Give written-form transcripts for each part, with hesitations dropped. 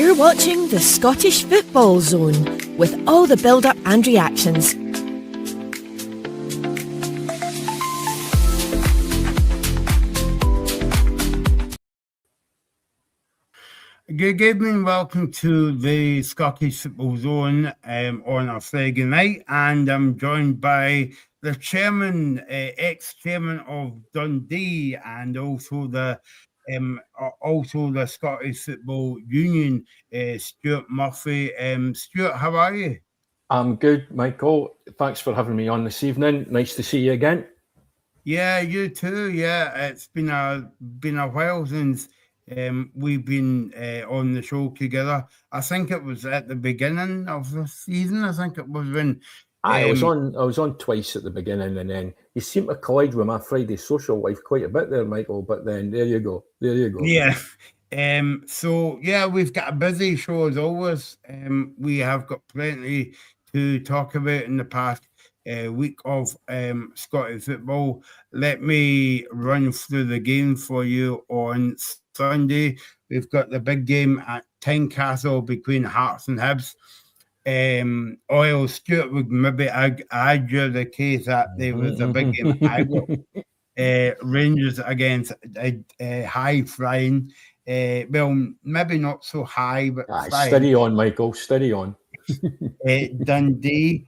You're watching the Scottish Football Zone with all the build-up and reactions. Good evening, welcome to the Scottish Football Zone on a Friday night, and I'm joined by the chairman, ex-chairman of Dundee, and also the Scottish Football Union, Stuart Murphy. Stuart, how are you? I'm good, Michael. Thanks for having me on this evening. Nice to see you again. Yeah, you too. Yeah, it's been a while since we've been on the show together. I think it was at the beginning of the season. I think it was when I was on twice at the beginning, and then you seem to collide with my Friday social life quite a bit there, Michael. But then there you go. Yeah. So yeah, we've got a busy show as always. We have got plenty to talk about in the past week of Scottish football. Let me run through the game for you on Sunday. We've got the big game at Tynecastle between Hearts and Hibs. Oil Stuart would maybe argue the case that there was a big game. I got Rangers against high flying. Well, maybe not so high, but steady on, Michael. Steady on. Dundee.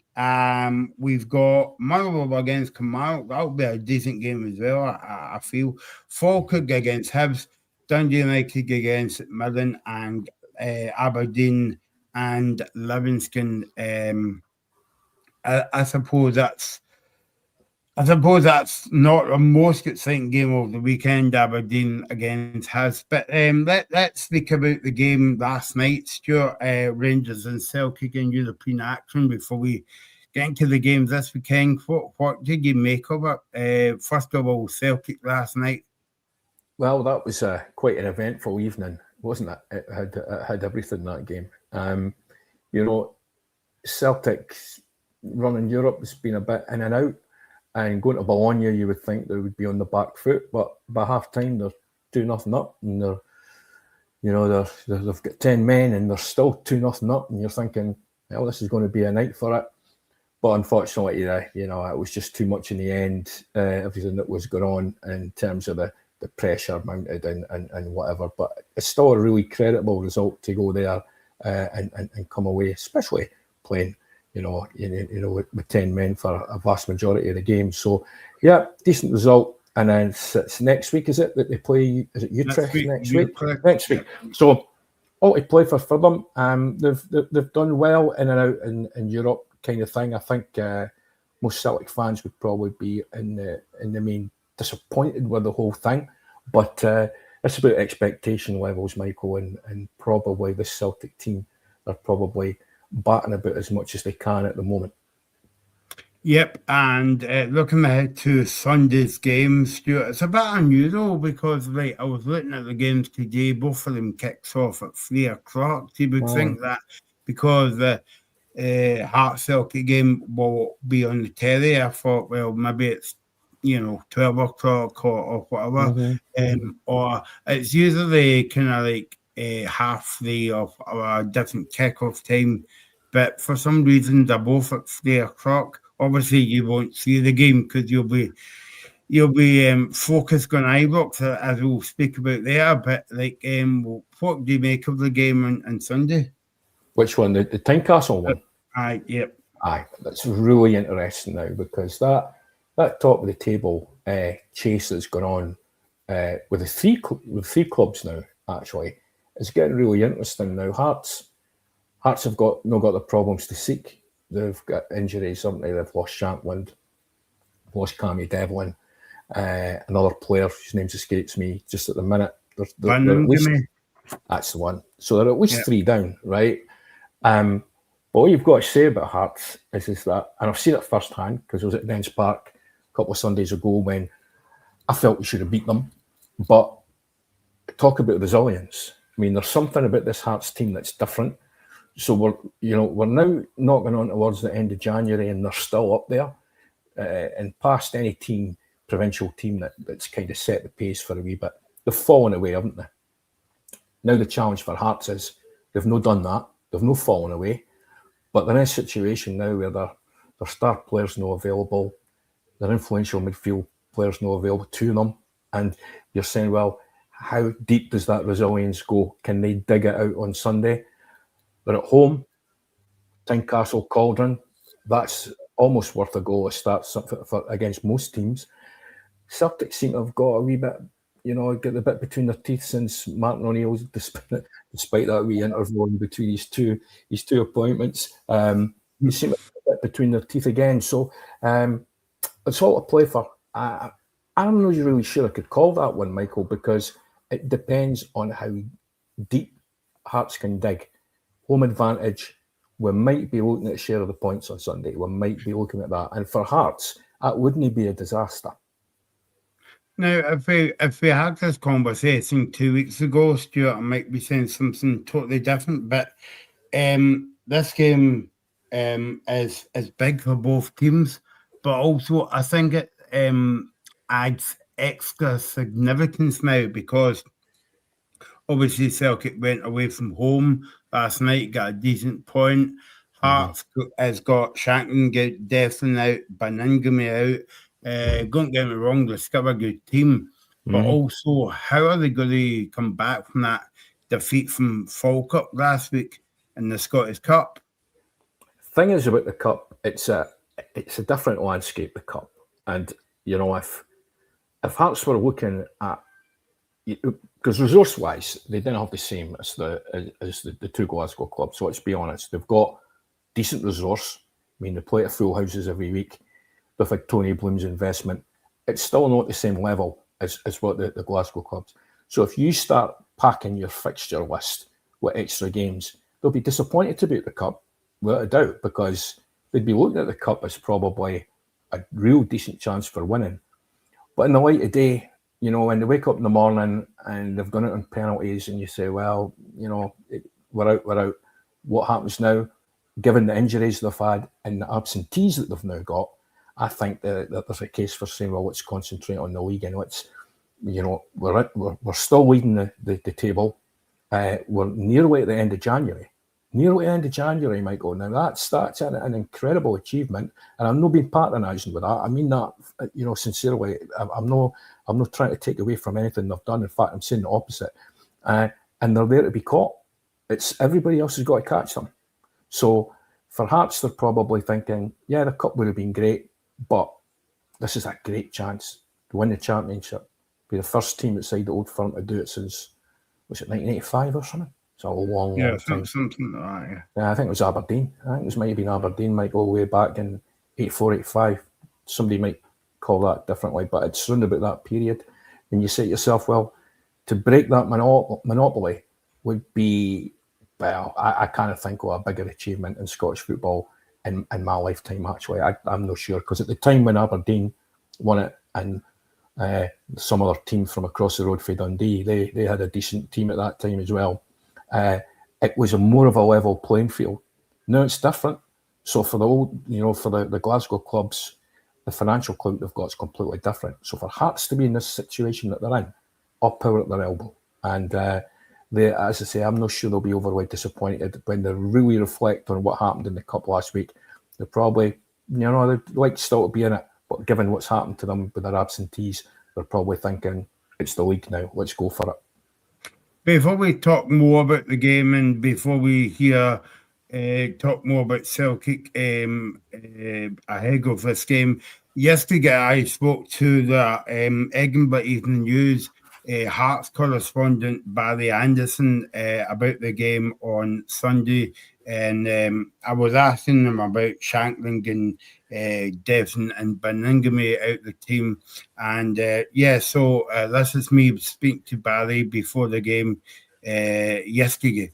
We've got Motherwell against Kilmarnock. That'll be a decent game as well. I feel Falkirk against Hibs, Dundee United against Midland, and Aberdeen and Livingston. I suppose that's not the most exciting game of the weekend, Aberdeen against Hibs. But let's speak about the game last night, Stuart. Rangers and Celtic in European action before we get into the games this weekend. What did you make of it? First of all, Celtic last night. Well, that was quite an eventful evening, wasn't it? It had everything, that game. Celtic's run in Europe has been a bit in and out. And going to Bologna, you would think they would be on the back foot, but by half time they're 2-0 up, and they've got 10 men, and they're still 2-0 up, and you're thinking, well, this is going to be a night for it. But unfortunately, it was just too much in the end. Everything that was going on in terms of the pressure mounted and whatever. But it's still a really credible result to go there and come away, especially playing. With 10 men for a vast majority of the game. So, yeah, decent result. And then it's next week, is it, that they play? Is it Utrecht next week? Next week. So, all to play for them. They've done well in and out in Europe, kind of thing. I think most Celtic fans would probably be in the main disappointed with the whole thing. But it's about expectation levels, Michael, and probably the Celtic team are probably batting about as much as they can at the moment. Yep, and looking ahead to Sunday's game, Stuart, it's a bit unusual because I was looking at the games today, both of them kicks off at 3 o'clock. You would think that because the Hearts Celtic game will be on the telly, I thought, well, maybe it's 12 o'clock or whatever, or it's usually kind of like half 3 or a different kickoff time. But for some reason, they're both at 3 o'clock. Obviously, you won't see the game because you'll be focused on Ibrox, as we'll speak about there. But what do you make of the game on Sunday? Which one? The Tynecastle one? Aye, yep. Aye, that's really interesting now because that top of the table chase that's gone on with three clubs now, actually, is getting really interesting now. Hearts have not got the problems to seek. They've got injuries, haven't they? They've lost Shankland, lost Cammy Devlin, another player whose name escapes me just at the minute. They're at least, that's the one. So they're at least 3 down, right? But what you've got to say about Hearts is that, and I've seen it firsthand because I was at Dens Park a couple of Sundays ago when I felt we should have beat them. But talk about resilience. I mean, there's something about this Hearts team that's different. So we're now knocking on towards the end of January, and they're still up there, and past any provincial team that's kind of set the pace for a wee bit. They've fallen away, haven't they? Now the challenge for Hearts is They've not done that. They've not fallen away. But they're in a situation now where their star players not available, their influential midfield players not available to them. And you're saying, well, how deep does that resilience go? Can they dig it out on Sunday? They're at home, Tynecastle Cauldron. That's almost worth a goal to start against most teams. Celtic seem to have got a wee bit, get a bit between their teeth since Martin O'Neill's, despite that wee interval in between his two appointments. They seem to have a bit between their teeth again. So it's all to play for. I'm not really sure I could call that one, Michael, because it depends on how deep Hearts can dig. Home advantage, we might be looking at a share of the points on Sunday. We might be looking at that. And for Hearts, that wouldn't be a disaster. Now, if we had this conversation 2 weeks ago, Stuart, I might be saying something totally different. But this game is big for both teams. But also, I think it adds extra significance now because obviously Celtic went away from home last night, got a decent point. Hearts has got Shankland definitely out, Baningime out. Don't get me wrong, they're still a good team. But also, how are they going to come back from that defeat from Falkirk last week in the Scottish Cup? Thing is about the Cup, it's a different landscape, the Cup. And, if Hearts were looking at, because resource-wise, they didn't have the same as the two Glasgow clubs. So let's be honest, they've got decent resource. I mean, they play at full houses every week. With like Tony Bloom's investment, it's still not the same level as what the Glasgow clubs. So if you start packing your fixture list with extra games, they'll be disappointed to be at the Cup, without a doubt, because they'd be looking at the Cup as probably a real decent chance for winning. But in the light of day, when they wake up in the morning and they've gone out on penalties and you say, well, we're out. What happens now? Given the injuries they've had and the absentees that they've now got, I think that there's a case for saying, well, let's concentrate on the league and let's, we're still leading the table. We're nearly at the end of January. Michael. Now that's an incredible achievement, and I'm not being patronising with that. I mean that, sincerely. I'm not trying to take away from anything they've done. In fact, I'm saying the opposite. And they're there to be caught. It's everybody else has got to catch them. So for Hearts, they're probably thinking, yeah, the Cup would have been great, but this is a great chance to win the championship. Be the first team outside the Old Firm to do it since, was it 1985 or something? It's a long time. Something like that, Yeah, I think it was Aberdeen. I think it might have been Aberdeen, Michael, way back in 84, 85. Somebody might call that differently, but it's around about that period. And you say to yourself, well, to break that monopoly would be, well, I kind of think of a bigger achievement in Scottish football in my lifetime, actually. I'm not sure, because at the time when Aberdeen won it and some other team from across the road for Dundee, they had a decent team at that time as well. It was a more of a level playing field. Now it's different. So for the Glasgow clubs, the financial clout they've got is completely different. So for Hearts to be in this situation that they're in, up power at their elbow. And as I say, I'm not sure they'll be overly disappointed when they really reflect on what happened in the Cup last week. They're probably, they'd like still to be in it, but given what's happened to them with their absentees, they're probably thinking, it's the league now, let's go for it. Before we talk more about the game and before we talk more about Celtic ahead of this game, yesterday I spoke to the Edinburgh Evening News Hearts correspondent Barry Anderson about the game on Sunday, and I was asking him about Shankland and Devon and Baningime out the team, and so this is me speaking to Barry before the game yesterday.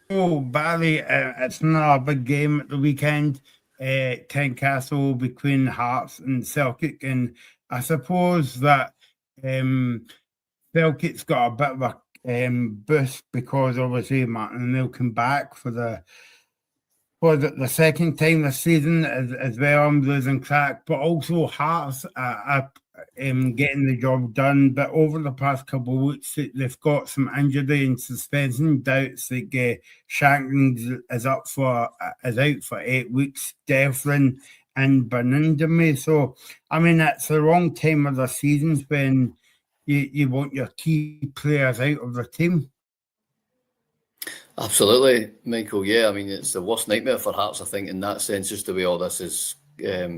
Oh, Barry, it's not a big game at the weekend. Tynecastle between Hearts and Celtic, and I suppose that Celtic's got a bit of a boost because obviously Martin O'Neill came back for the second time this season as well. I'm losing track, but also Hearts. I getting the job done. But over the past couple of weeks, they've got some injury and suspension doubts. Like Shankland is out for 8 weeks. Devlin and Benindame. So I mean, it's the wrong time of the seasons when you want your key players out of the team. Absolutely, Michael. Yeah, I mean, it's the worst nightmare for Hearts, I think, in that sense, just the way all this has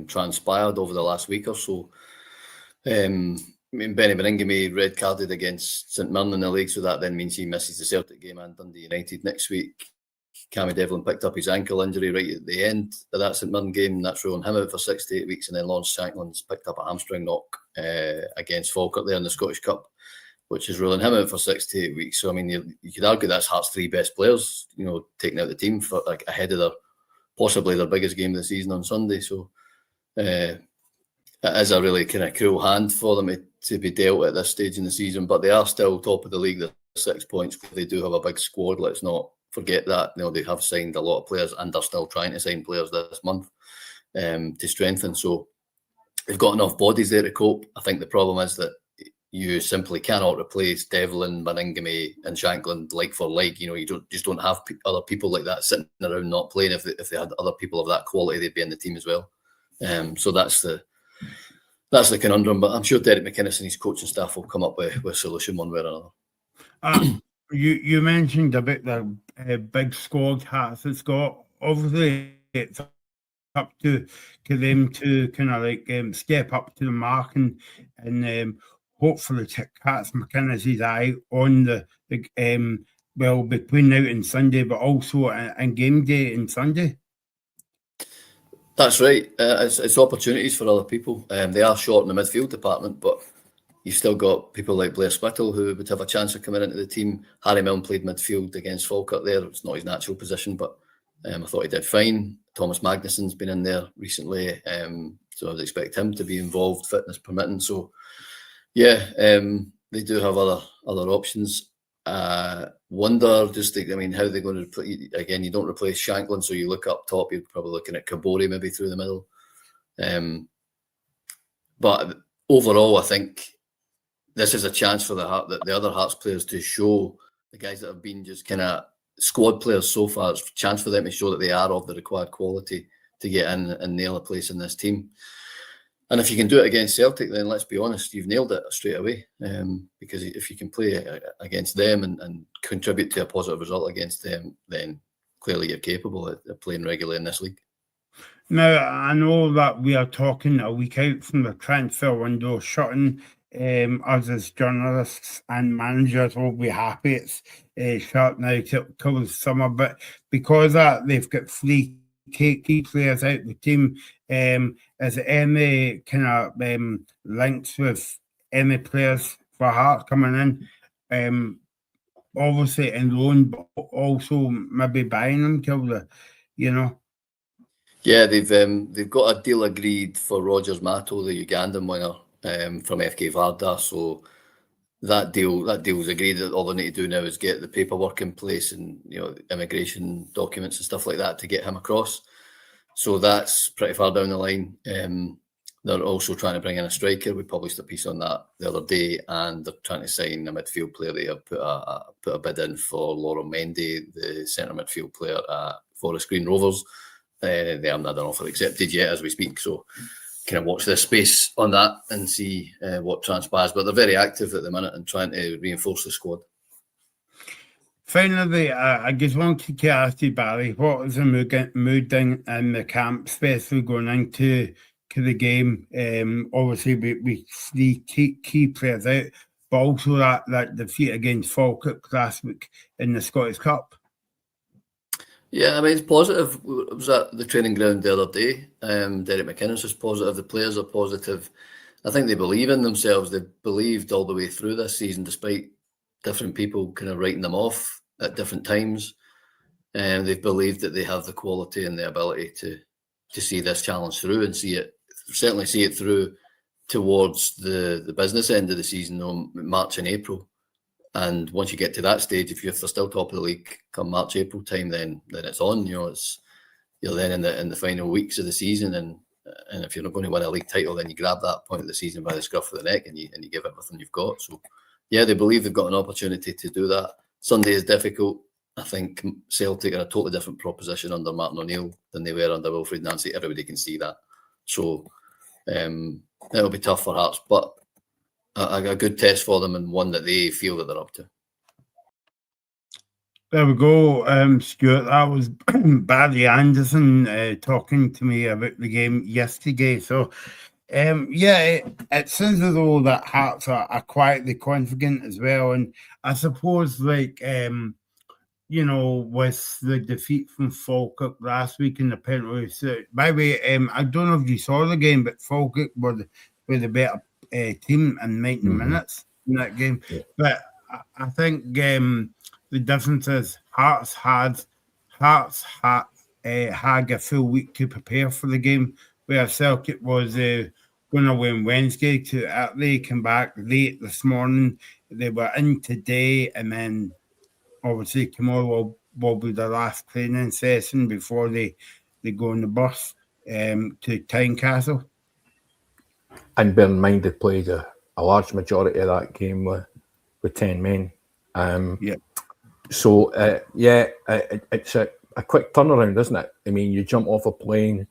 transpired over the last week or so. I mean, Benny Beningame red carded against St Mirren in the league, so that then means he misses the Celtic game and Dundee United next week. Cammy Devlin picked up his ankle injury right at the end of that St Mirren game, and that's rolling him out for 6 to 8 weeks. And then Lawrence Shankland's picked up a hamstring knock against Falkirk there in the Scottish Cup, which is ruling him out for 6 to 8 weeks. So, I mean, you could argue that's Hearts' 3 best players, taking out the team for ahead of possibly their biggest game of the season on Sunday. So, it is a really kind of cruel hand for them to be dealt at this stage in the season. But they are still top of the league. They're 6 points. They do have a big squad. Let's not forget that. They have signed a lot of players and are still trying to sign players this month to strengthen. So, they've got enough bodies there to cope. I think the problem is that you simply cannot replace Devlin, Beningame and Shankland like for like. You just don't have other people like that sitting around not playing. If they had other people of that quality, they'd be in the team as well. So that's the conundrum. But I'm sure Derek McInnes and his coaching staff will come up with a solution one way or another. You mentioned about the big squad Hearts it's got. Obviously, it's up to them to kind of step up to the mark and hopefully catch McInnes' eye on the between now and Sunday, but also in game day and Sunday. That's right. It's opportunities for other people. They are short in the midfield department, but you've still got people like Blair Spittle who would have a chance of coming into the team. Harry Milne played midfield against Falkirk there. It's not his natural position, but I thought he did fine. Thomas Magnussen's been in there recently, so I'd expect him to be involved, fitness permitting. So, yeah, they do have other options. Wonder how they're going to play. Again, you don't replace Shankland, so you look up top. You're probably looking at Kabori maybe through the middle. But overall, I think this is a chance for the other Hearts players to show the guys that have been just kind of squad players so far. It's a chance for them to show that they are of the required quality to get in and nail a place in this team. And if you can do it against Celtic, then let's be honest, you've nailed it straight away. Because if you can play against them and contribute to a positive result against them, then clearly you're capable of playing regularly in this league. Now, I know that we are talking a week out from the transfer window shutting. Us as journalists and managers will be happy it's shut now till the summer, but because they've got 3 key players out of the team, is there any kind of links with any players for Hearts coming in? Obviously in loan, but also maybe buying them, Kilda, Yeah, they've got a deal agreed for Rogers Mato, the Ugandan winger from FK Vardar. So that deal's agreed. All they need to do now is get the paperwork in place and immigration documents and stuff like that to get him across. So that's pretty far down the line. They're also trying to bring in a striker. We published a piece on that the other day, and they're trying to sign a midfield player. They have put a bid in for Laurel Mendy, the centre midfield player at Forest Green Rovers. They haven't had an offer accepted yet as we speak, so kind of watch this space on that and see what transpires. But they're very active at the minute and trying to reinforce the squad. Finally, I just wanted to ask you, Barry, what was the mood in the camp, especially going into the game? Obviously, we 3 key players out, but also that defeat against Falkirk last week in the Scottish Cup. Yeah, I mean, it's positive. I was at the training ground the other day. Derek McInnes is positive. The players are positive. I think they believe in themselves. They've believed all the way through this season, despite different people kind of writing them off at different times. And they've believed that they have the quality and the ability to see this challenge through and certainly see it through towards the business end of the season, March and April. And once you get to that stage, if they're still top of the league come March, April time, then it's on. You're then in the final weeks of the season, And if you're not going to win a league title, then you grab that point of the season by the scruff of the neck and you give everything you've got. So, yeah, they believe they've got an opportunity to do that. Sunday is difficult. I think Celtic are a totally different proposition under Martin O'Neill than they were under Wilfried Nancy. Everybody can see that. So it'll be tough for Hearts, but a good test for them and one that they feel that they're up to. There we go, Stuart. That was Barry Anderson talking to me about the game yesterday. So, it seems as though that Hearts are quietly confident as well. And I suppose, with the defeat from Falkirk last week in the penalty. So, by the way, I don't know if you saw the game, but Falkirk were the better team in 90 minutes in that game. Yeah. But I think the difference is Hearts had a full week to prepare for the game, where Celtic was going away on Wednesday to Italy, came back late this morning. They were in today, and then obviously tomorrow will be the last training session before they go on the bus to Tynecastle. And bear in mind they played a large majority of that game with 10 men. So, it's a quick turnaround, isn't it? I mean, you jump off a plane,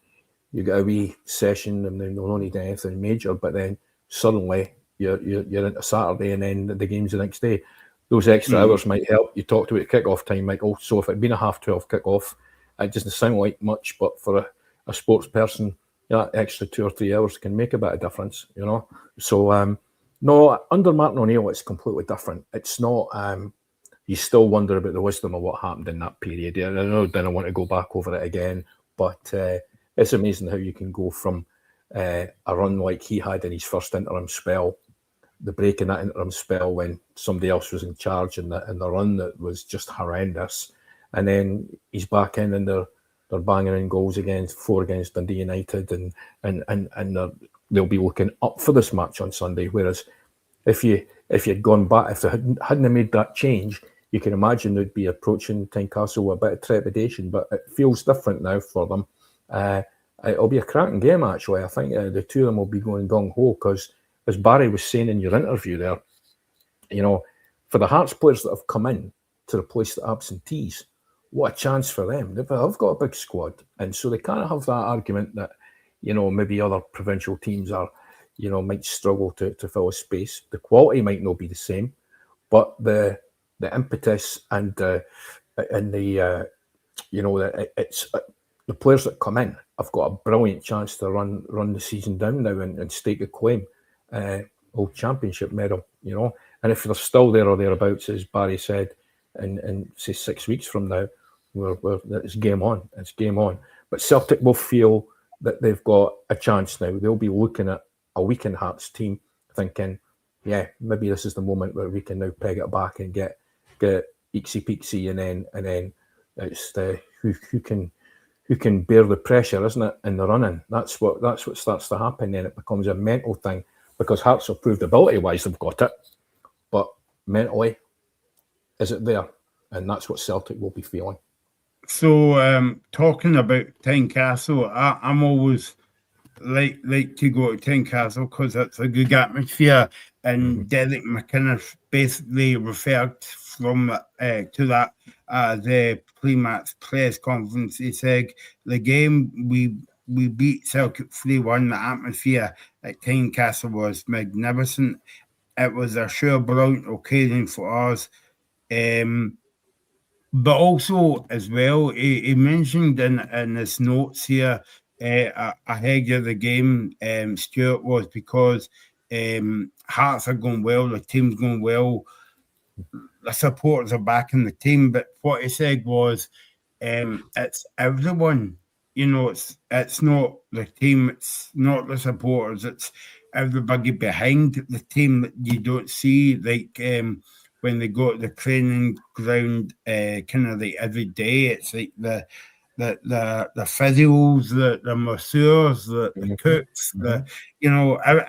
you get a wee session, and then you don't need anything major, but then suddenly you're into Saturday, and then the game's the next day. Those extra hours might help. You talked about kickoff time, Michael. So if it'd been a 12:30 kickoff, it doesn't sound like much, but for a sports person, that extra 2 or 3 hours can make a bit of difference, So, no, under Martin O'Neill, it's completely different. It's not. You still wonder about the wisdom of what happened in that period. I know I don't want to go back over it again, but it's amazing how you can go from a run like he had in his first interim spell, the break in that interim spell when somebody else was in charge, and the run that was just horrendous, and then he's back in and they're banging in goals again, 4 against Dundee United, and they'll be looking up for this match on Sunday. Whereas if you'd gone back, if they hadn't made that change, you can imagine they'd be approaching Tynecastle with a bit of trepidation. But it feels different now for them. It'll be a cracking game, actually. I think the two of them will be going gung-ho because, as Barry was saying in your interview there, for the Hearts players that have come in to replace the absentees, what a chance for them. They've got a big squad. And so they kind of have that argument that, maybe other provincial teams might struggle to fill a space. The quality might not be the same, but the impetus and it's the players that come in have got a brilliant chance to run the season down now and stake a claim, old championship medal, And if they're still there or thereabouts, as Barry said, in say 6 weeks from now, it's game on. It's game on. But Celtic will feel that they've got a chance now. They'll be looking at a weakened Hearts team, thinking, yeah, maybe this is the moment where we can now peg it back and get eeksy peeksy, and then it's who can bear the pressure, isn't it? In the running, that's what starts to happen. Then it becomes a mental thing because Hearts have proved ability-wise they've got it, but mentally, is it there? And that's what Celtic will be feeling. So, talking about Tynecastle, I'm always like to go to Tynecastle because it's a good atmosphere. And Derek McInnes basically referred to that the pre-match press conference. He said the game we beat Celtic 3-1. The atmosphere at Tynecastle was magnificent. It was a sure brilliant occasion for us. But also, as well, he mentioned in his notes here ahead of the game, Stuart, was because Hearts are going well, the team's going well, the supporters are backing the team. But what he said was, it's everyone. It's not the team, it's not the supporters, it's everybody behind the team that you don't see, like when they go to the training ground, kind of like every day. It's like the physios, the masseurs, the cooks,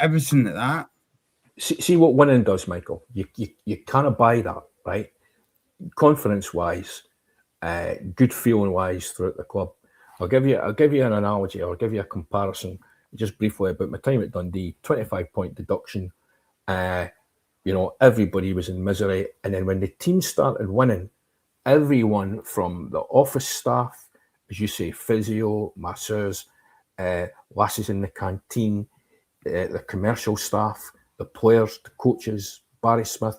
everything like that. See what winning does, Michael. You kind of buy that, right? Confidence-wise, good feeling-wise throughout the club. I'll give you an analogy, or I'll give you a comparison. just briefly about my time at Dundee. 25-point deduction. Everybody was in misery, and then when the team started winning, everyone from the office staff, as you say, physio, masseurs, lasses in the canteen, the commercial staff, the players, the coaches, Barry Smith,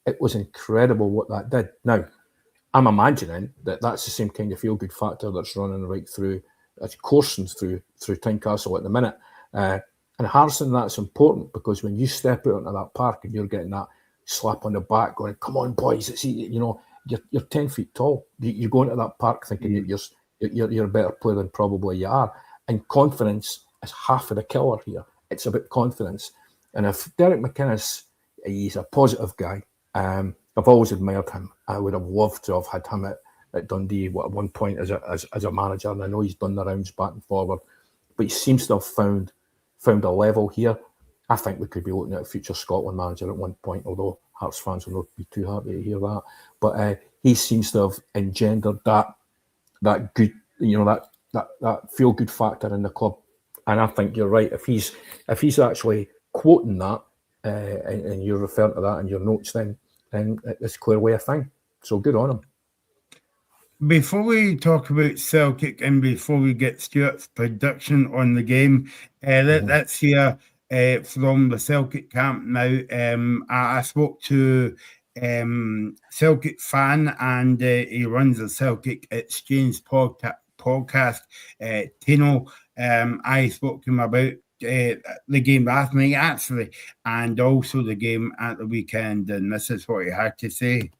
it was incredible what that did. Now, I'm imagining that that's the same kind of feel-good factor that's running right through, that's coursing through Tynecastle at the minute. And Harrison, that's important, because when you step out into that park and you're getting that slap on the back going, come on, boys, it's easy, you're 10 feet tall. You go into that park thinking you're a better player than probably you are. And confidence is half of the killer here. It's about confidence. And if Derek McInnes, he's a positive guy. I've always admired him. I would have loved to have had him at Dundee at one point as a manager. And I know he's done the rounds back and forward, but he seems to have found a level here. I think we could be looking at a future Scotland manager at one point, although Hearts fans will not be too happy to hear that. But he seems to have engendered that good, that feel good factor in the club. And I think you're right. If he's actually quoting that, and you're referring to that in your notes, then it's clearly a thing. So good on him. Before we talk about Celtic and before we get Stuart's prediction on the game, let's hear from the Celtic camp now. I spoke to Celtic fan, and he runs the Celtic Exchange podcast, Tino. I spoke to him about the game last night, actually, and also the game at the weekend, and this is what he had to say.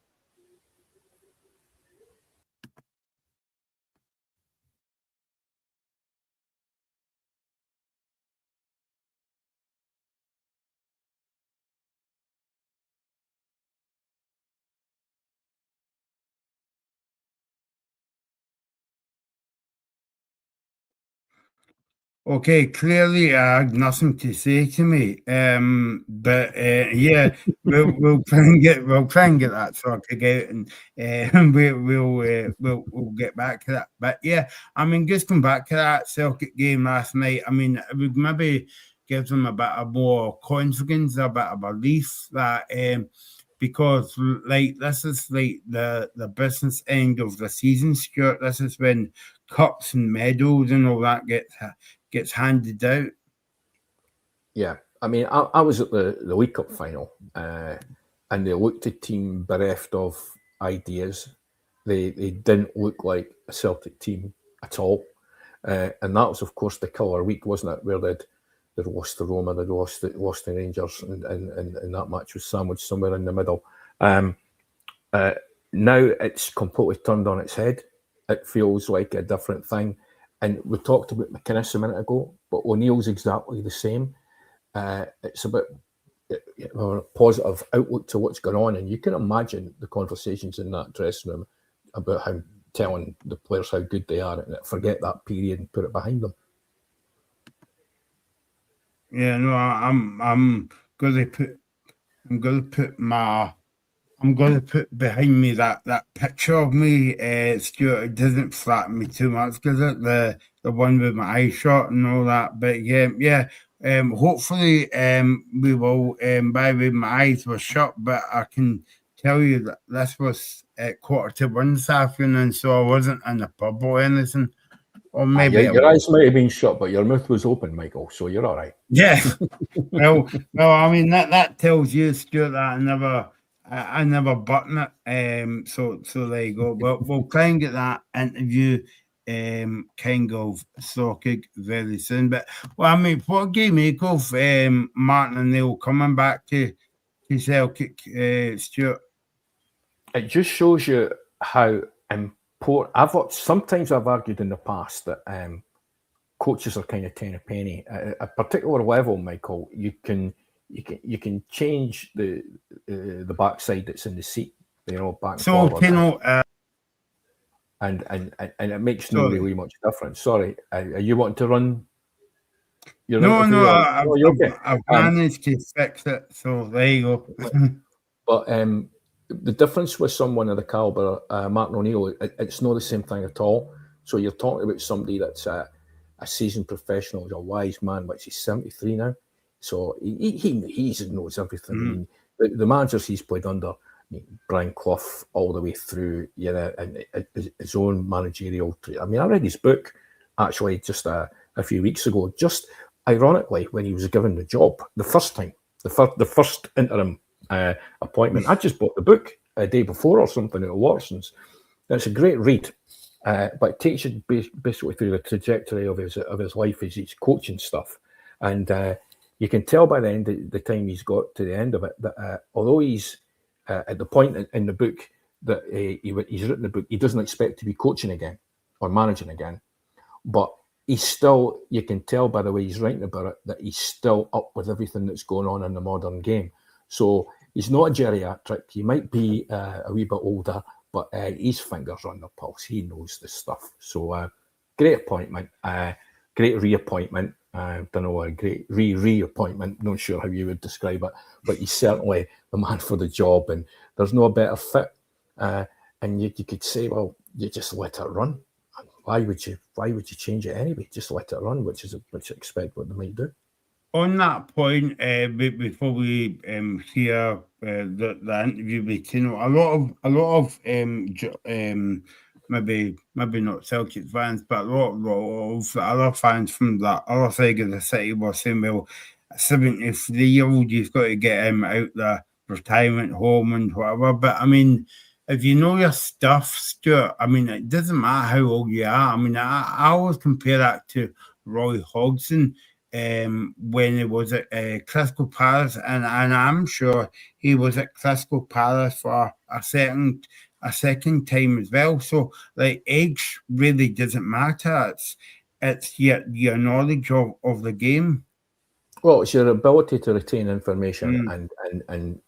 Okay, clearly I had nothing to say to me, but yeah, we'll try and get that sorted out, and we'll get back to that. But yeah, I mean, just come back to that Celtic game last night. I mean, it would maybe give them a bit of more confidence, a bit of belief that because like this is like the business end of the season, Stuart. This is when cups and medals and all that gets handed out. Yeah, I mean, I was at the League Cup final, and they looked a team bereft of ideas. They didn't look like a Celtic team at all, and that was, of course, the killer week, wasn't it? Where they'd lost to Roma, they'd lost to Rangers, and that match was sandwiched somewhere in the middle. Now it's completely turned on its head. It feels like a different thing. And we talked about McInnes a minute ago, but O'Neill's exactly the same. It's about a positive outlook to what's going on. And you can imagine the conversations in that dressing room about how telling the players how good they are and forget that period and put it behind them. Yeah, no, I'm gonna put behind me that picture of me, Stuart. It doesn't flatten me too much, does it? The one with my eye shot and all that. But yeah. Hopefully, we will. By the way, my eyes were shut, but I can tell you that this was at 1:45 this afternoon, so I wasn't in the pub or anything. Or maybe your eyes might have been shut, but your mouth was open, Michael. So you're all right. Yeah. well, I mean that tells you, Stuart, that I never button it. So there you go. But we'll try and get that interview kind of sorted very soon. But well, I mean, what do you make of Martin O'Neill coming back to Celtic, Stuart? It just shows you how important. Sometimes I've argued in the past that coaches are kind of 10 a penny. At a particular level, Michael, you can change the backside that's in the seat, back and forward. And it makes no really much difference. Sorry, are you wanting to run? I've managed to fix it, so there you go. But the difference with someone of the caliber, Martin O'Neill, it's not the same thing at all. So you're talking about somebody that's a seasoned professional. He's a wise man, which he's 73 now. So he knows everything. I mean, the managers he's played under, Brian Clough all the way through, and his own managerial. I mean, I read his book actually just a few weeks ago. Just ironically, when he was given the job the first time, the first interim appointment, I just bought the book a day before or something at Watson's. It's a great read, but it takes you basically through the trajectory of his life, his coaching stuff, and you can tell by the end of the time he's got to the end of it that although he's at the point in the book that he's written the book, he doesn't expect to be coaching again or managing again. But he's still, you can tell by the way he's writing about it, that he's still up with everything that's going on in the modern game. So he's not a geriatric. He might be a wee bit older, but his fingers on the pulse. He knows this stuff. So great appointment, great reappointment. I don't know, a great reappointment. Not sure how you would describe it, but he's certainly the man for the job, and there's no better fit. And you could say, well, you just let it run. Why would you change it anyway? Just let it run, which I expect what they might do. On that point, before we hear the interview with Tino, a lot of maybe not Celtic fans, but a lot of the other fans from that other side of the city were saying, well, a 73-year-old, you've got to get him out the retirement home and whatever. But I mean, if you know your stuff, Stuart, I mean, it doesn't matter how old you are. I mean, I always compare that to Roy Hodgson when he was at Crystal Palace, and I'm sure he was at Crystal Palace for a second time as well. So, like, age really doesn't matter. It's your knowledge of the game. Well, it's your ability to retain information and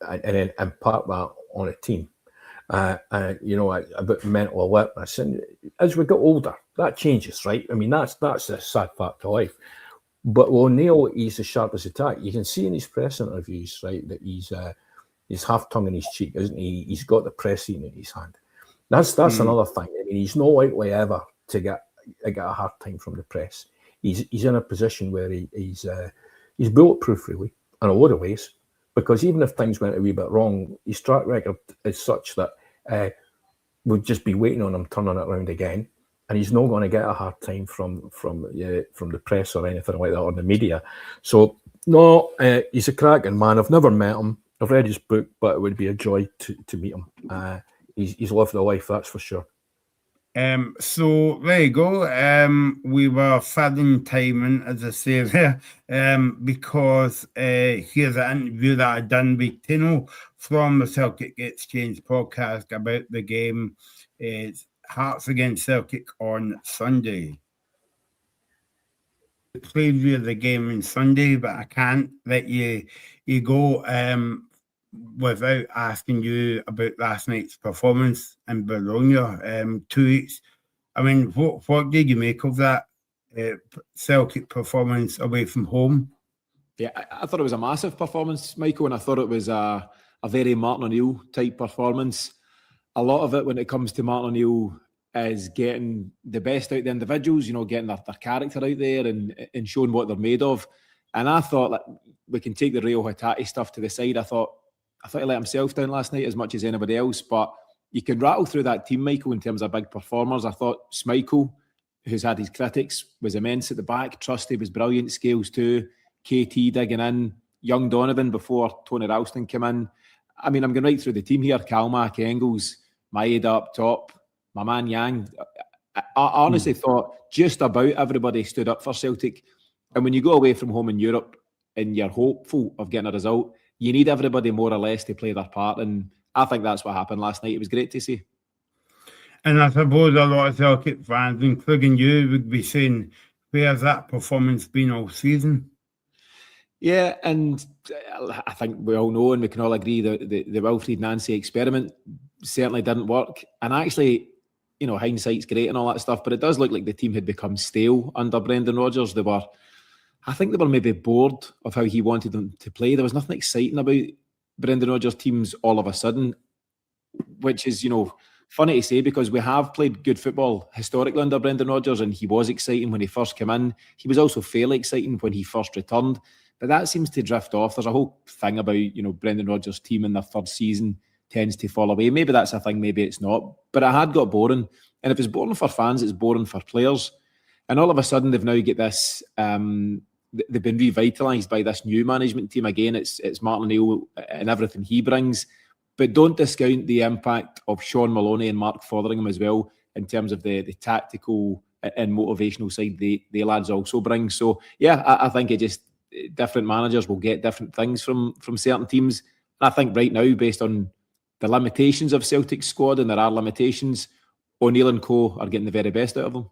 impart that on a team. About mental alertness, and as we get older, that changes, right? I mean, that's a sad fact of life. But O'Neill, he's as sharp as a tack. You can see in his press interviews, right, that he's half tongue in his cheek, isn't he? He's got the press scene in his hand. That's another thing. I mean, he's not likely ever to get a hard time from the press. He's in a position where he's bulletproof, really, in a lot of ways. Because even if things went a wee bit wrong, his track record is such that we'll just be waiting on him turning it around again, and he's not going to get a hard time from the press or anything like that, or the media. So no, he's a cracking man. I've never met him. I've read his book, but it would be a joy to meet him. He's lived the life, that's for sure. So there you go. We were fading timing, as I say there, because here's an interview that I done with Tino from the Celtic Exchange podcast about the game. It's Hearts against Celtic on Sunday. The preview of the game on Sunday, but I can't let you go without asking you about last night's performance in Bologna. 2 weeks. I mean, what did you make of that Celtic performance away from home? Yeah, I thought it was a massive performance, Michael, and I thought it was a very Martin O'Neill type performance. A lot of it, when it comes to Martin O'Neill, is getting the best out of the individuals, getting their character out there and showing what they're made of. And I thought that we can take the Reo Hatate stuff to the side. I thought he let himself down last night as much as anybody else, but you can rattle through that team, Michael, in terms of big performers. I thought Schmeichel, who's had his critics, was immense at the back. Trusty was brilliant, Scales too. KT digging in. Young Donovan before Tony Ralston came in. I mean, I'm going right through the team here. Kalmak, Engels, Maeda up top, my man Yang. I honestly thought just about everybody stood up for Celtic. And when you go away from home in Europe and you're hopeful of getting a result, you need everybody more or less to play their part. And I think that's what happened last night. It was great to see. And I suppose a lot of Celtic fans, including you, would be saying, where's that performance been all season? Yeah, and I think we all know and we can all agree that the Wilfried Nancy experiment certainly didn't work. And actually, hindsight's great and all that stuff, but it does look like the team had become stale under Brendan Rodgers. I think they were maybe bored of how he wanted them to play. There was nothing exciting about Brendan Rodgers' teams all of a sudden, which is, funny to say because we have played good football historically under Brendan Rodgers, and he was exciting when he first came in. He was also fairly exciting when he first returned, but that seems to drift off. There's a whole thing about, Brendan Rodgers' team in their third season tends to fall away. Maybe that's a thing, maybe it's not. But it had got boring. And if it's boring for fans, it's boring for players. And all of a sudden, they've now got this, they've been revitalised by this new management team. Again, it's Martin O'Neill and everything he brings. But don't discount the impact of Sean Maloney and Mark Fotheringham as well in terms of the tactical and motivational side the lads also bring. So, yeah, I think it just, different managers will get different things from certain teams. And I think right now, based on the limitations of Celtic's squad, and there are limitations, O'Neill and co are getting the very best out of them.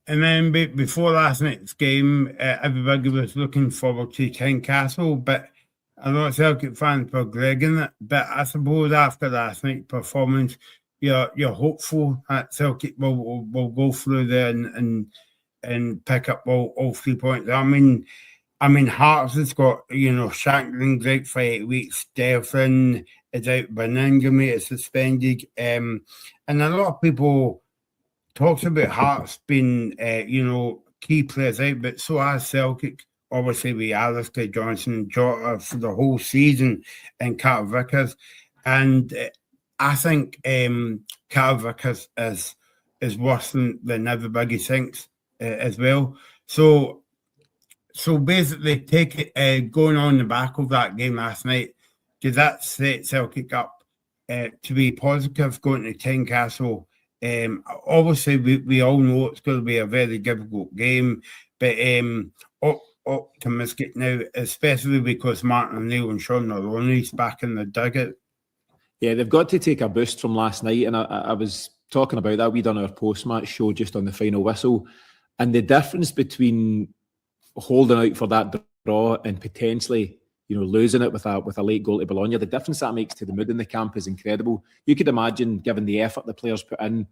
And then before last night's game, everybody was looking forward to Tynecastle, but a lot of Celtic fans were gregging it. But I suppose after last night's performance, you're hopeful that Celtic will go through there and pick up all 3 points. I mean, Hearts has got, Shanklin's out for 8 weeks, Devlin is out, Baningame is suspended. And a lot of people talks about Hearts being, key players out, but so has Celtic, obviously with Alistair Johnson, Jota for the whole season, and Carter Vickers. And I think Carter Vickers is worse than everybody thinks as well. So basically, take it going on the back of that game last night. Does that set Celtic up to be positive going to Tynecastle? Obviously, we all know it's going to be a very difficult game, but optimistic now, especially because Martin O'Neill and Sean Maloney's back in the dugout. Yeah, they've got to take a boost from last night, and I was talking about that. We done our post-match show just on the final whistle, and the difference between holding out for that draw and potentially, losing it with a late goal to Bologna, the difference that makes to the mood in the camp is incredible. You could imagine, given the effort the players put in,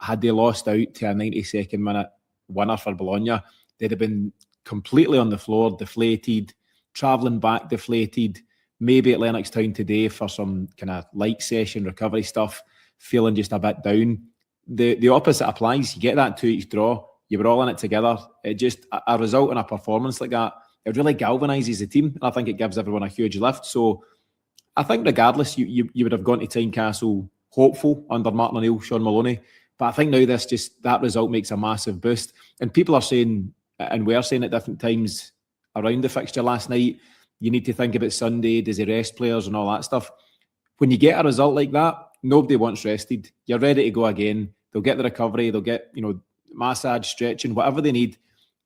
had they lost out to a 92nd minute winner for Bologna, they'd have been completely on the floor, deflated, travelling back deflated, maybe at Lennoxtown today for some kind of light session recovery stuff, feeling just a bit down. The opposite applies. You get that 2-each draw, you were all in it together. It just, a result and a performance like that, it really galvanises the team. And I think it gives everyone a huge lift. So I think regardless, you would have gone to Tynecastle hopeful under Martin O'Neill, Sean Maloney. But I think now that result makes a massive boost. And people are saying, and we're saying at different times around the fixture last night, you need to think about Sunday, does he rest players and all that stuff. When you get a result like that, nobody wants rested. You're ready to go again. They'll get the recovery, they'll get, massage, stretching, whatever they need.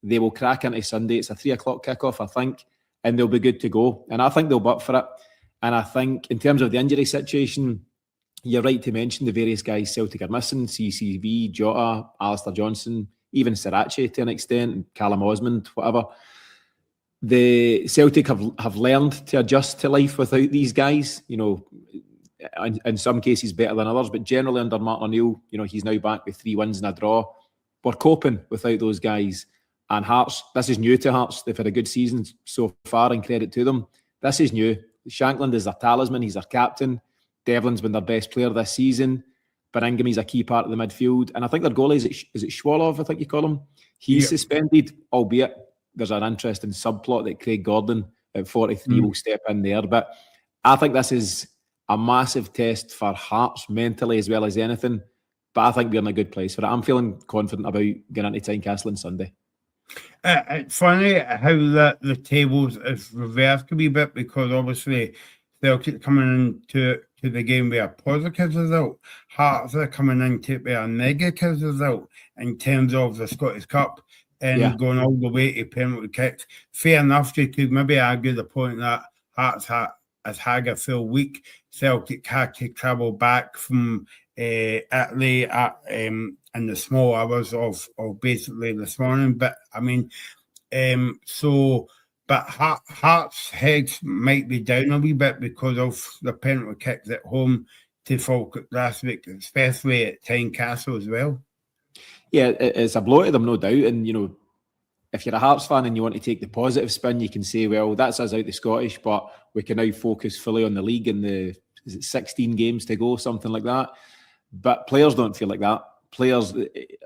They will crack into Sunday. It's a 3:00 kickoff, I think, and they'll be good to go. And I think they'll butt for it. And I think in terms of the injury situation, you're right to mention the various guys Celtic are missing: CCV, Jota, Alistair Johnson, even Sriracha to an extent, and Callum Osmond, whatever. The Celtic have learned to adjust to life without these guys, in some cases better than others, but generally under Martin O'Neill, he's now back with 3 wins and a draw. We're coping without those guys. And Hearts, this is new to Hearts. They've had a good season so far, and credit to them. This is new. Shankland is their talisman. He's their captain. Devlin's been their best player this season. Baningame a key part of the midfield. And I think their goalie, is it Schwolow, I think you call him? He's suspended, albeit there's an interesting subplot that Craig Gordon at 43 will step in there. But I think this is a massive test for Hearts mentally as well as anything. But I think we're in a good place for it. I'm feeling confident about getting into Tynecastle on Sunday. It's funny how the tables is reversed a wee bit, because obviously Celtic coming into the game with a positive result. Hearts are coming into it with a negative result in terms of the Scottish Cup and going all the way to penalty kicks. Fair enough, you could maybe argue the point that Hearts has had a full week. Celtic had to travel back from Italy in the small hours of basically this morning. But I mean, but Hearts' heads might be down a wee bit because of the penalty kicks at home to Falkirk last week, especially at Tynecastle as well. Yeah, it's a blow to them, no doubt. And, if you're a Hearts fan and you want to take the positive spin, you can say, well, that's us out the Scottish, but we can now focus fully on the league and is it 16 games to go, something like that. But players don't feel like that. Players,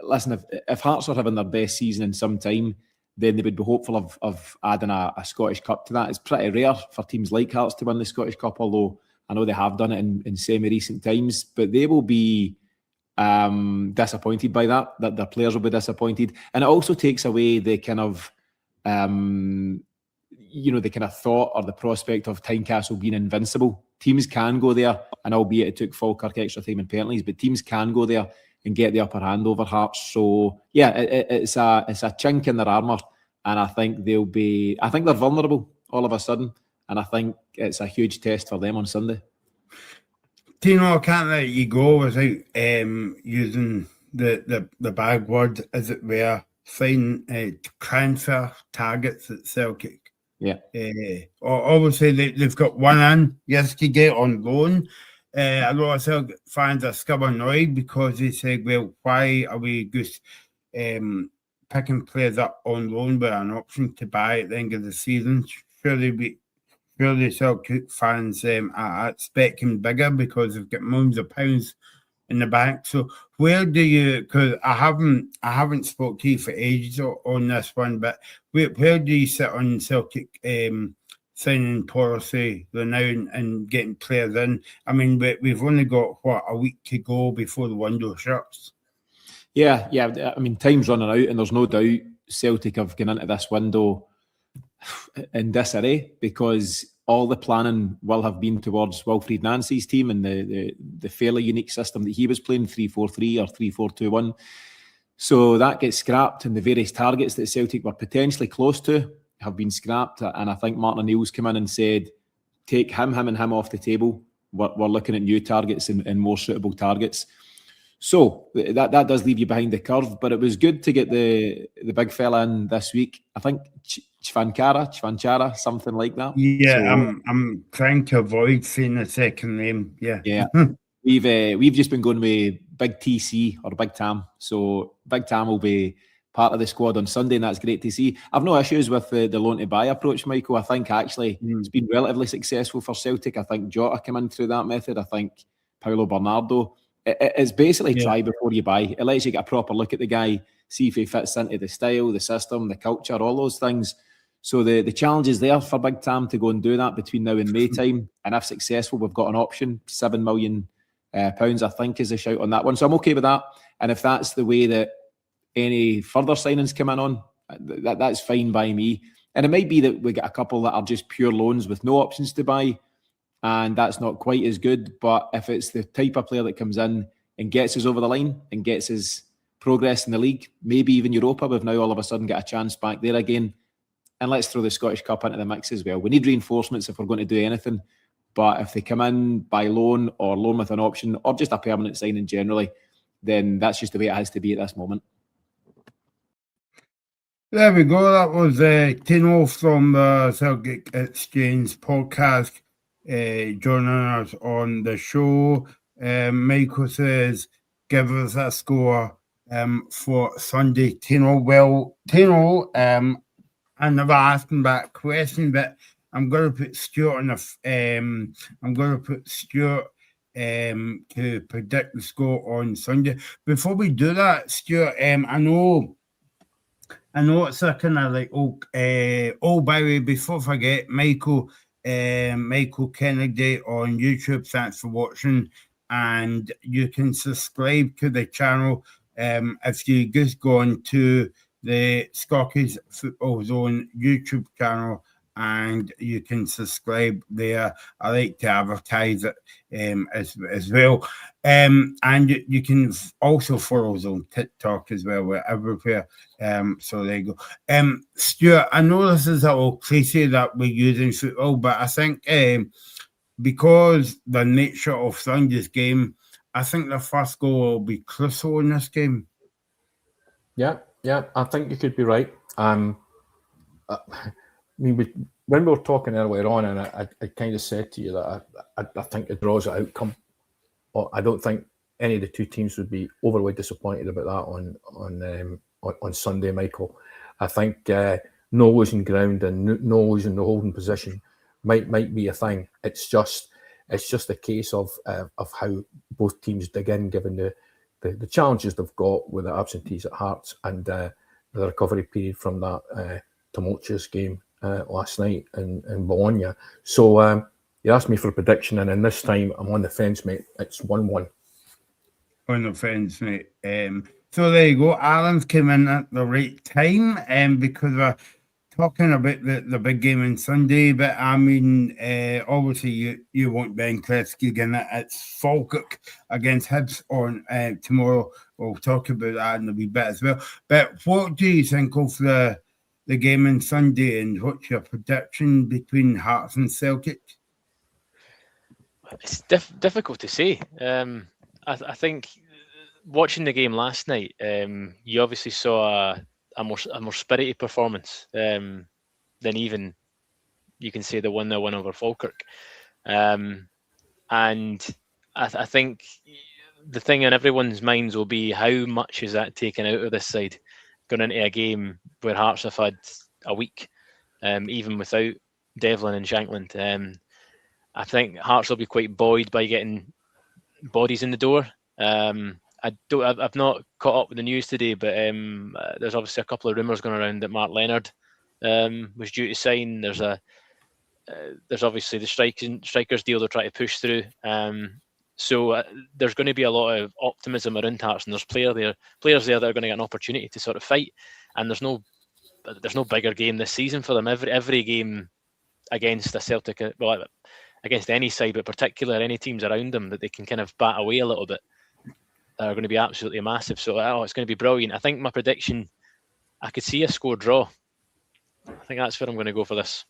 listen, if Hearts are having their best season in some time, then they would be hopeful of adding a Scottish Cup to that. It's pretty rare for teams like Hearts to win the Scottish Cup, although I know they have done it in semi-recent times. But they will be disappointed by that their players will be disappointed. And it also takes away the kind of, the kind of thought or the prospect of Tynecastle being invincible. Teams can go there, and albeit it took Falkirk extra time and penalties, but teams can go there and get the upper hand over Hearts. So yeah, it's a chink in their armour, and I think they're vulnerable all of a sudden, and I think it's a huge test for them on Sunday. Tino, I can't let you go without using the bag word, as it were, signing transfer targets at Celtic. Yeah. Obviously, they've got one in yesterday on loan. A lot of Celtic fans are still annoyed because they say, well, why are we just picking players up on loan with an option to buy at the end of the season? Surely Celtic fans are expecting bigger because they've got millions of pounds in the bank. So where do you? Because I haven't spoke to you for ages on this one, but where do you sit on Celtic signing policy now and getting players in? I mean, we've only got a week to go before the window shuts. Yeah. I mean, time's running out, and there's no doubt Celtic have gone into this window in disarray because all the planning will have been towards Wilfried Nancy's team and the fairly unique system that he was playing, 3-4-3 or 3-4-2-1. So that gets scrapped, and the various targets that Celtic were potentially close to have been scrapped. And I think Martin O'Neill's come in and said, take him and him off the table. We're looking at new targets and more suitable targets. So that does leave you behind the curve, but it was good to get the big fella in this week. I think Chvanchara, something like that. Yeah, so, I'm trying to avoid saying the second name. Yeah. We've just been going with Big TC or Big Tam. So Big Tam will be part of the squad on Sunday, and that's great to see. I've no issues with the loan to buy approach, Michael. I think actually it's been relatively successful for Celtic. I think Jota came in through that method. I think Paulo Bernardo. It's basically try before you buy. It lets you get a proper look at the guy, see if he fits into the style, the system, the culture, all those things. So the challenge is there for Big Tam to go and do that between now and May time. And if successful, we've got an option, £7 million, I think, is a shout on that one. So I'm okay with that. And if that's the way that any further signings come in on, that's fine by me. And it might be that we get a couple that are just pure loans with no options to buy, and that's not quite as good. But if it's the type of player that comes in and gets us over the line and gets us progress in the league, maybe even Europa, we've now all of a sudden got a chance back there again. And let's throw the Scottish Cup into the mix as well. We need reinforcements if we're going to do anything. But if they come in by loan or loan with an option or just a permanent signing generally, then that's just the way it has to be at this moment. There we go. That was Tino from the Celtic Exchange podcast joining us on the show. Michael says, give us a score for Sunday, Tino. Well, Tino, I never asked him that question, but I'm going to put Stuart on I'm going to put Stuart to predict the score on Sunday. Before we do that, Stuart, I know it's a kind of like by the way, before I forget, Michael Kennedy on YouTube. Thanks for watching, and you can subscribe to the channel if you just go on to the Scottish Football Zone YouTube channel, and you can subscribe there. I like to advertise it as well. And you can also follow us on TikTok as well. We're everywhere. So there you go. Stuart, I know this is a little cliche that we use in football, but I think because the nature of Sunday's game, I think the first goal will be Clouseau in this game. Yeah, I think you could be right. I mean, when we were talking earlier on, and I kind of said to you that I think the draw's an outcome. I don't think any of the two teams would be overly disappointed about that on Sunday, Michael. I think no losing ground and no losing the holding position might be a thing. It's just It's just a case of how both teams dig in, given the challenges they've got with the absentees at Hearts and the recovery period from that tumultuous game last night in Bologna. So you asked me for a prediction, and in this time I'm on the fence, mate. It's 1-1. On the fence, mate. So there you go. Alan's came in at the right time, because we're talking about the big game on Sunday. But I mean, obviously you want Ben Kletzky again. It's Falkirk against Hibs on tomorrow. We'll talk about that in a wee bit as well. But what do you think of the game on Sunday, and what's your prediction between Hearts and Celtic? It's difficult to say. I think watching the game last night, you obviously saw a more spirited performance than even you can say the 1-0 win over Falkirk. And I think the thing in everyone's minds will be how much is that taken out of this side going into a game where Hearts have had a week, even without Devlin and Shankland. I think Hearts will be quite buoyed by getting bodies in the door. I've not caught up with the news today, but there's obviously a couple of rumours going around that Mark Leonard was due to sign. There's obviously the strikers deal they're trying to push through. So there's going to be a lot of optimism around Hearts, and there's players there that are going to get an opportunity to sort of fight. And there's no bigger game this season for them. Every game against a Celtic, well, against any side, but particularly any teams around them that they can kind of bat away a little bit, are going to be absolutely massive. So it's going to be brilliant. I think my prediction, I could see a score draw. I think that's where I'm going to go for this.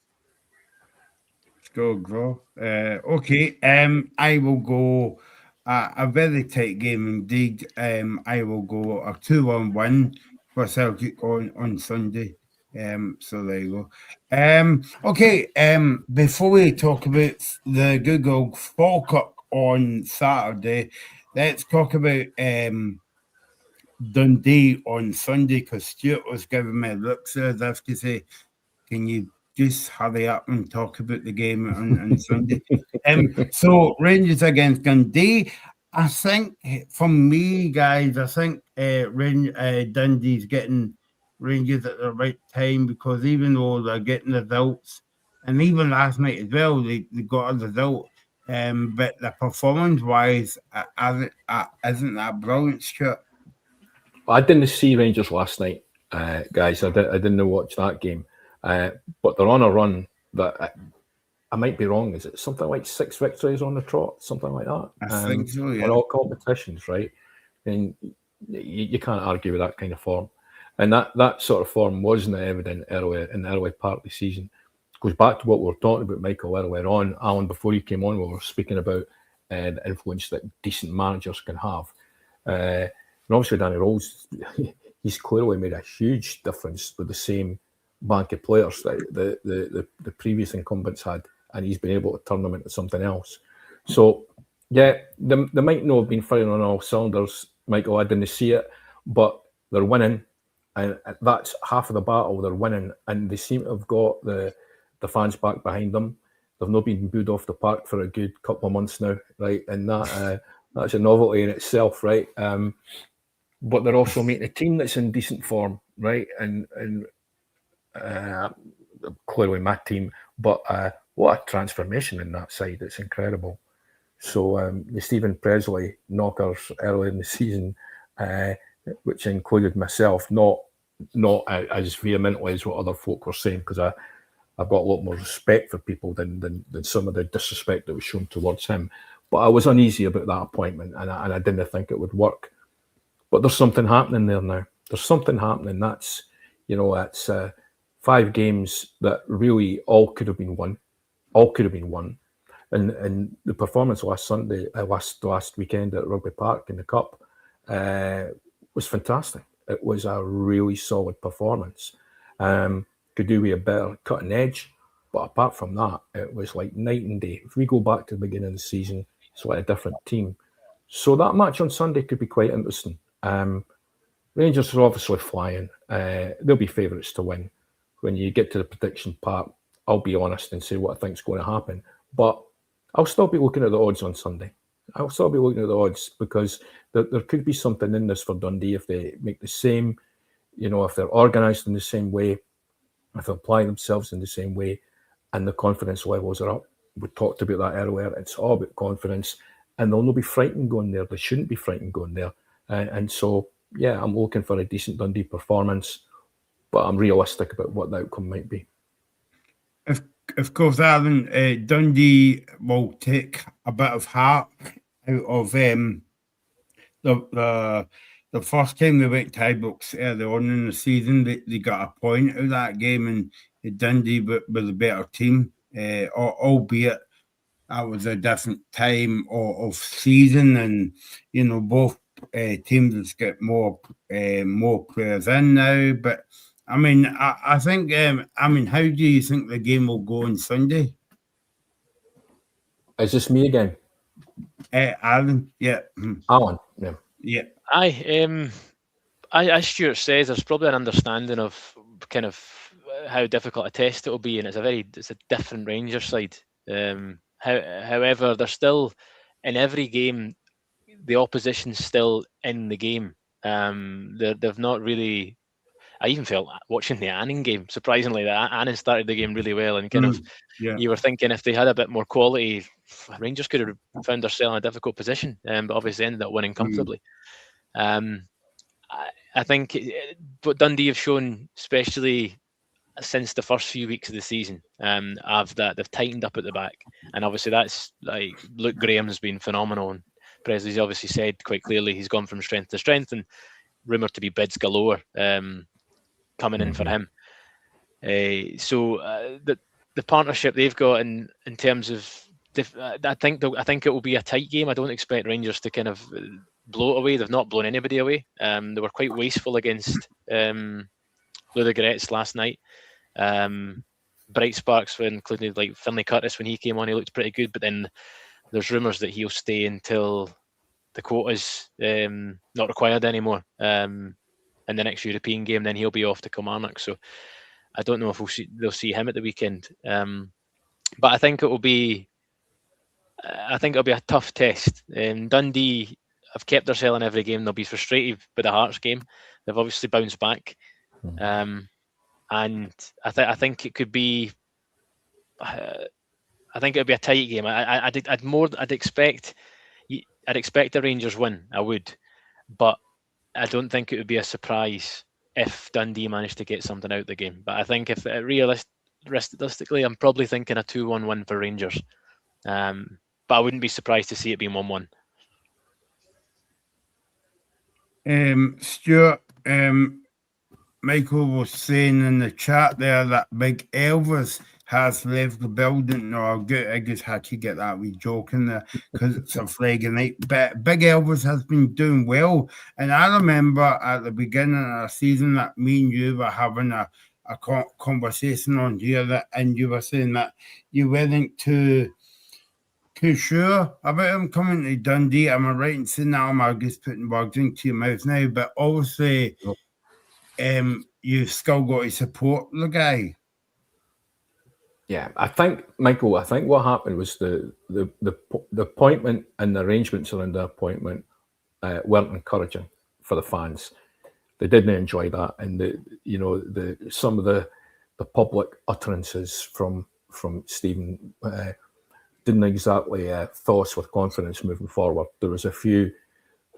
Go draw. Okay. I will go a very tight game indeed. I will go a 2-1 win for Celtic on Sunday. So there you go. Okay. Before we talk about the Google Falkirk on Saturday, let's talk about Dundee on Sunday, because Stuart was giving me looks as if to say, can you just hurry up and talk about the game on Sunday? So Rangers against Dundee. I think, for me, guys, I think Dundee's getting Rangers at the right time, because even though they're getting results, and even last night as well, they got a result, but the performance-wise isn't that brilliant, Stuart. I didn't see Rangers last night, guys. I didn't watch that game. But they're on a run that I might be wrong. Is it something like 6 victories on the trot, something like that? I think so, yeah. On all competitions, right? And you can't argue with that kind of form. And that sort of form wasn't evident in the early part of the season. It goes back to what we were talking about, Michael, earlier on. Alan, before you came on, we were speaking about the influence that decent managers can have. And obviously, Danny Rose, he's clearly made a huge difference with the same bank of players that the previous incumbents had, and he's been able to turn them into something else. So, yeah, they might not have been firing on all cylinders, Michael. I didn't see it, but they're winning, and that's half of the battle. They're winning, and they seem to have got the fans back behind them. They've not been booed off the park for a good couple of months now, right? And that's a novelty in itself, right? But they're also making a team that's in decent form, right? And clearly my team, but what a transformation in that side. It's incredible. So the Stephen Presley knockers early in the season, which included myself, not as vehemently as what other folk were saying, because I've got a lot more respect for people than some of the disrespect that was shown towards him. But I was uneasy about that appointment, and I didn't think it would work. But there's something happening there now. There's something happening. That's 5 games that really all could have been won. All could have been won. And the performance last weekend at Rugby Park in the Cup was fantastic. It was a really solid performance. Could do with a better cutting edge, but apart from that, it was like night and day. If we go back to the beginning of the season, it's like a different team. So that match on Sunday could be quite interesting. Rangers are obviously flying. They'll be favourites to win. When you get to the prediction part, I'll be honest and say what I think is going to happen. But I'll still be looking at the odds on Sunday. I'll still be looking at the odds because there could be something in this for Dundee if they make the same, if they're organised in the same way, if they apply themselves in the same way, and the confidence levels are up. We talked about that earlier. It's all about confidence, and they'll not be frightened going there. They shouldn't be frightened going there. And so, yeah, I'm looking for a decent Dundee performance, but I'm realistic about what the outcome might be. Of course, Alan, Dundee will take a bit of heart out of the first time they went to Ibrox early on in the season. They got a point out of that game, and Dundee with a better team, albeit that was a different time of season, and both teams have got more players in now, but. I mean, I think. How do you think the game will go on Sunday? Is this me again? Alan, yeah. Alan, yeah. Yeah. Aye. As Stuart says, there's probably an understanding of kind of how difficult a test it will be, and it's a different Rangers side. However, they're still in every game. The opposition's still in the game. They've not really. I even felt watching the Annan game, surprisingly, that Annan started the game really well, and you were thinking if they had a bit more quality, Rangers could have found themselves in a difficult position, but obviously ended up winning comfortably. I think what Dundee have shown, especially since the first few weeks of the season, they've tightened up at the back, and obviously that's like Luke Graham's been phenomenal, and Presley's obviously said quite clearly he's gone from strength to strength, and rumoured to be bids galore. Coming in for him, so the partnership they've got in terms of, I think it will be a tight game. I don't expect Rangers to kind of blow it away. They've not blown anybody away. They were quite wasteful against Ludogorets last night. Bright sparks, including like Finlay Curtis when he came on, he looked pretty good. But then there's rumours that he'll stay until the quota's not required anymore. In the next European game, then he'll be off to Kilmarnock. So I don't know if they'll see him at the weekend. But I think it'll be a tough test. Dundee have kept themselves in every game. They'll be frustrated with the Hearts game. They've obviously bounced back, and I think it could be. I think it'll be a tight game. I'd expect the Rangers win. I would, but I don't think it would be a surprise if Dundee managed to get something out of the game. But I think if realistically, I'm probably thinking a 2-1 win for Rangers. But I wouldn't be surprised to see it being 1-1. Stuart, Michael was saying in the chat there that Big Elvis has left the building. No, I just had to get that wee joke in there because it's a flagging night. But Big Elvis has been doing well. And I remember at the beginning of the season that me and you were having a conversation on here, and you were saying that you weren't too sure about him coming to Dundee. Am I right in saying that? I'm just putting words into your mouth now. But obviously, you've still got to support the guy. Yeah, I think, Michael, what happened was the appointment and the arrangements around the appointment weren't encouraging for the fans. They didn't enjoy that, and some of the public utterances from Stephen didn't exactly fill us with confidence moving forward. There was a few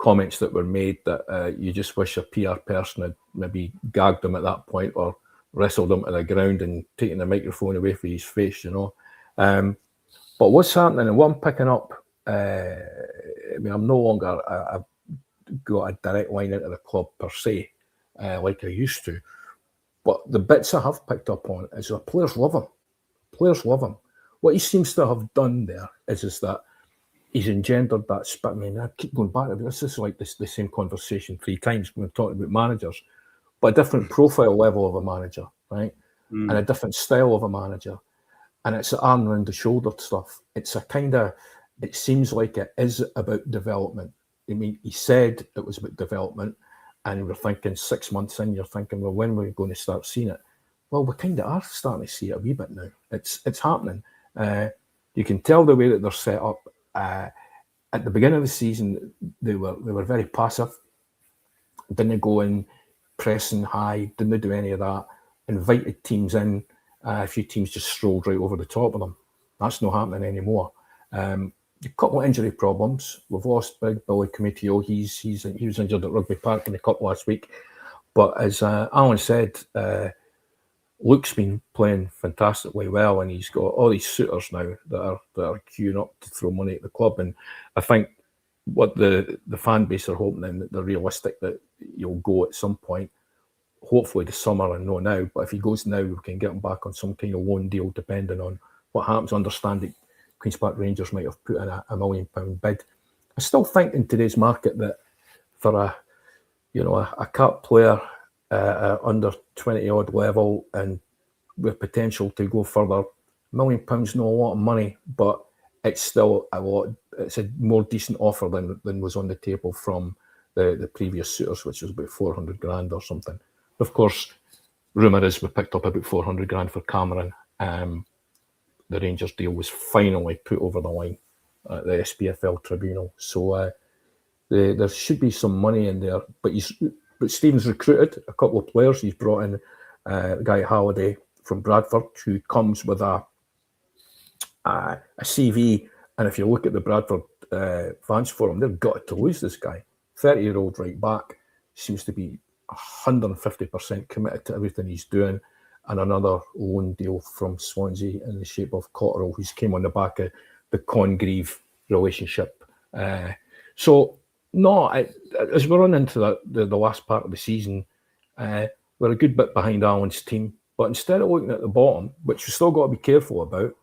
comments that were made that you just wish a PR person had maybe gagged him at that point or wrestled him to the ground and taken the microphone away from his face, But what's happening and what I'm picking up, I'm no longer, I've got a direct line into the club per se, like I used to. But the bits I have picked up on is that players love him. Players love him. What he seems to have done there is that he's engendered that spirit. I mean, I keep going back to this. This is like the same conversation 3 times when we're talking about managers. But a different profile level of a manager, right? And a different style of a manager. And it's the arm around the shoulder stuff. It's it seems like it is about development. I mean, he said it was about development, and we're thinking 6 months in, you're thinking, well, when are we going to start seeing it? Well, we kind of are starting to see it a wee bit now. It's happening. You can tell the way that they're set up. At the beginning of the season, they were very passive. Didn't go in pressing high. Didn't do any of that. Invited teams in. A few teams just strolled right over the top of them. That's not happening anymore. A couple of injury problems. We've lost Big Billy Commitio. He was injured at Rugby Park in the Cup last week. But as Alan said, Luke's been playing fantastically well, and he's got all these suitors now that are queuing up to throw money at the club. And I think what the fan base are hoping that they're realistic that he'll go at some point. Hopefully this summer, and not now. But if he goes now, we can get him back on some kind of loan deal, depending on what happens. Understanding Queen's Park Rangers might have put in a £1 million bid. I still think in today's market that for a cap player under 20 odd level and with potential to go further, £1 million not a lot of money, but it's still a lot. It's a more decent offer than was on the table from the previous suitors, which was about 400 grand or something. Of course, rumour is we picked up about 400 grand for Cameron. The Rangers deal was finally put over the line at the SPFL tribunal. So there should be some money in there. But Stephen's recruited a couple of players. He's brought in a guy Halliday from Bradford who comes with a CV. And if you look at the Bradford fans forum, they've got to lose this guy. 30-year-old right back, seems to be 150% committed to everything he's doing. And another loan deal from Swansea in the shape of Cotterill, who's came on the back of the Congreve relationship. So as we run into the last part of the season, we're a good bit behind Alan's team. But instead of looking at the bottom, which we've still got to be careful about,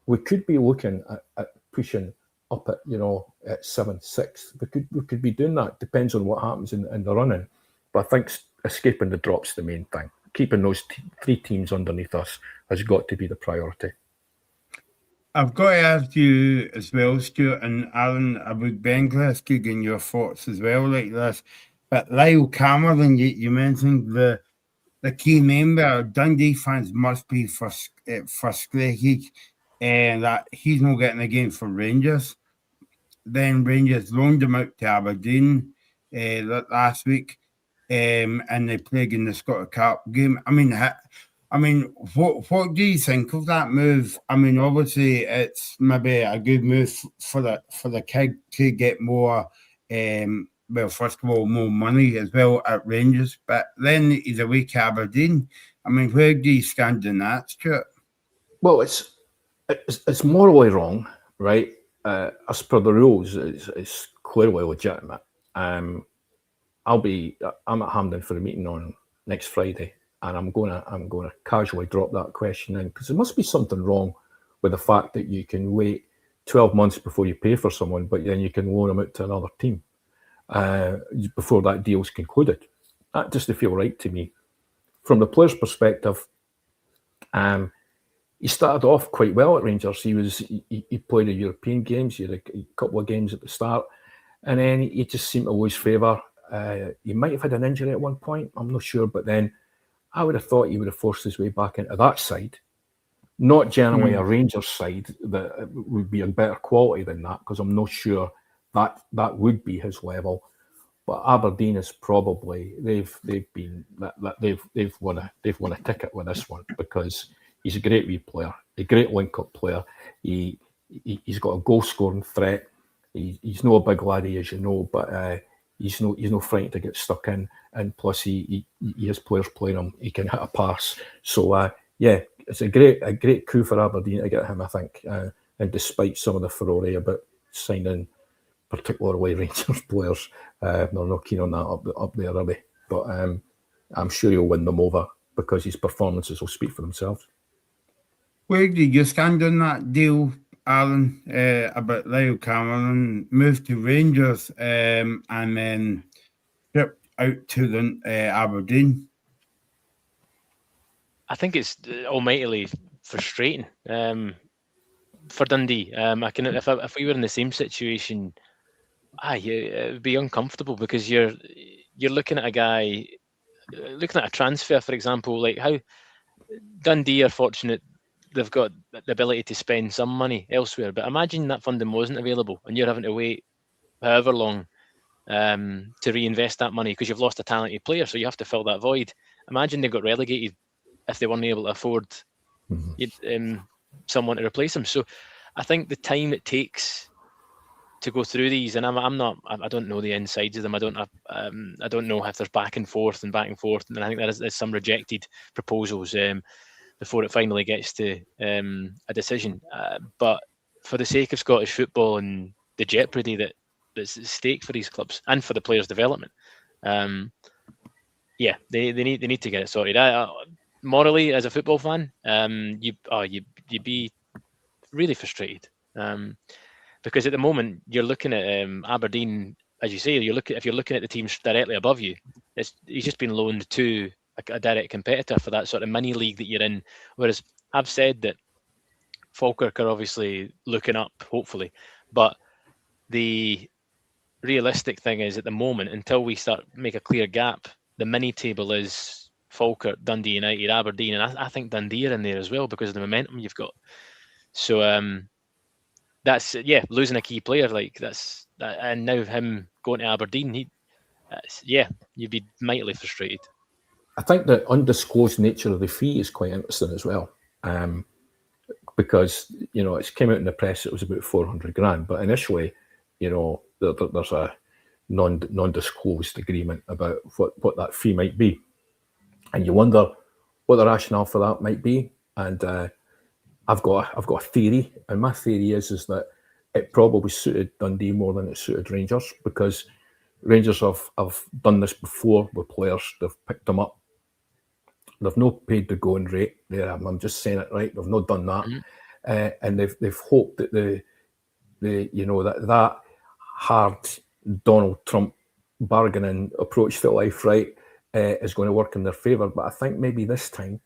we could be looking at pushing up at 7th, 6th. We could be doing that. Depends on what happens in the running. But I think escaping the drop's the main thing. Keeping those three teams underneath us has got to be the priority. I've got to ask you as well, Stuart and Alan, about Bengals, and your thoughts as well like this. But Lyle Cameron, you mentioned the key member. Dundee fans must be frustrated that he's not getting a game for Rangers. Then Rangers loaned him out to Aberdeen last week. And they played in the Scottish Cup game. I mean, what do you think of that move? I mean, obviously, it's maybe a good move for the kid to get more. Well, first of all, more money as well at Rangers, but then he's away to Aberdeen. I mean, where do you stand in that, Stuart? Well, it's morally wrong, right? As per the rules, it's clearly legitimate. I'm at Hampden for a meeting on next Friday, and I'm gonna casually drop that question in because there must be something wrong with the fact that you can wait 12 months before you pay for someone, but then you can loan them out to another team before that deal's concluded. That doesn't feel right to me. From the player's perspective, he started off quite well at Rangers. He played the European games. He had a couple of games at the start, and then he just seemed to lose favour. He might have had an injury at one point, I'm not sure, but then I would have thought he would have forced his way back into that side. Not generally a Rangers side that would be a better quality than that, because I'm not sure that would be his level. But Aberdeen is probably they've won a ticket with this one because he's a great wee player, a great link-up player. He's got a goal-scoring threat. He's not a big laddie, as you know, but he's no frightened to get stuck in, and plus he has players playing him. He can hit a pass. So it's a great coup for Aberdeen to get him, I think. And despite some of the furore about signing particularly Rangers players, they're not keen on that up there, are they? But I'm sure he'll win them over because his performances will speak for themselves. Where do you stand on that deal, Alan, about Lyle Cameron moved to Rangers and then shipped out to the Aberdeen? I think it's almightily frustrating for Dundee. If we were in the same situation, it would be uncomfortable because you're looking at a guy, looking at a transfer, for example, like how Dundee are fortunate they've got the ability to spend some money elsewhere. But imagine that funding wasn't available and you're having to wait however long to reinvest that money because you've lost a talented player, so you have to fill that void. Imagine they got relegated if they weren't able to afford someone to replace them. So I think the time it takes to go through these, and I don't know the insides of them. I don't know if there's back and forth, and I think there's some rejected proposals before it finally gets to a decision. But for the sake of Scottish football and the jeopardy that's at stake for these clubs and for the players' development, they need to get it sorted. Morally, as a football fan, you'd be really frustrated. Because at the moment you're looking at Aberdeen, as you say, if you're looking at the teams directly above you, he's just been loaned to a direct competitor for that sort of mini league that you're in. Whereas I've said that Falkirk are obviously looking up, hopefully, but the realistic thing is at the moment, until we start make a clear gap, the mini table is Falkirk, Dundee United, Aberdeen, and I think Dundee are in there as well because of the momentum you've got. So that's losing a key player like that's and now him going to Aberdeen, you'd be mightily frustrated. I think the undisclosed nature of the fee is quite interesting as well, because it's came out in the press it was about 400 grand, but initially, there's a non-disclosed agreement about what that fee might be, and you wonder what the rationale for that might be. And I've got a theory, and my theory is that it probably suited Dundee more than it suited Rangers, because Rangers have done this before with players. They've picked them up. They've not paid the going rate there. I'm just saying it right. They've not done that, and they've hoped that that hard Donald Trump bargaining approach to life, right, is going to work in their favour. But I think maybe this time,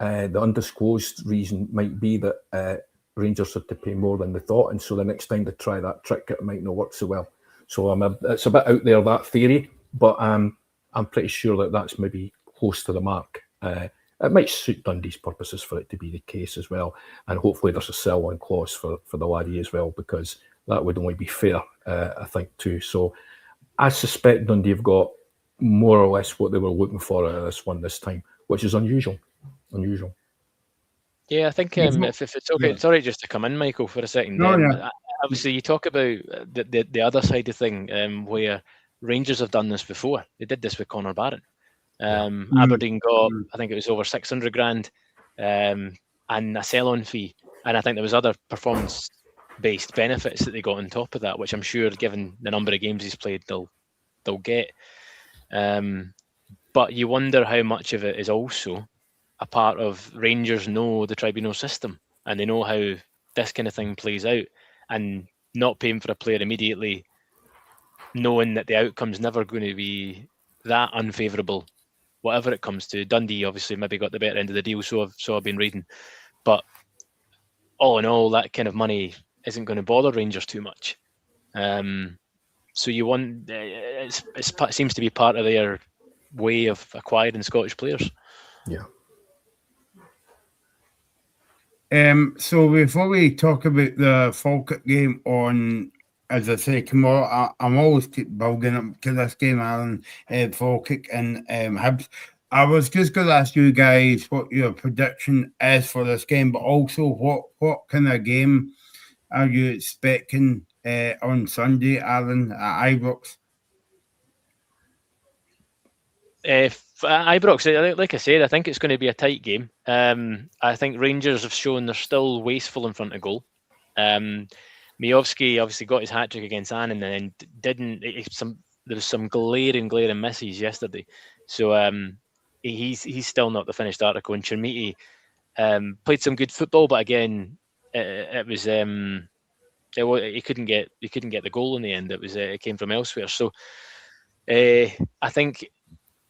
the undisclosed reason might be that Rangers had to pay more than they thought, and so the next time they try that trick, it might not work so well. So it's a bit out there, that theory, but I'm pretty sure that that's maybe close to the mark. It might suit Dundee's purposes for it to be the case as well, and hopefully there's a sell-on clause for the laddie as well, because that would only be fair, I think, too. So I suspect Dundee have got more or less what they were looking for out of this one this time, which is unusual. Yeah, I think if it's okay, sorry, just to come in, Michael, for a second. Obviously, you talk about the other side of thing, where Rangers have done this before. They did this with Conor Barron. Aberdeen got, I think it was over 600 grand, and a sell-on fee, and I think there was other performance-based benefits that they got on top of that, which I'm sure, given the number of games he's played, they'll get. But you wonder how much of it is also a part of Rangers know the tribunal system, and they know how this kind of thing plays out, and not paying for a player immediately, knowing that the outcome's never going to be that unfavourable, whatever it comes to. Dundee obviously maybe got the better end of the deal, so I've been reading, but all in all, that kind of money isn't going to bother Rangers too much. So you want it seems to be part of their way of acquiring Scottish players. Yeah. So before we talk about the Falkirk game on, as I say, tomorrow, I'm always keep building up to this game, Alan, Falkirk and Hibs. I was just going to ask you guys what your prediction is for this game, but also what kind of game are you expecting on Sunday, Alan, at Ibrox? Ibrox, like I said, I think it's going to be a tight game. I think Rangers have shown they're still wasteful in front of goal. Miovski obviously got his hat-trick against Annan and then didn't. There was some glaring misses yesterday. So he's still not the finished article. And Chermiti played some good football, but again, it was he couldn't get the goal in the end. It came from elsewhere. So I think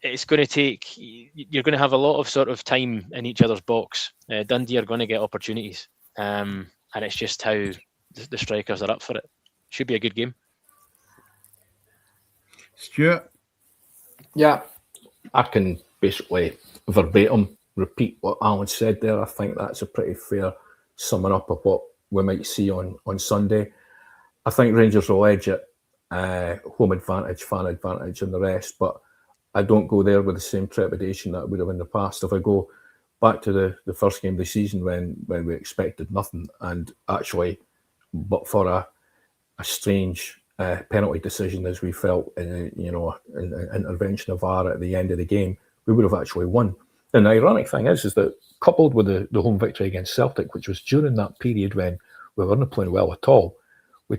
it's going to take. You're going to have a lot of sort of time in each other's box. Dundee are going to get opportunities, and it's just how the strikers are up for it. Should be a good game. Stuart? Yeah, I can basically verbatim repeat what Alan said there. I think that's a pretty fair summing up of what we might see on Sunday. I think Rangers will edge it, home advantage, fan advantage, and the rest. But I don't go there with the same trepidation that I would have in the past. If I go back to the first game of the season when we expected nothing, and actually, but for a strange penalty decision as we felt in an intervention of VAR at the end of the game, we would have actually won. And the ironic thing is that coupled with the home victory against Celtic, which was during that period when we weren't playing well at all, we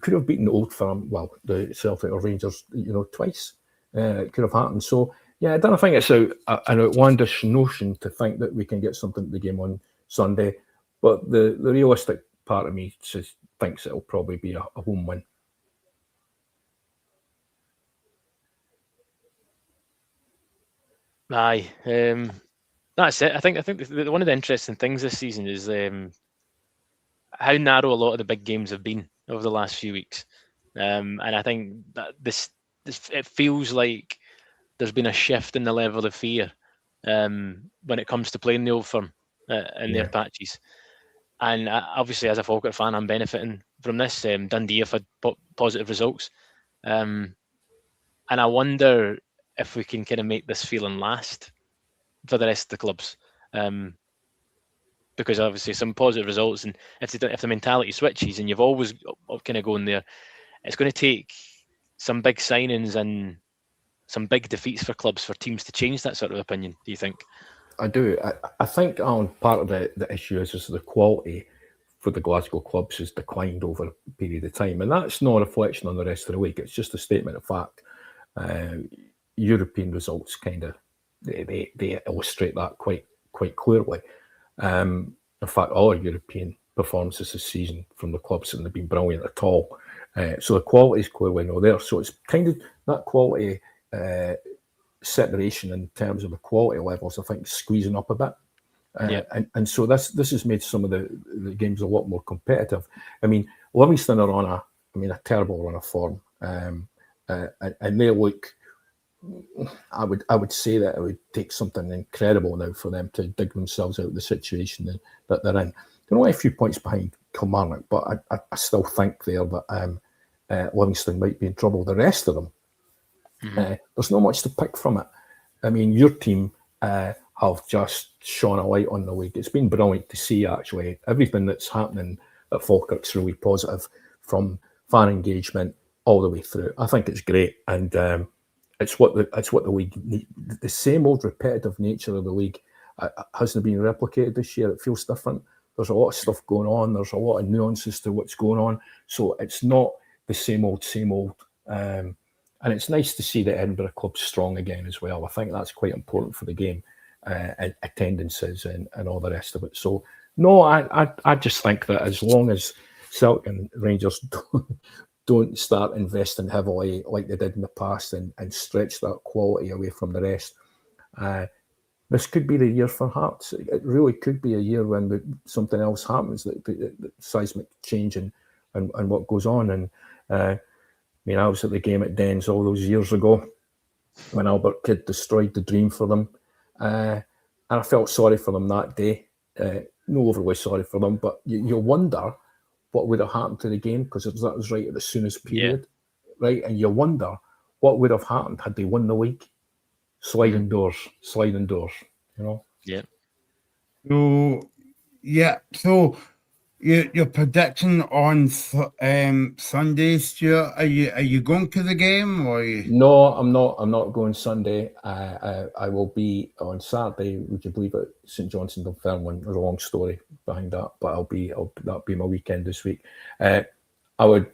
could have beaten Old Firm, well, the Celtic or Rangers, twice. It could have happened. So, yeah, I don't think it's an outlandish notion to think that we can get something to the game on Sunday. But the realistic part of me thinks it'll probably be a home win. Aye, that's it. I think one of the interesting things this season is how narrow a lot of the big games have been over the last few weeks, and I think that this it feels like there's been a shift in the level of fear when it comes to playing the Old Firm in their patches. And obviously, as a Falkirk fan, I'm benefiting from this. Dundee have had positive results, and I wonder if we can kind of make this feeling last for the rest of the clubs, because obviously some positive results, and if the mentality switches, and you've always kind of going there, it's going to take some big signings and some big defeats for clubs for teams to change that sort of opinion. Do you think? I do. I think part of the issue is the quality for the Glasgow clubs has declined over a period of time, and that's not a reflection on the rest of the league. It's just a statement of fact. European results kind of they illustrate that quite clearly. In fact, all our European performances this season from the clubs haven't been brilliant at all. So the quality is clearly not there. So it's kind of that quality separation in terms of the quality levels, I think, squeezing up a bit. And so this has made some of the games a lot more competitive. I mean, Livingston are on a terrible run of form, and they look. I would say that it would take something incredible now for them to dig themselves out of the situation that they're in. They're only a few points behind Kilmarnock, but I still think there that Livingston might be in trouble. The rest of them, there's not much to pick from it. I mean, your team have just shone a light on the league. It's been brilliant to see, actually. Everything that's happening at Falkirk's really positive, from fan engagement all the way through. I think it's great, and it's what the league needs. The same old repetitive nature of the league hasn't been replicated this year. It feels different. There's a lot of stuff going on. There's a lot of nuances to what's going on. So it's not the same old. And it's nice to see the Edinburgh club strong again as well. I think that's quite important for the game, and attendances and all the rest of it. So no, I just think that as long as Celtic and Rangers don't start investing heavily like they did in the past and stretch that quality away from the rest, this could be the year for Hearts. It really could be a year when something else happens, the seismic change and what goes on. And I was at the game at Dens all those years ago when Albert Kidd destroyed the dream for them, and I felt sorry for them that day. No overly sorry for them, but you wonder what would have happened to the game, because that was right at the soonest period, right? And you wonder what would have happened had they won the league. Sliding doors, Yeah. So your prediction on Sunday, Stuart? Are you going to the game, or? No, I'm not. I'm not going Sunday. I will be on Saturday. Would you believe it? St Johnstone Dunfermline. There's a long story behind that, but that'll be my weekend this week. I would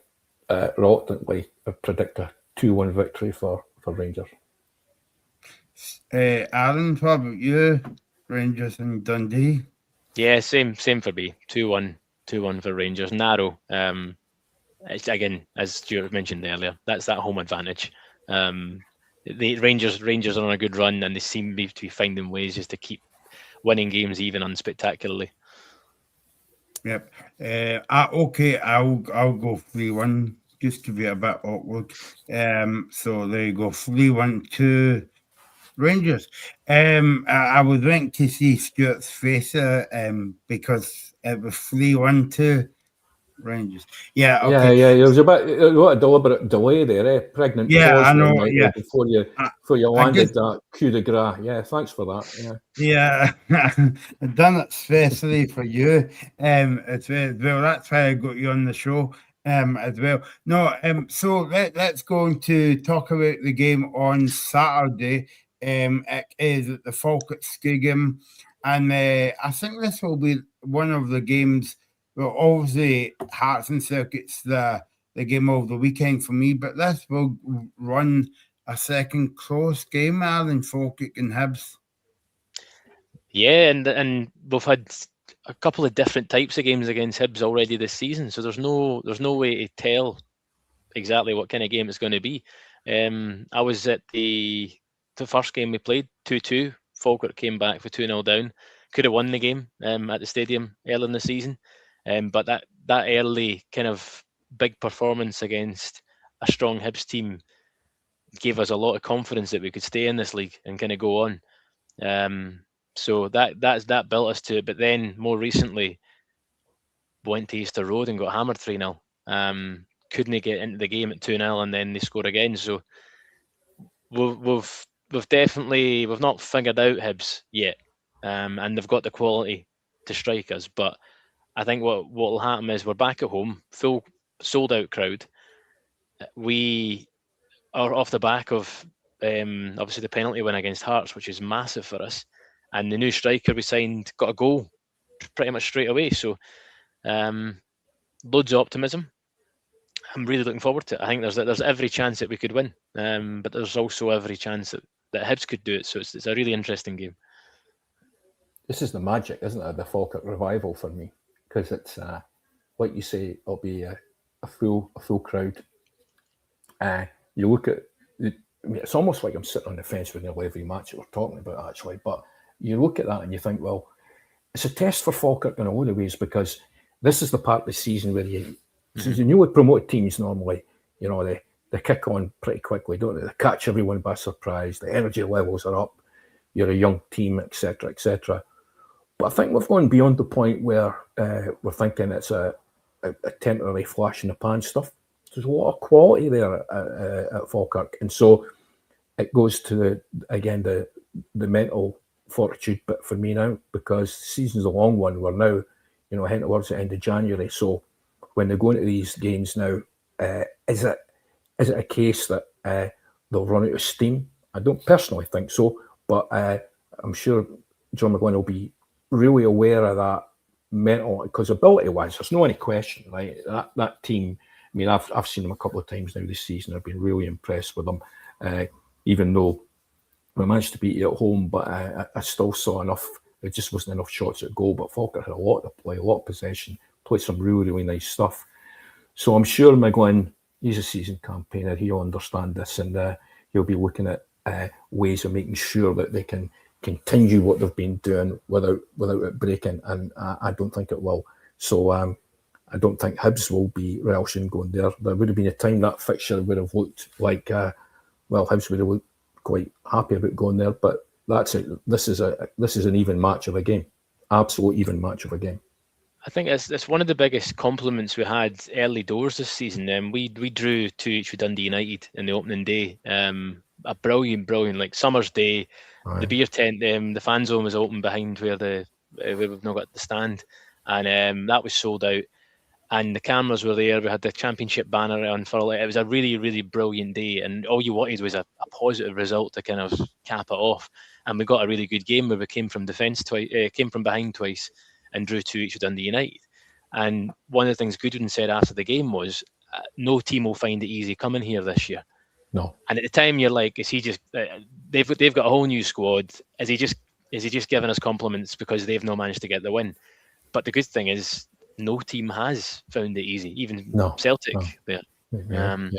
reluctantly predict a 2-1 victory for Rangers. Aaron, what about you? Rangers and Dundee. Yeah, same for me. 2-1 for Rangers. Narrow. It's, again, as Stuart mentioned earlier, that's that home advantage. The Rangers are on a good run, and they seem to be finding ways just to keep winning games even unspectacularly. Yep. Okay, I'll go 3-1 just to be a bit awkward. So there you go, 3-1 to Rangers. I was went to see Stuart's face because it was 3-1 to Rangers. Yeah, okay. Yeah. There was a bit a deliberate delay there, pregnant Yeah, pause I there, know. Michael, Yeah, before you I landed just that coup de grace. Yeah, thanks for that. yeah, I've done it especially for you. As well. That's why I got you on the show. As well. No. So let's go on to talk about the game on Saturday. It is at the Falkirk Stadium, and I think this will be one of the games. Well, obviously, Hearts and Circuits the game of the weekend for me, but this will run a second close game, Alan, Falkirk and Hibs. Yeah, and we've had a couple of different types of games against Hibs already this season, so there's no way to tell exactly what kind of game it's going to be. I was at the first game we played, 2-2. Falkirk came back for 2-0 down. Could have won the game at the stadium early in the season, but that early kind of big performance against a strong Hibs team gave us a lot of confidence that we could stay in this league and kind of go on. So that built us to it. But then more recently, went to Easter Road and got hammered 3-0. Couldn't get into the game at 2-0, and then they score again. So we've definitely not figured out Hibs yet, and they've got the quality to strike us. But I think what will happen is we're back at home, full sold out crowd. We are off the back of obviously the penalty win against Hearts, which is massive for us. And the new striker we signed got a goal pretty much straight away. So loads of optimism. I'm really looking forward to it. I think there's every chance that we could win, but there's also every chance that Hibs could do it. So it's a really interesting game. This is the magic, isn't it, the Falkirk revival for me? Because it's like you say, it'll be a full crowd. You look at it's almost like I'm sitting on the fence with nearly every match that we're talking about, actually. But you look at that and you think, well, it's a test for Falkirk in a lot of ways, because this is the part of the season where the newly promoted teams normally, they kick on pretty quickly, don't they? They catch everyone by surprise. The energy levels are up. You're a young team, etc., etc. But I think we've gone beyond the point where we're thinking it's a temporary flash in the pan stuff. There's a lot of quality there at Falkirk, and so it goes to the mental fortitude bit for me now, because the season's a long one. We're now, heading towards the end of January. So when they go into these games now, is it a case that they'll run out of steam? I don't personally think so, but I'm sure John McGlynn will be really aware of that mental, because ability-wise, there's no any question, right? That team. I mean, I've seen them a couple of times now this season. I've been really impressed with them, even though we managed to beat you at home, but I still saw enough. There just wasn't enough shots at goal, but Falkirk had a lot to play, a lot of possession, played some really, really nice stuff. So I'm sure McGlynn, he's a seasoned campaigner, he'll understand this, and he'll be looking at ways of making sure that they can continue what they've been doing without it breaking, and I don't think it will. So I don't think Hibs will be relishing going there. There would have been a time that fixture would have looked like, Hibs would have looked quite happy about going there. But that's it. This is an even match of a game, absolute even match of a game. I think it's one of the biggest compliments we had early doors this season. We drew 2-2 with Dundee United in the opening day. A brilliant, like summer's day. Right. The beer tent, the fan zone was open behind where we've not got the stand, and that was sold out. And the cameras were there. We had the championship banner on for it was a really, really brilliant day. And all you wanted was a positive result to kind of cap it off. And we got a really good game where we came from behind twice, and drew 2-2 with Dundee United. And one of the things Goodwin said after the game was, no team will find it easy coming here this year. No. And at the time, you're like, is he just? They've got a whole new squad. Is he just giving us compliments because they've not managed to get the win? But the good thing is, no team has found it easy, even Celtic there. Yeah.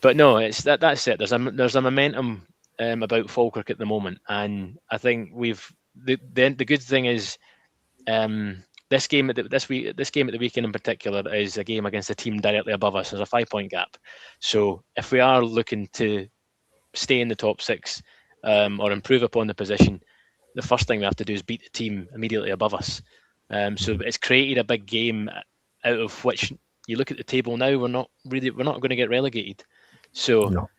But no, it's that's it. There's a momentum about Falkirk at the moment, and I think the good thing is this game at the weekend in particular is a game against a team directly above us. There's a 5-point gap, so if we are looking to stay in the top 6 or improve upon the position, the first thing we have to do is beat the team immediately above us. So it's created a big game out of which you look at the table now. We're not going to get relegated. So No.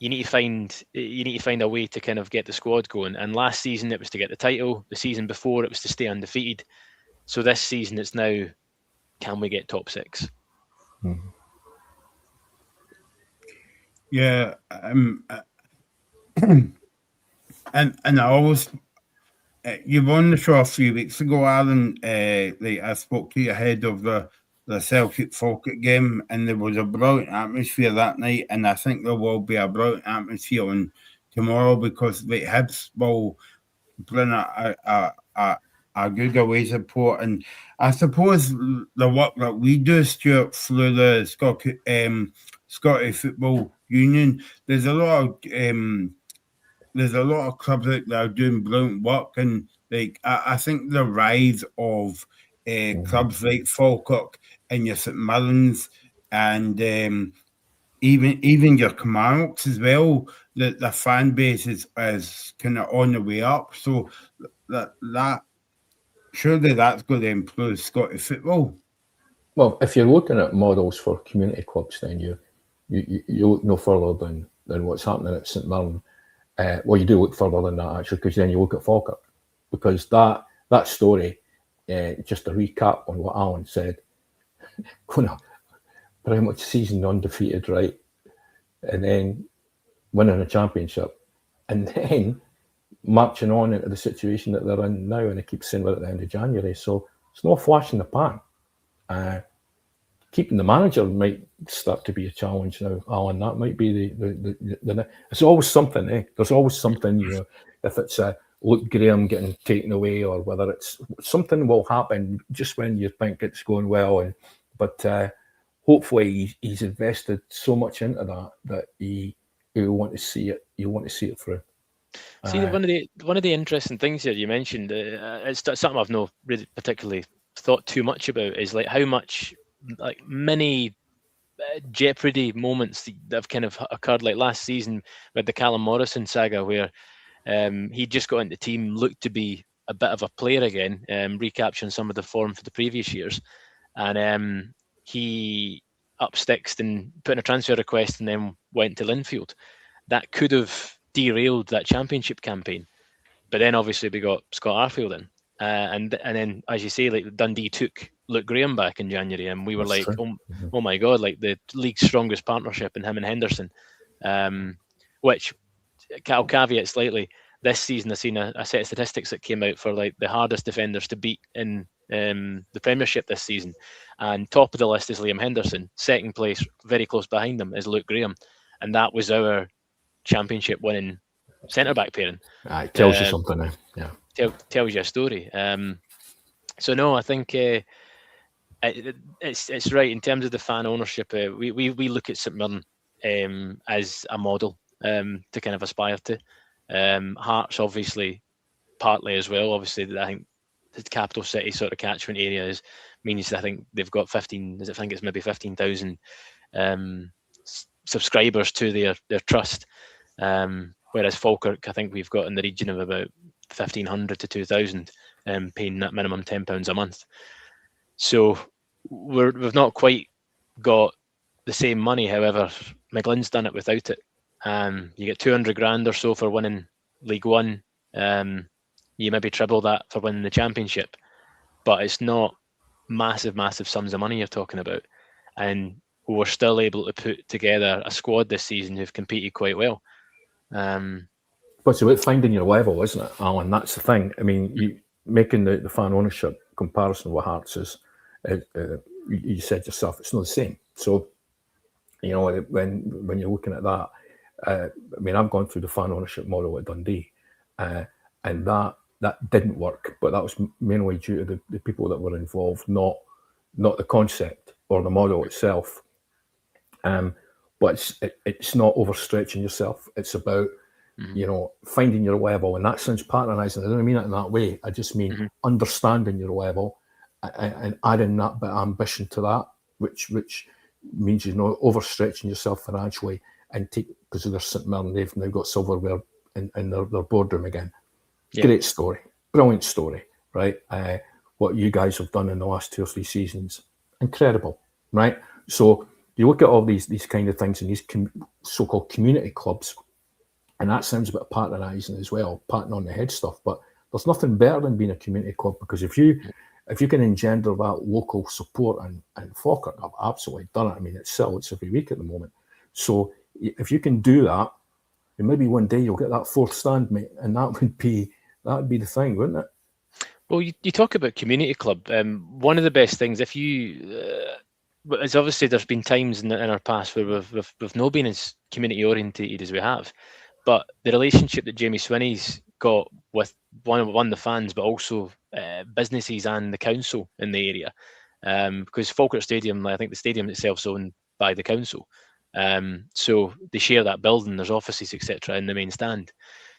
you need to find a way to kind of get the squad going. And last season it was to get the title. The season before it was to stay undefeated. So this season it's now, can we get top 6? Yeah, and I always, you were on the show a few weeks ago, Alan. Like I spoke to you ahead of the Celtic Falkirk game, and there was a brilliant atmosphere that night, and I think there will be a brilliant atmosphere on tomorrow, because like Hibs will bring a good away support. And I suppose the work that we do, Stuart, through the Scottish Football Union, there's a lot of clubs that are doing brilliant work, and like I think the rise of clubs like Falkirk and your St Mirrens and even your Kilmarnocks as well, the fan base is kind of on the way up. So that surely that's going to improve Scottish football. Well, if you're looking at models for community clubs, then you look no further than what's happening at St Mirren. Well, you do look further than that, actually, because then you look at Falkirk, because that story, just a recap on what Alan said, going to pretty much season undefeated, right, and then winning a championship, and then marching on into the situation that they're in now, and I keep saying we're at the end of January, so it's no flash in the pan. Keeping the manager might start to be a challenge now, Alan. That might be the it's always something, eh? There's always something, you know, if it's Luke Graham getting taken away, or whether it's something will happen just when you think it's going well. But hopefully he's invested so much into that he will want to see it. You want to see it through. See, one of the interesting things here you mentioned, it's something I've not really particularly thought too much about, is like how much like many jeopardy moments that have kind of occurred, like last season with the Callum Morrison saga, where he just got into the team, looked to be a bit of a player again, recapturing some of the form for the previous years, and he up sticks and put in a transfer request and then went to Linfield. That could have derailed that championship campaign, but then obviously we got Scott Arfield in, and then, as you say, like Dundee took Luke Graham back in January, and we were That's like, true. oh my god, like the league's strongest partnership in him and Henderson, which I'll caveat slightly. This season I've seen a set of statistics that came out for like the hardest defenders to beat in the Premiership this season, and top of the list is Liam Henderson. Second place, very close behind him, is Luke Graham, and that was our championship winning centre back pairing. It tells you something now. Yeah, tells you a story. So no, I think it's right in terms of the fan ownership. We look at St Mirren as a model to kind of aspire to. Hearts obviously partly as well. Obviously, I think the capital city sort of catchment area means I think they've got 15,000 subscribers to their trust. Whereas Falkirk, I think we've got in the region of about 1,500 to 2,000 paying that minimum £10 a month. So we've not quite got the same money. However, McGlynn's done it without it. You get 200 grand or so for winning League One. You maybe treble that for winning the Championship, but it's not massive sums of money you're talking about. And we're still able to put together a squad this season who've competed quite well. But it's about finding your level, isn't it, Alan? That's the thing. I mean, you making the fan ownership comparison with Hearts is, you said yourself, it's not the same. So, you know, when you're looking at that, I mean, I've gone through the fan ownership model at Dundee, and that didn't work. But that was mainly due to the people that were involved, not the concept or the model itself. But it's not overstretching yourself. It's about you know, finding your level, and that sounds patronising. I don't mean it in that way. I just mean understanding your level and adding that bit of ambition to that, which means you're not overstretching yourself financially. And because of their St Mirren, they've now got silverware in their boardroom again. Yeah. Great story, brilliant story, right? What you guys have done in the last 2 or 3 seasons, incredible, right? So you look at all these kind of things in these so-called community clubs, and that sounds a bit patronising as well, patting on the head stuff. But there's nothing better than being a community club, because if you can engender that local support, and Falkirk have absolutely done it. I mean, it's every week at the moment. So if you can do that, then maybe one day you'll get that 4th stand, mate, and that would be the thing, wouldn't it? Well, you talk about community club. One of the best things, if you, is obviously there's been times in our past where we've not been as community orientated as we have, but the relationship that Jamie Swinney's got with one the fans, but also businesses and the council in the area, because Falkirk Stadium, I think the stadium itself is owned by the council, so they share that building. There's offices, etc., in the main stand.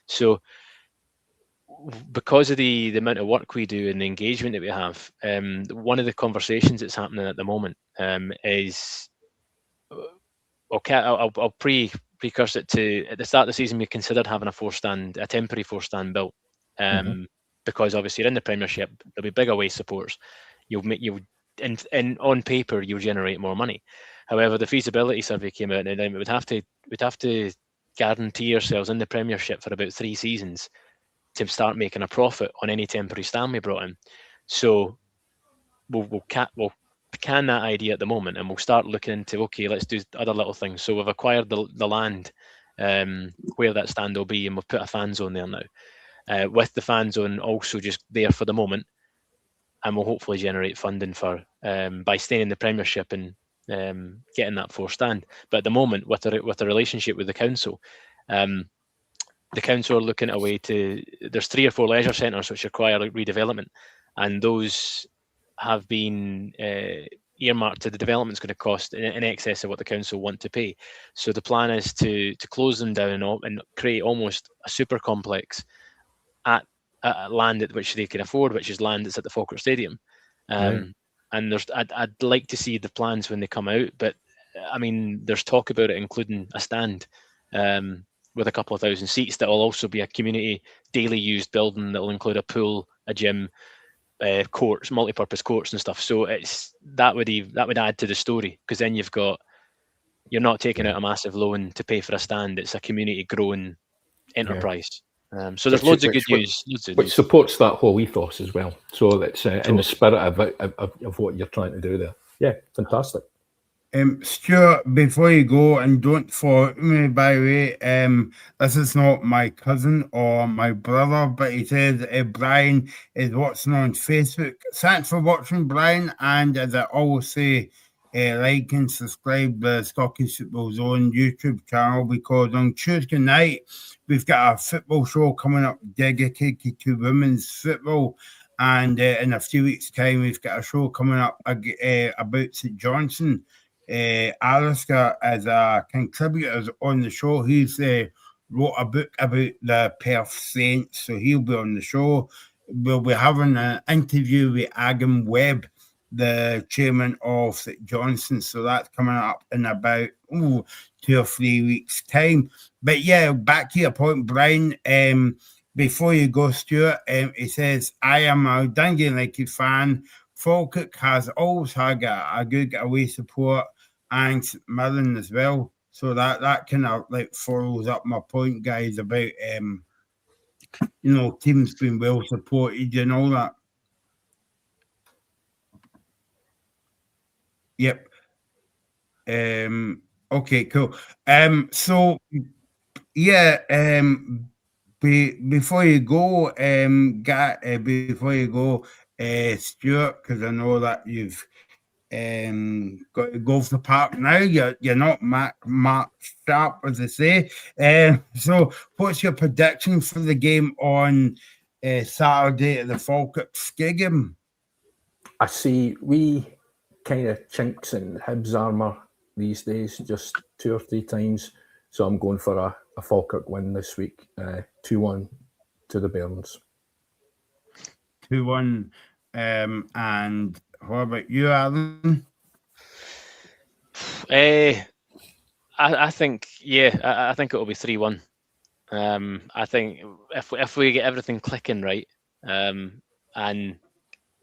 So because of the amount of work we do and the engagement that we have, one of the conversations that's happening at the moment is, okay, I'll precursor it to, at the start of the season we considered having a temporary 4-stand built, because obviously you're in the Premiership, there'll be big away supporters. On paper you'll generate more money. However, the feasibility survey came out, and then we'd have to guarantee ourselves in the Premiership for about 3 seasons to start making a profit on any temporary stand we brought in. So we'll can that idea at the moment, and we'll start looking into, okay, let's do other little things. So we've acquired the land where that stand will be, and we've put a fan zone there now, with the fan zone also just there for the moment, and we'll hopefully generate funding for by staying in the Premiership and getting that 4th stand. But at the moment, with the relationship with the council are looking at a way to, there's 3 or 4 leisure centres which require redevelopment, and those have been earmarked to the development's going to cost in excess of what the council want to pay. So the plan is to close them down and create almost a super complex at land at which they can afford, which is land that's at the Falkirk Stadium. And I'd like to see the plans when they come out, but I mean, there's talk about it including a stand with a couple of thousand seats that will also be a community daily used building that will include a pool, a gym, courts, multi-purpose courts and stuff. So that would add to the story, because then you're not taking out a massive loan to pay for a stand. It's a community growing enterprise. So there's loads of good news. Which supports that whole ethos as well. So that's in the spirit of what you're trying to do there. Yeah, fantastic. Stuart, before you go, and don't fault me, by the way, this is not my cousin or my brother, but he says Brian is watching on Facebook. Thanks for watching, Brian, and as I always say, like and subscribe the Scottish Football Zone YouTube channel, because on Tuesday night we've got a football show coming up dedicated to women's football, and in a few weeks' time we've got a show coming up about St Johnstone. Alistair, as a contributor on the show, he's wrote a book about the Perth Saints, so he'll be on the show. We'll be having an interview with Agam Webb, the chairman of St Johnstone, so that's coming up in about 2 or 3 weeks' time. But yeah, back to your point, Brian. Before you go, Stuart, he says, I am a Dundee United fan. Falkirk has always had a good away support, and St Mirren as well. So that kind of like follows up my point, guys, about teams being well supported and all that. Yep. Okay, cool. So yeah, before you go, Stuart, because I know that you've got to go for the park now. You're not Mark Sharp, as they say. So what's your prediction for the game on Saturday at the Falkirk Stadium? I see we kind of chinks in Hibs armour these days, just 2 or 3 times. So I'm going for a Falkirk win this week, 2-1 to the Bairns. 2-1. And what about you, Alan? I think, I think it'll be 3-1. I think if we get everything clicking right, and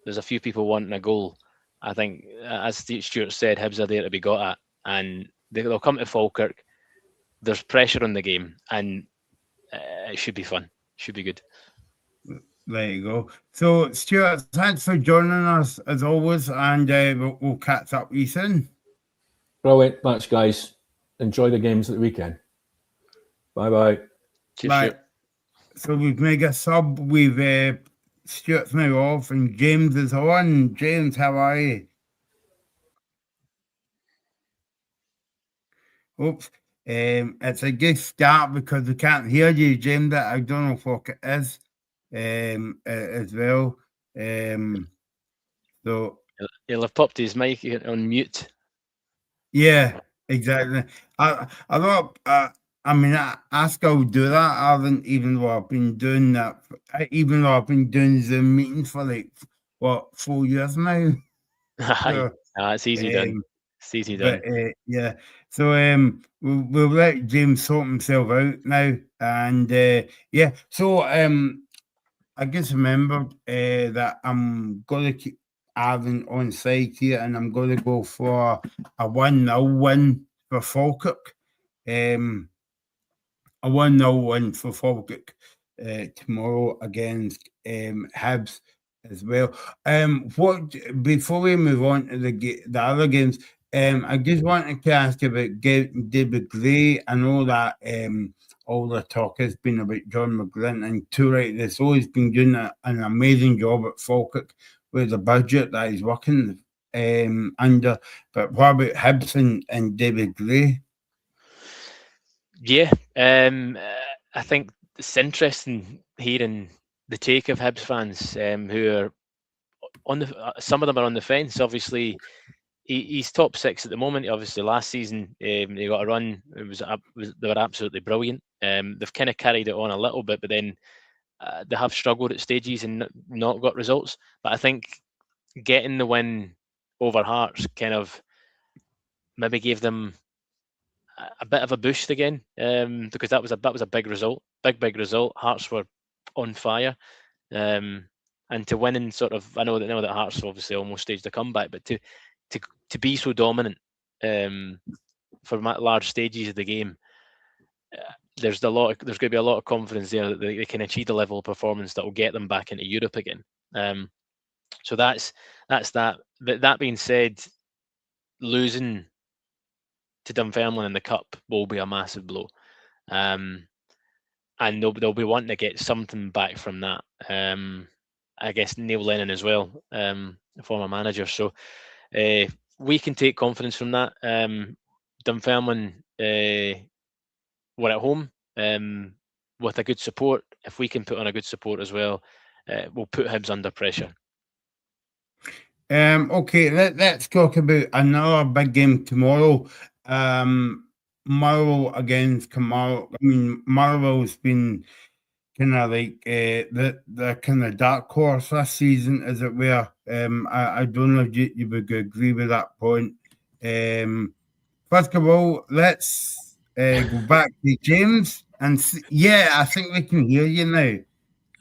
there's a few people wanting a goal, I think, as Stuart said, Hibs are there to be got at, and they'll come to Falkirk. There's pressure on the game, and it should be fun. Should be good. There you go. So, Stuart, thanks for joining us as always, and we'll catch up with you soon. Brilliant. Thanks, guys. Enjoy the games at the weekend. Bye-bye. Cheers, Bye. Stuart. So we've made a sub with Stuart's now off and James is on. James, how are you? Oops. It's a good start because we can't hear you, James. I don't know what it is as well. So He'll have popped his mic on mute. yeah, exactly. I thought I mean I still do that. I haven't, even though I've been doing that, even though I've been doing Zoom meetings for like 4 years now. So, It's easy done. It's easy done. but yeah, so we'll let James sort himself out now, and yeah, so I just remembered that I'm gonna keep Aaron on site here, and I'm gonna go for a 1-0 win for Falkirk. A 1-0 win for Falkirk tomorrow against Hibs as well. What before we move on to the other games, I just wanted to ask about David Gray. I know that all the talk has been about John McGlynn, and to right, this always been doing an amazing job at Falkirk with the budget that he's working under. But what about Hibs and David Gray? Yeah, I think it's interesting hearing the take of Hibs fans who are on the. Some of them are on the fence. Obviously, he's top six at the moment. Obviously, last season he got a run. They were absolutely brilliant. They've kind of carried it on a little bit, but then they have struggled at stages and not got results. But I think getting the win over Hearts kind of maybe gave them a bit of a boost again, because that was a big result, big result. Hearts were on fire, and to win in sort of, I know that Hearts obviously almost staged a comeback, but to be so dominant for large stages of the game, there's going to be a lot of confidence there that they can achieve the level of performance that will get them back into Europe again. So that's that. But that being said, losing to Dunfermline in the cup will be a massive blow, and they'll be wanting to get something back from that. I guess Neil Lennon as well, former manager. So we can take confidence from that. Dunfermline were at home with a good support. If we can put on a good support as well, we'll put Hibs under pressure. Okay, let's talk about another big game tomorrow. Motherwell against Carmarthen. I mean, Motherwell's been kind of like the kind of dark horse this season, as it were. I don't know if you would agree with that point. First of all, let's go back to James and yeah, I think we can hear you now.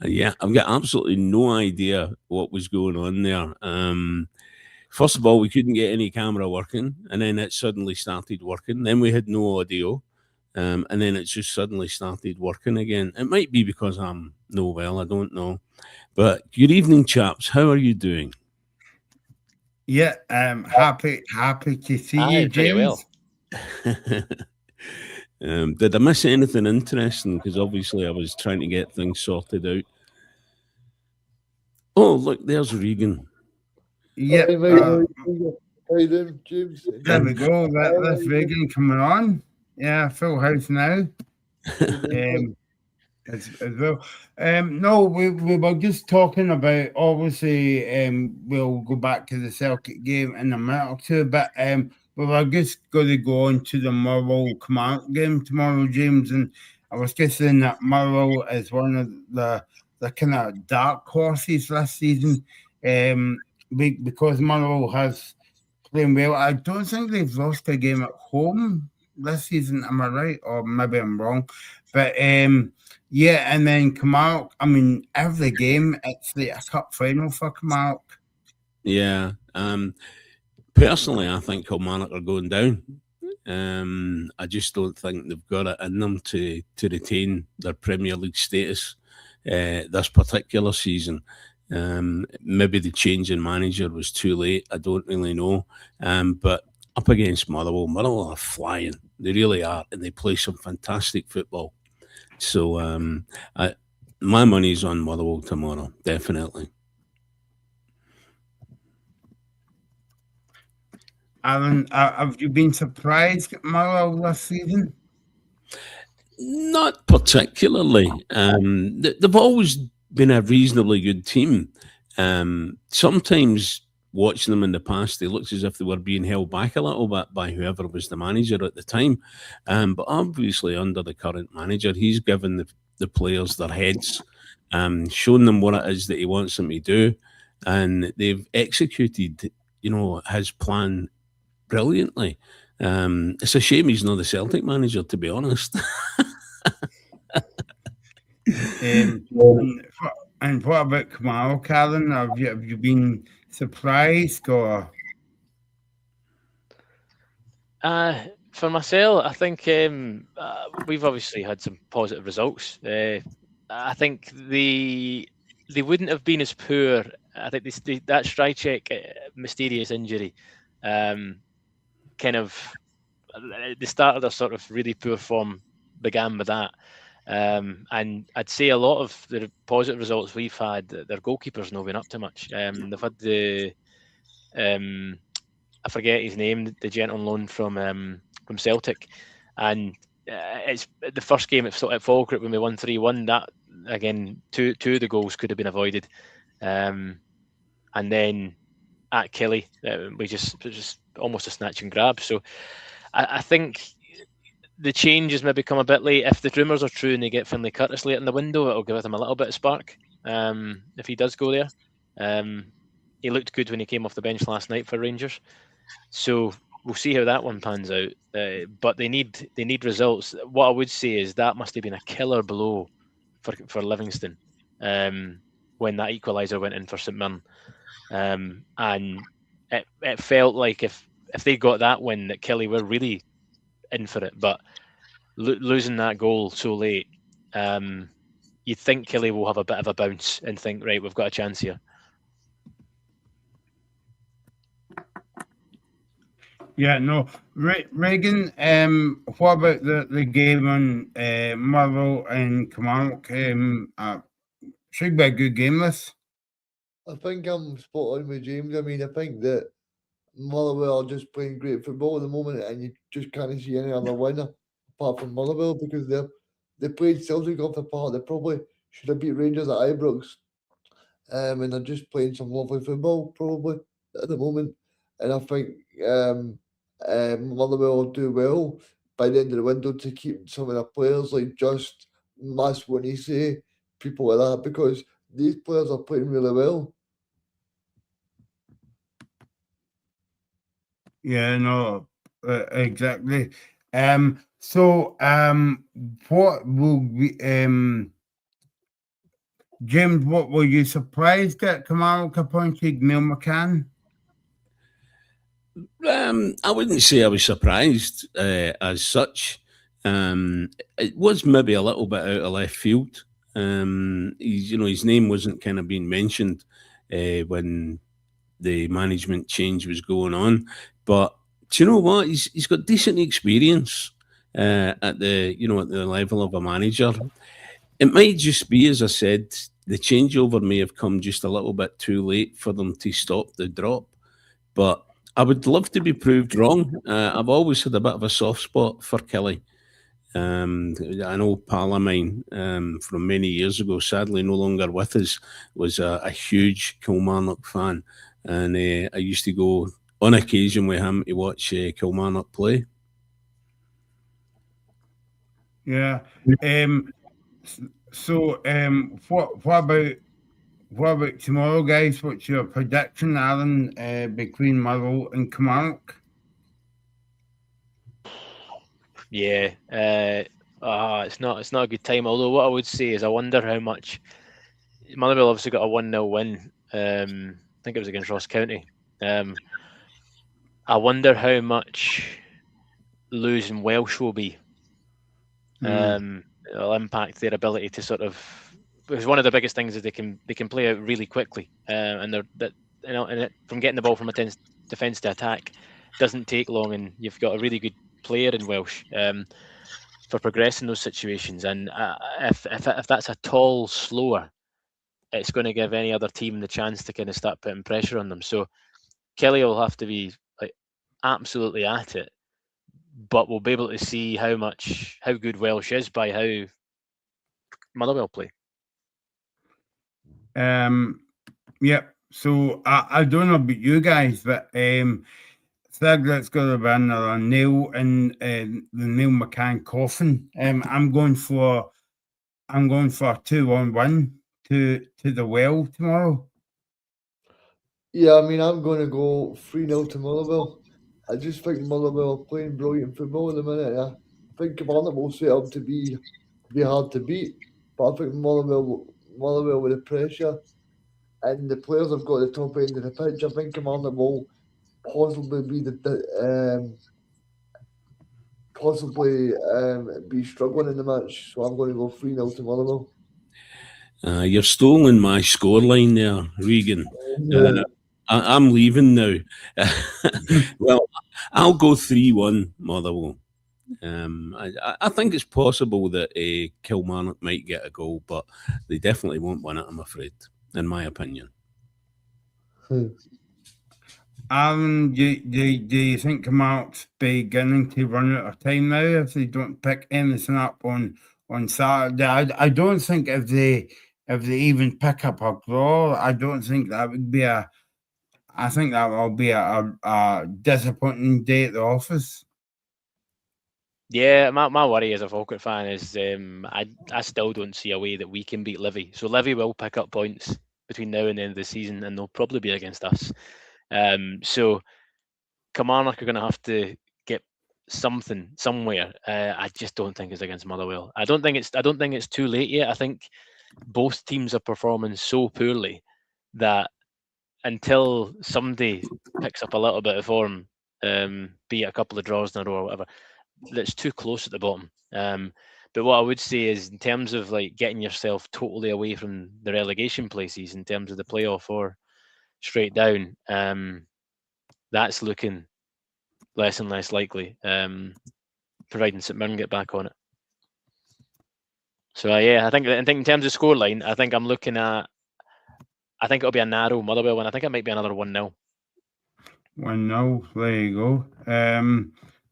Yeah, I've got absolutely no idea what was going on there. First of all, we couldn't get any camera working, and then it suddenly started working. Then we had no audio, and then it just suddenly started working again. It might be because I'm no well, I don't know. But good evening, chaps. How are you doing? Yeah, happy to see you, James. Well. Did I miss anything interesting? Because obviously I was trying to get things sorted out. Oh, look, there's Regan. Yeah, How you doing, James? there we go. That's Regan coming on. Yeah, full house now. As well. No, we were just talking about, obviously, we'll go back to the Celtic game in a minute or two, but we were just going to go on to the Motherwell Carmarthen game tomorrow, James, and I was just saying that Motherwell is one of the kind of dark horses last season, because Motherwell has playing well. I don't think they've lost a game at home this season. Am I right? Or maybe I'm wrong. But yeah, and then Kilmarnock, I mean, every game, it's like a cup final for Kilmarnock. Yeah. Personally, I think Kilmarnock are going down. I just don't think they've got it in them to retain their Premier League status this particular season. Maybe the change in manager was too late. I don't really know. But up against Motherwell are flying. They really are, and they play some fantastic football. So my money's on Motherwell tomorrow, definitely. Alan, have you been surprised at Motherwell this season? Not particularly. They've always been a reasonably good team. Sometimes watching them in the past, they looked as if they were being held back a little bit by whoever was the manager at the time. But obviously, under the current manager, he's given the players their heads, shown them what it is that he wants them to do, and they've executed, his plan brilliantly. It's a shame he's not the Celtic manager, to be honest. And what about Kilmarnock, Alan? Have you been surprised or? For myself, I think we've obviously had some positive results. I think they wouldn't have been as poor. I think that Strychek mysterious injury kind of the start of their sort of really poor form began with that. And I'd say a lot of the positive results we've had, their goalkeeper's not been up to much. They've had I forget his name, the gent on loan from Celtic, and it's the first game at Falkirk when we won 3-1. That again, two of the goals could have been avoided, and then at Kelly, we just almost a snatch and grab. So I think the change has maybe come a bit late. If the rumours are true and they get Finlay Curtis late in the window, it'll give him a little bit of spark. If he does go there, he looked good when he came off the bench last night for Rangers. So we'll see how that one pans out. But they need results. What I would say is that must have been a killer blow for Livingston when that equaliser went in for St Mirren. And it felt like if they got that win, that Kelly were really in for it. But losing that goal so late, you'd think Kelly will have a bit of a bounce and think, right, we've got a chance here. Yeah, no. Reagan, what about the game on Motherwell and Kilmarnock? Should be a good game, this. I think I'm spot on with James. I mean, I think that Motherwell are just playing great football at the moment, and you just can't see any other winner apart from Motherwell because they played Celtic off the park. They probably should have beat Rangers at Ibrox, and they're just playing some lovely football probably at the moment. And I think Motherwell will do well by the end of the window to keep some of the players like Just, Maswanise, people like that, because these players are playing really well. Yeah, no, exactly. So, what will be, James, what were you surprised that Kilmarnock appointed Neil McCann? I wouldn't say I was surprised as such. It was maybe a little bit out of left field. His name wasn't kind of being mentioned when the management change was going on. But do you know what? He's got decent experience at the level of a manager. It might just be, as I said, the changeover may have come just a little bit too late for them to stop the drop. But I would love to be proved wrong. I've always had a bit of a soft spot for Kelly. I know pal of mine from many years ago, sadly no longer with us, was a huge Kilmarnock fan. And I used to go on occasion with him to watch Kilmarnock play. Yeah. So, what about tomorrow, guys? What's your prediction, Alan, between Motherwell and Kilmarnock? Yeah, it's not a good time. Although what I would say is, I wonder how much Motherwell obviously got a 1-0 win. I think it was against Ross County. I wonder how much losing Welsh will be. It'll impact their ability to sort of, because one of the biggest things is they can play out really quickly, and from getting the ball from a defence to attack doesn't take long, and you've got a really good player in Welsh for progressing those situations. And if that's at all slower, it's going to give any other team the chance to kind of start putting pressure on them. So Kelly will have to be like absolutely at it, but we'll be able to see how good Welsh is by how Motherwell play. Yep. So I don't know about you guys, but Thurgott's got to be another nail in the Neil McCann coffin. I'm going for a 2-1 to the Well tomorrow. Yeah, I mean, I'm going to go 3-0 to Motherwell. I just think Motherwell are playing brilliant football at the minute. I think Kilmarnock will set up to be hard to beat, but I think Motherwell with the pressure and the players have got the top end of the pitch. I think Kilmarnock will possibly be be struggling in the match. So I'm going to go 3-0 to Motherwell. You're stolen my scoreline there, Regan. I'm leaving now. Well, I'll go 3-1 Motherwell. I think it's possible that Kilmarnock might get a goal, but they definitely won't win it, I'm afraid, in my opinion. Alan, do you think Kilmarnock's beginning to run out of time now if they don't pick anything up on Saturday? I don't think if they even pick up a draw, I don't think that would be I think that will be a disappointing day at the office. Yeah, my worry as a Falkirk fan is I still don't see a way that we can beat Livy. So Livy will pick up points between now and the end of the season, and they'll probably be against us. So Kilmarnock are going to have to get something somewhere. I just don't think it's against Motherwell. I don't think it's too late yet. I think both teams are performing so poorly that until somebody picks up a little bit of form, be it a couple of draws in a row or whatever, that's too close at the bottom. But what I would say is, in terms of like getting yourself totally away from the relegation places, in terms of the playoff or straight down, that's looking less and less likely, providing St Mirren get back on it. So yeah, I think in terms of scoreline, I think it'll be a narrow Motherwell win. I think it might be another 1-0. 1-0, there you go.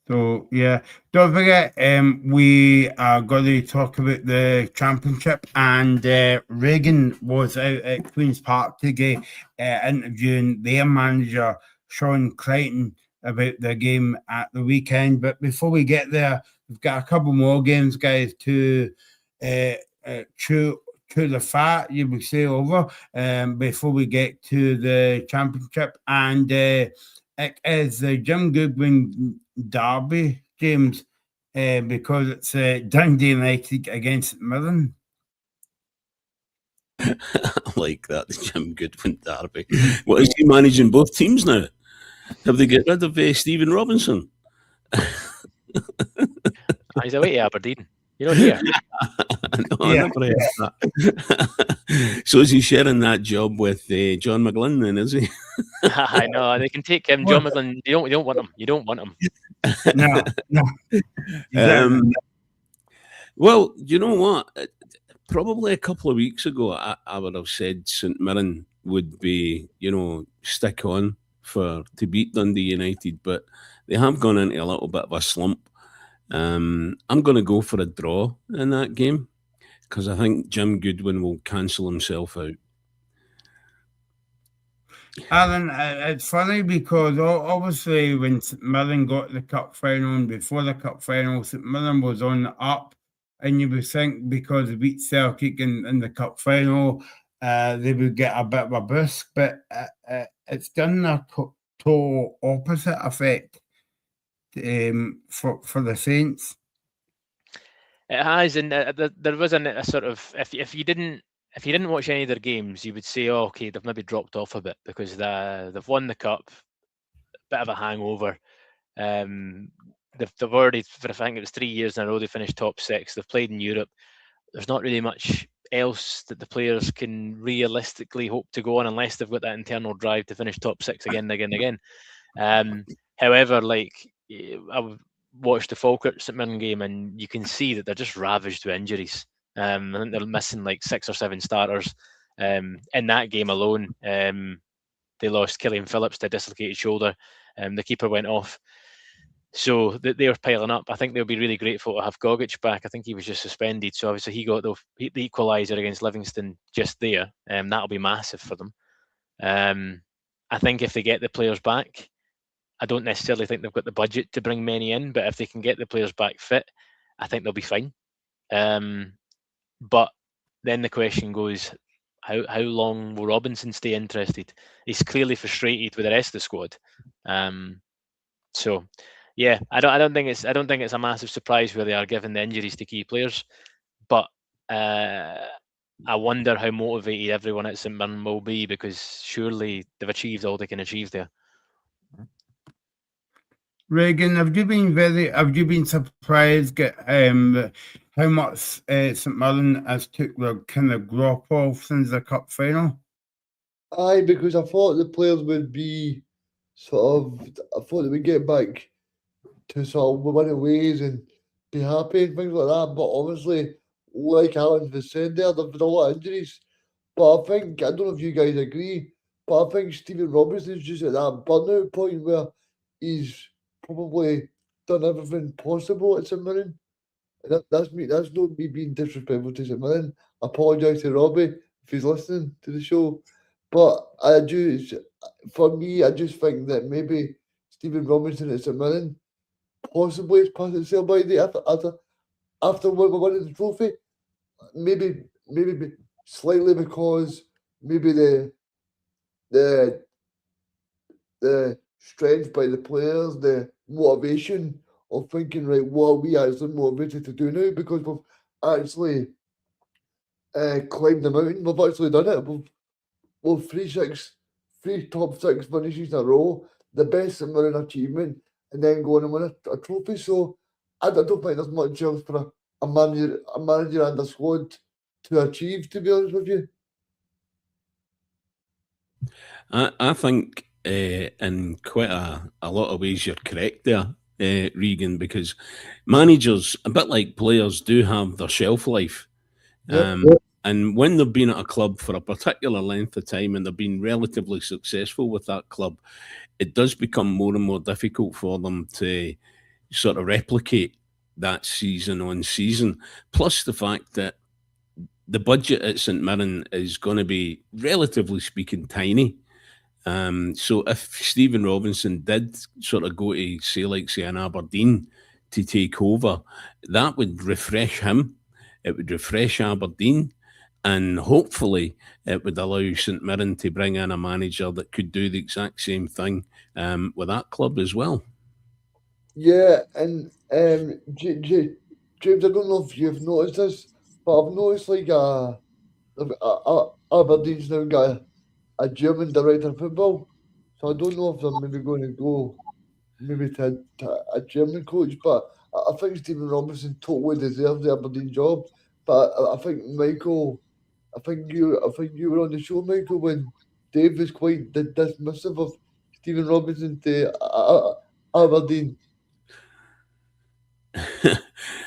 So yeah, don't forget, we are going to talk about the championship, and Regan was out at Queen's Park today interviewing their manager Sean Crichton about the game at the weekend. But before we get there, we've got a couple more games, guys, to chew the fat, you would say, over before we get to the championship. And it is the Jim Goodwin derby, James, because it's Dundee United against St Mirren. I like that, the Jim Goodwin derby. What, is he managing both teams now? Have they get rid of Stephen Robinson? He's away to Aberdeen. You don't hear. No, I never heard that. So is he sharing that job with John McGlynn then, is he? I know, they can take him. John McGlynn, you don't want him. You don't want him. No. Well, you know what? Probably a couple of weeks ago, I would have said St Mirren would be, stick on to beat Dundee United, but they have gone into a little bit of a slump. I'm going to go for a draw in that game because I think Jim Goodwin will cancel himself out. Alan, it's funny because obviously when St Mirren got the cup final and before the cup final, St Mirren was on the up, and you would think because they beat Celtic in the cup final, they would get a bit of a boost, but it's done a total opposite effect for the Saints. It has, and there was a sort of if you didn't watch any of their games, you would say, oh, okay, they've maybe dropped off a bit because they've won the cup, bit of a hangover. They've already, for I think it was 3 years in a row, they finished top 6. They've played in Europe. There's not really much else that the players can realistically hope to go on unless they've got that internal drive to finish top 6 again and again and again. However, like I watched the Falkirk St Mirren game, and you can see that they're just ravaged with injuries. I think they're missing like 6 or 7 starters. In that game alone, they lost Killian Phillips to a dislocated shoulder. The keeper went off. So they were piling up. I think they'll be really grateful to have Gogic back. I think he was just suspended. So obviously he got the equaliser against Livingston just there. That'll be massive for them. I think if they get the players back, I don't necessarily think they've got the budget to bring many in, but if they can get the players back fit, I think they'll be fine. But then the question goes, how long will Robinson stay interested? He's clearly frustrated with the rest of the squad. So yeah, I don't think it's a massive surprise where they are given the injuries to key players, but I wonder how motivated everyone at St Mirren will be, because surely they've achieved all they can achieve there. Regan, have you been surprised at how much St Mirren has took their kind of drop off since the cup final? Aye, because I thought the players would be I thought they would get back to sort of winning ways and be happy and things like that. But obviously, like Alan has said there, there've been a lot of injuries. But I don't know if you guys agree, but I think Stephen Robinson's just at that burnout point where he's probably done everything possible at St Mirren. That's me. That's not me being disrespectful to St Mirren. I apologise to Robbie if he's listening to the show. But I just think that maybe Stephen Robinson at St Mirren possibly has passed himself by the after winning the trophy. Maybe slightly because maybe the strength by the players, the motivation of thinking, right, what we actually motivated to do now, because we've actually climbed the mountain. We've actually done it. We've three top 6 finishes in a row, the best St Mirren achievement, and then going and win a trophy. So I don't think there's much else for a manager and a squad to achieve, to be honest with you. I think in quite a lot of ways you're correct there, Regan, because managers, a bit like players, do have their shelf life. And when they've been at a club for a particular length of time and they've been relatively successful with that club, it does become more and more difficult for them to sort of replicate that season on season. Plus the fact that the budget at St Mirren is going to be, relatively speaking, tiny. So if Stephen Robinson did sort of go to, say an Aberdeen to take over, that would refresh him. It would refresh Aberdeen. And hopefully it would allow St Mirren to bring in a manager that could do the exact same thing with that club as well. Yeah, and James, I don't know if you've noticed this, but I've noticed like Aberdeen's now got a German director of football. So I don't know if they're maybe going to go maybe to a German coach, but I think Stephen Robinson totally deserves the Aberdeen job. But I think Michael, I think you were on the show, Michael, when Dave was quite dismissive of Stephen Robinson to Aberdeen.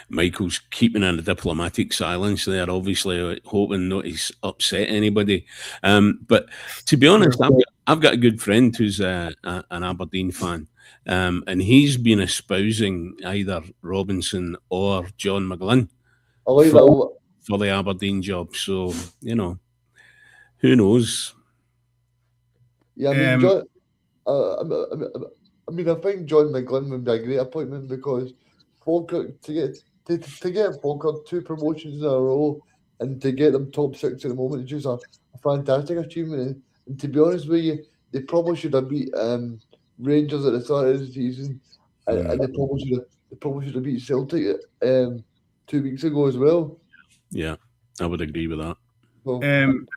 Michael's keeping in a diplomatic silence there, obviously hoping not to upset anybody. But to be honest, I've got a good friend who's an Aberdeen fan, and he's been espousing either Robinson or John McGlynn for the Aberdeen job. So, you know, who knows? Yeah, I mean, I think John McGlynn would be a great appointment, because Falkirk, to get Falkirk 2 promotions in a row and to get them top 6 at the moment is just a fantastic achievement. And to be honest with you, they probably should have beat Rangers at the start of the season, and they probably should have beat Celtic 2 weeks ago as well. Yeah, I would agree with that. So,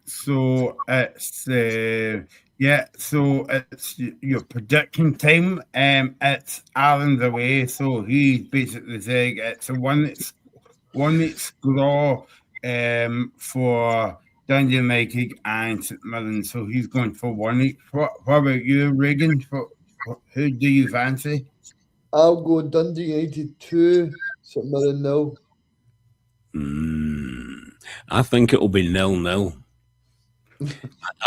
So it's so it's your prediction time. It's Aaron's away, so he's basically saying it's a one that's draw for Dundee United and St Mirren. So he's going for 1 each. What about you, Regan? Who do you fancy? I'll go Dundee United 2, St Mirren 0. I think it'll be 0-0.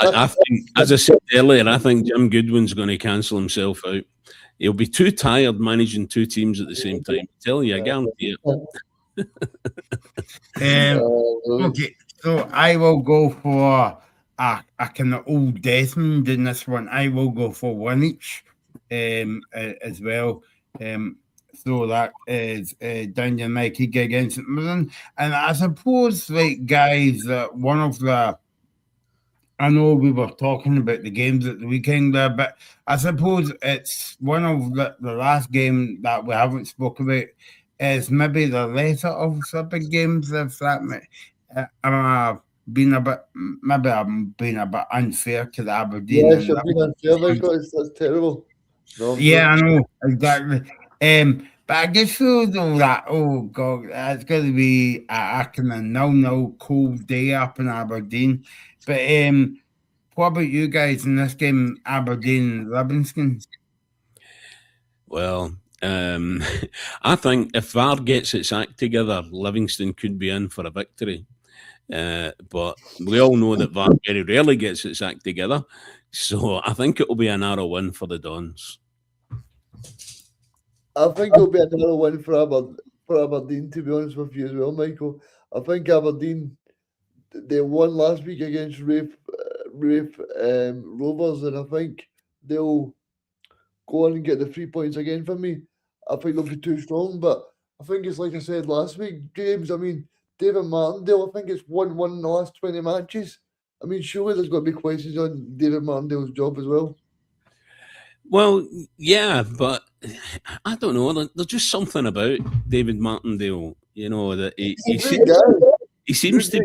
I think, as I said earlier, I think Jim Goodwin's going to cancel himself out. He'll be too tired managing two teams at the same time. I tell you, I guarantee it. Okay, so I will go for a kind of old Desmond in this one. I will go for 1 each as well. So that is Dundee United against St Mirren. And I suppose, like, guys, that one of the, I know we were talking about the games at the weekend there, but I suppose it's one of the last game that we haven't spoke about is maybe the lesser of the big games, if that I'm being a bit unfair to the Aberdeen. Yes, you're being unfair, Michael. That's terrible. No, yeah, I know, exactly. But I just feel though that, oh God, it's going to be a kind of 0-0 cold day up in Aberdeen. But what about you guys in this game, Aberdeen Livingston? Well, I think if VAR gets its act together, Livingston could be in for a victory. But we all know that VAR very rarely gets its act together. So I think it will be a narrow win for the Dons. I think it'll be another win for Aberdeen, to be honest with you as well, Michael. I think Aberdeen, they won last week against Rafe Rovers, and I think they'll go on and get the 3 points again for me. I think they'll be too strong, but I think it's like I said last week, James. I mean, David Martindale, I think it's 1-1 in the last 20 matches. I mean, surely there's got to be questions on David Martindale's job as well. Well, yeah, but I don't know. There's just something about David Martindale, you know, that he seems to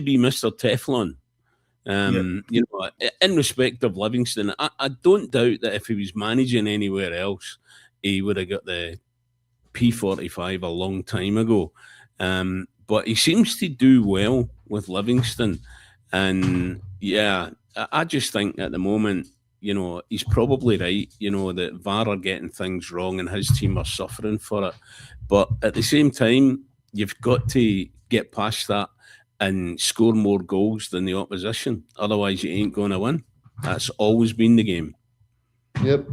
be Mr. Teflon. You know, in respect of Livingston, I don't doubt that if he was managing anywhere else, he would have got the P45 a long time ago. But he seems to do well with Livingston. And yeah, I just think at the moment, you know, he's probably right, you know, that VAR are getting things wrong and his team are suffering for it. But at the same time, you've got to get past that and score more goals than the opposition. Otherwise, you ain't going to win. That's always been the game. Yep.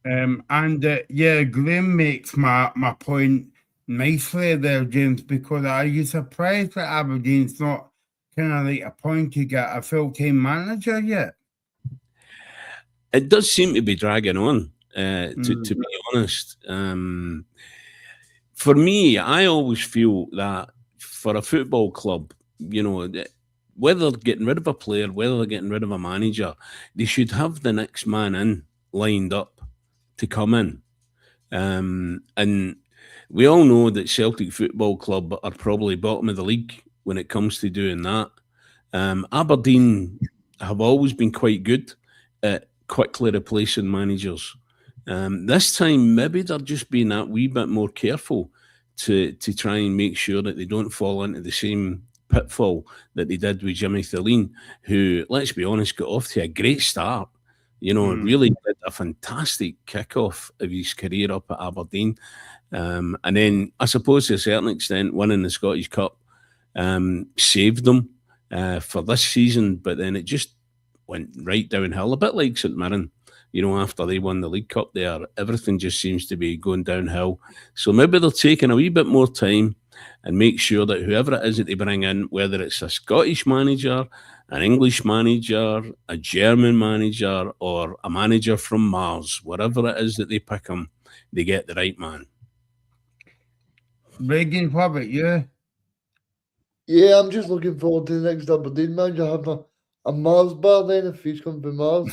Graham makes my point nicely there, James, because are you surprised that Aberdeen's not kind of like appointed a full-time manager yet? It does seem to be dragging on, to be honest. For me, I always feel that for a football club, you know, whether they're getting rid of a player, whether they're getting rid of a manager, they should have the next man in lined up to come in. And we all know that Celtic Football Club are probably bottom of the league when it comes to doing that. Aberdeen have always been quite good at quickly replacing managers. This time, maybe they're just being that wee bit more careful to try and make sure that they don't fall into the same pitfall that they did with Jimmy Thelin, who, let's be honest, got off to a great start. You know, really did a fantastic kickoff of his career up at Aberdeen. And then, I suppose to a certain extent, winning the Scottish Cup saved them for this season, but then it just went right downhill, a bit like St Mirren. You know, after they won the League Cup there, everything just seems to be going downhill. So maybe they're taking a wee bit more time and make sure that whoever it is that they bring in, whether it's a Scottish manager, an English manager, a German manager, or a manager from Mars, whatever it is that they pick them, they get the right man. Regan, what about you? Yeah, I'm just looking forward to the next Aberdeen manager having a Mars bar then if he's come from Mars.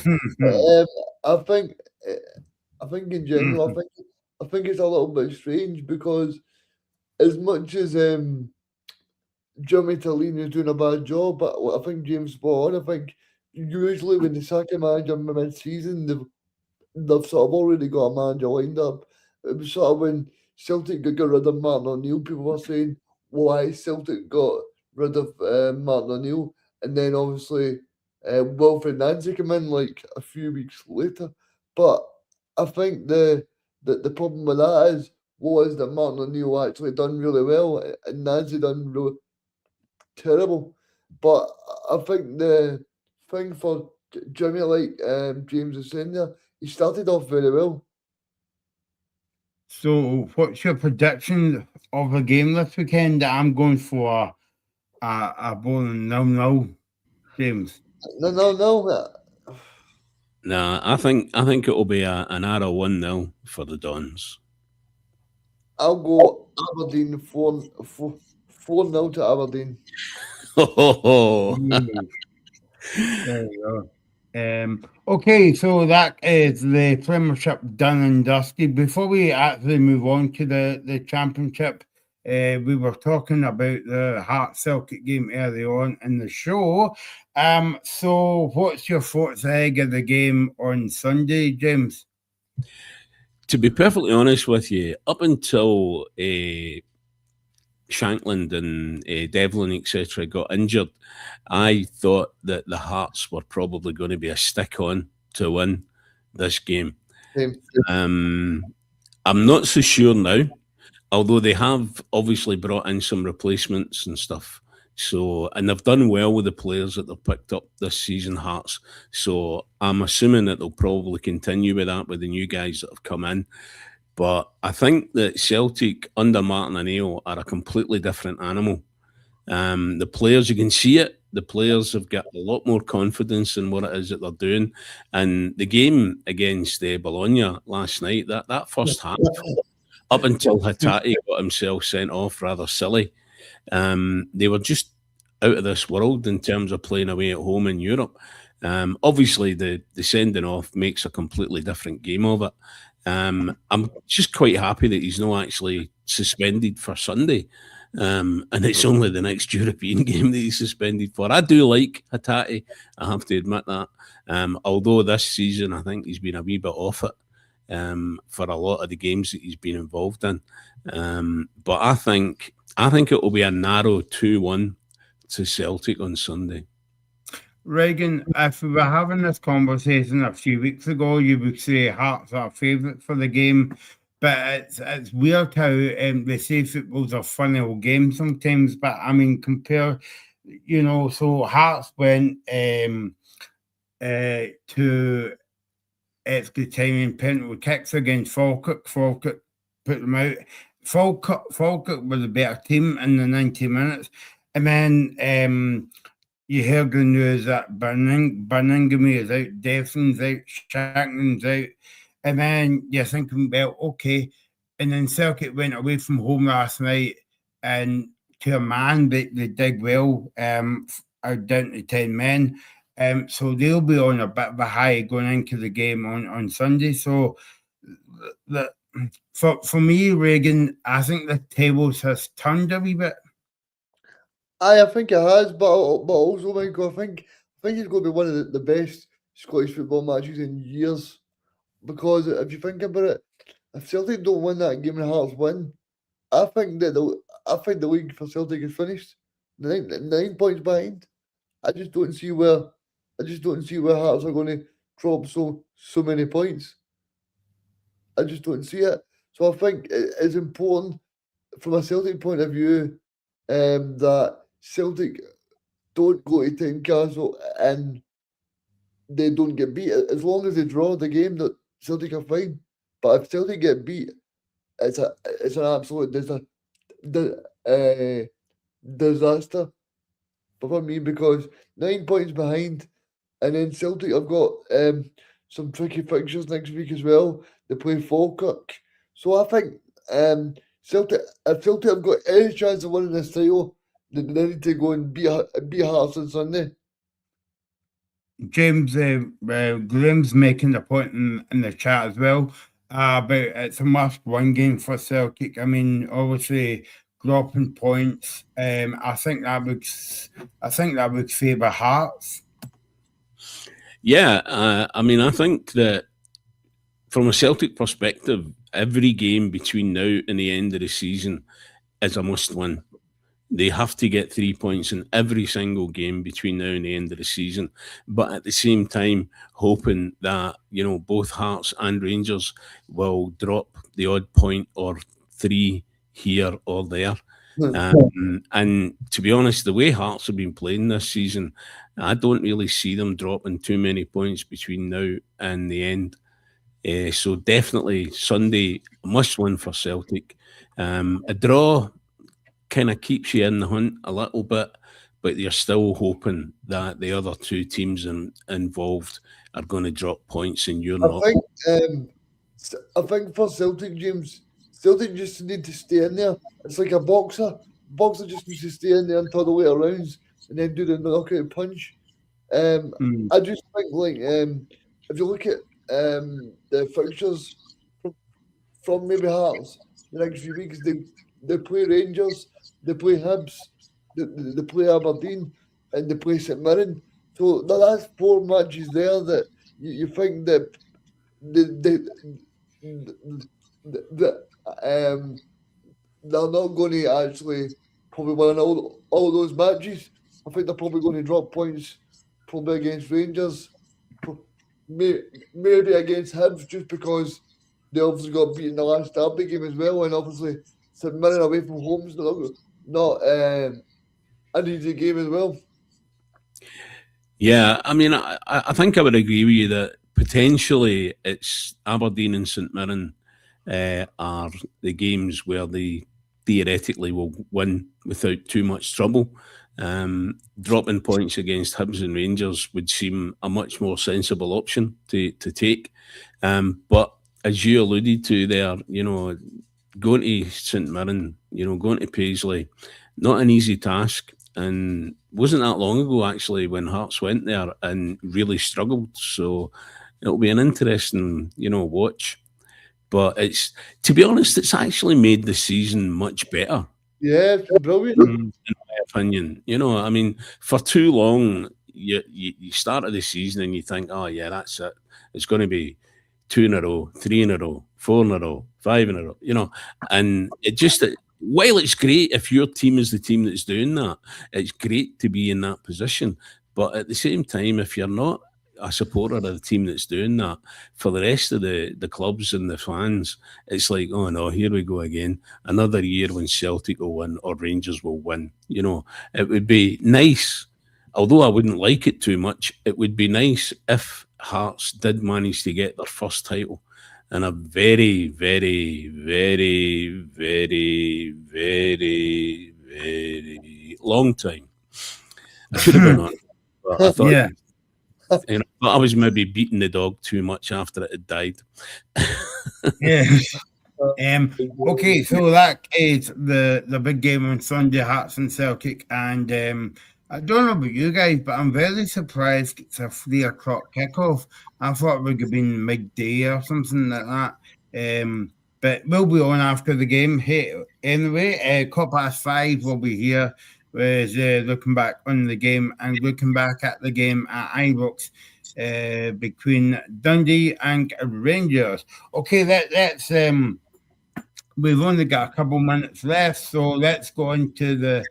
I think in general, I think it's a little bit strange because as much as Jeremy Tallene is doing a bad job, but I think James spot on. I think usually when they sack a manager mid-season, they've sort of already got a manager lined up. It was sort of when Celtic got rid of Martin O'Neill, people were saying, why Celtic got rid of Martin O'Neill, and then obviously Wilfred Nancy came in like a few weeks later. But I think the problem with that is was that Martin O'Neill actually done really well and Nancy done really terrible. But I think the thing for Jimmy, like James is saying there, he started off very well. So, what's your prediction of the game this weekend? I'm going for a bowling 0-0, James. No. Nah, I think it'll be a narrow 1-0 for the Dons. I'll go Aberdeen 4-0 to Aberdeen. There you go. Okay, so that is the Premiership done and dusted. Before we actually move on to the Championship, we were talking about the Hearts Celtic game early on in the show. So what's your thoughts ahead of the game on Sunday, James? To be perfectly honest with you, up until Shankland and Devlin, etc., got injured, I thought that the Hearts were probably going to be a stick on to win this game. I'm not so sure now, although they have obviously brought in some replacements and stuff. So, and they've done well with the players that they've picked up this season, Hearts. So I'm assuming that they'll probably continue with that with the new guys that have come in. But I think that Celtic under Martin O'Neill are a completely different animal. The players, you can see it. The players have got a lot more confidence in what it is that they're doing. And the game against Bologna last night, that first half, up until Hatate got himself sent off rather silly, they were just out of this world in terms of playing away at home in Europe. Obviously, the sending off makes a completely different game of it. I'm just quite happy that he's not actually suspended for Sunday. And it's only the next European game that he's suspended for. I do like Hatate, I have to admit that. Although this season, I think he's been a wee bit off it for a lot of the games that he's been involved in. But I think it will be a narrow 2-1 to Celtic on Sunday. Regan, if we were having this conversation a few weeks ago, you would say Hearts are favourite for the game. But it's weird how they say football's a funny old game sometimes. But I mean, compare, so Hearts went to extra time in penalty kicks against Falkirk. Falkirk put them out. Falkirk was a better team in the 90 minutes. And then you heard the news that Birmingham is out, Devlin's out, Shankland's out. And then you're thinking, well, okay. And then Celtic went away from home last night and to a man, they did well, down to 10 men. So they'll be on a bit of a high going into the game on Sunday. So for me, Regan, I think the tables has turned a wee bit. I think it has, but also, Michael, I think it's going to be one of the best Scottish football matches in years. Because if you think about it, if Celtic don't win that game and Hearts win, I think the league for Celtic is finished. 9 points behind. I just don't see where Hearts are going to drop so many points. I just don't see it. So I think it's important from a Celtic point of view that Celtic don't go to Tynecastle and they don't get beat. As long as they draw the game, that Celtic are fine. But if Celtic get beat, it's an absolute disaster for me, because 9 points behind, and then Celtic have got some tricky fixtures next week as well. They play Falkirk, so I think if Celtic have got any chance of winning this title, they need to go and beat Hearts on Sunday. James, Graham's making a point in the chat as well about it's a must-win game for Celtic. I mean, obviously, dropping points. I think that would favour Hearts. Yeah, I mean, I think that from a Celtic perspective, every game between now and the end of the season is a must-win. They have to get 3 points in every single game between now and the end of the season. But at the same time, hoping that, both Hearts and Rangers will drop the odd point or 3 here or there. And to be honest, the way Hearts have been playing this season, I don't really see them dropping too many points between now and the end. So definitely Sunday, a must-win for Celtic. A draw kind of keeps you in the hunt a little bit, but you're still hoping that the other two teams involved are going to drop points and you're not. I think for Celtic, James, Celtic just need to stay in there. It's like a boxer. Boxer just needs to stay in there until the later rounds and then do the knockout punch. I just think, if you look at the fixtures from maybe Hearts the next few weeks, they play Rangers, they play Hibs, they play Aberdeen, and they play St Mirren. So the last 4 matches there that you think that they're not going to actually probably win all those matches. I think they're probably going to drop points probably against Rangers, maybe against Hibs, just because they obviously got beaten the last derby game as well, and obviously St Mirren away from home is not an easy game as well. Yeah, I mean, I think I would agree with you that potentially it's Aberdeen and St Mirren are the games where they theoretically will win without too much trouble. Dropping points against Hibs and Rangers would seem a much more sensible option to take. But as you alluded to there, going to St Mirren, going to Paisley, not an easy task. And wasn't that long ago, actually, when Hearts went there and really struggled. So it'll be an interesting, watch. But to be honest, it's actually made the season much better. Yeah, it's brilliant. In my opinion. I mean, for too long, you started the season and you think, oh, yeah, that's it. It's going to be 2 in a row, 3 in a row, 4 in a row, 5 in a row, and it just, while it's great if your team is the team that's doing that, it's great to be in that position. But at the same time, if you're not a supporter of the team that's doing that, for the rest of the clubs and the fans, it's like, oh no, here we go again. Another year when Celtic will win or Rangers will win. It would be nice, although I wouldn't like it too much, it would be nice if Hearts did manage to get their first title in a very, very, very, very, very, very long time. I should have been on, but I thought, Yeah. but I was maybe beating the dog too much after it had died. Yeah. Okay, so that is the big game on Sunday, Hearts and Celtic, and I don't know about you guys, but I'm very surprised it's a 3 o'clock kickoff. I thought it would have been midday or something like that. But we'll be on after the game. Hey, anyway, 5:15 we'll be here. Was looking back on the game and looking back at the game at Ibrox between Dundee and Rangers. Okay, that's we've only got a couple minutes left, so let's go into the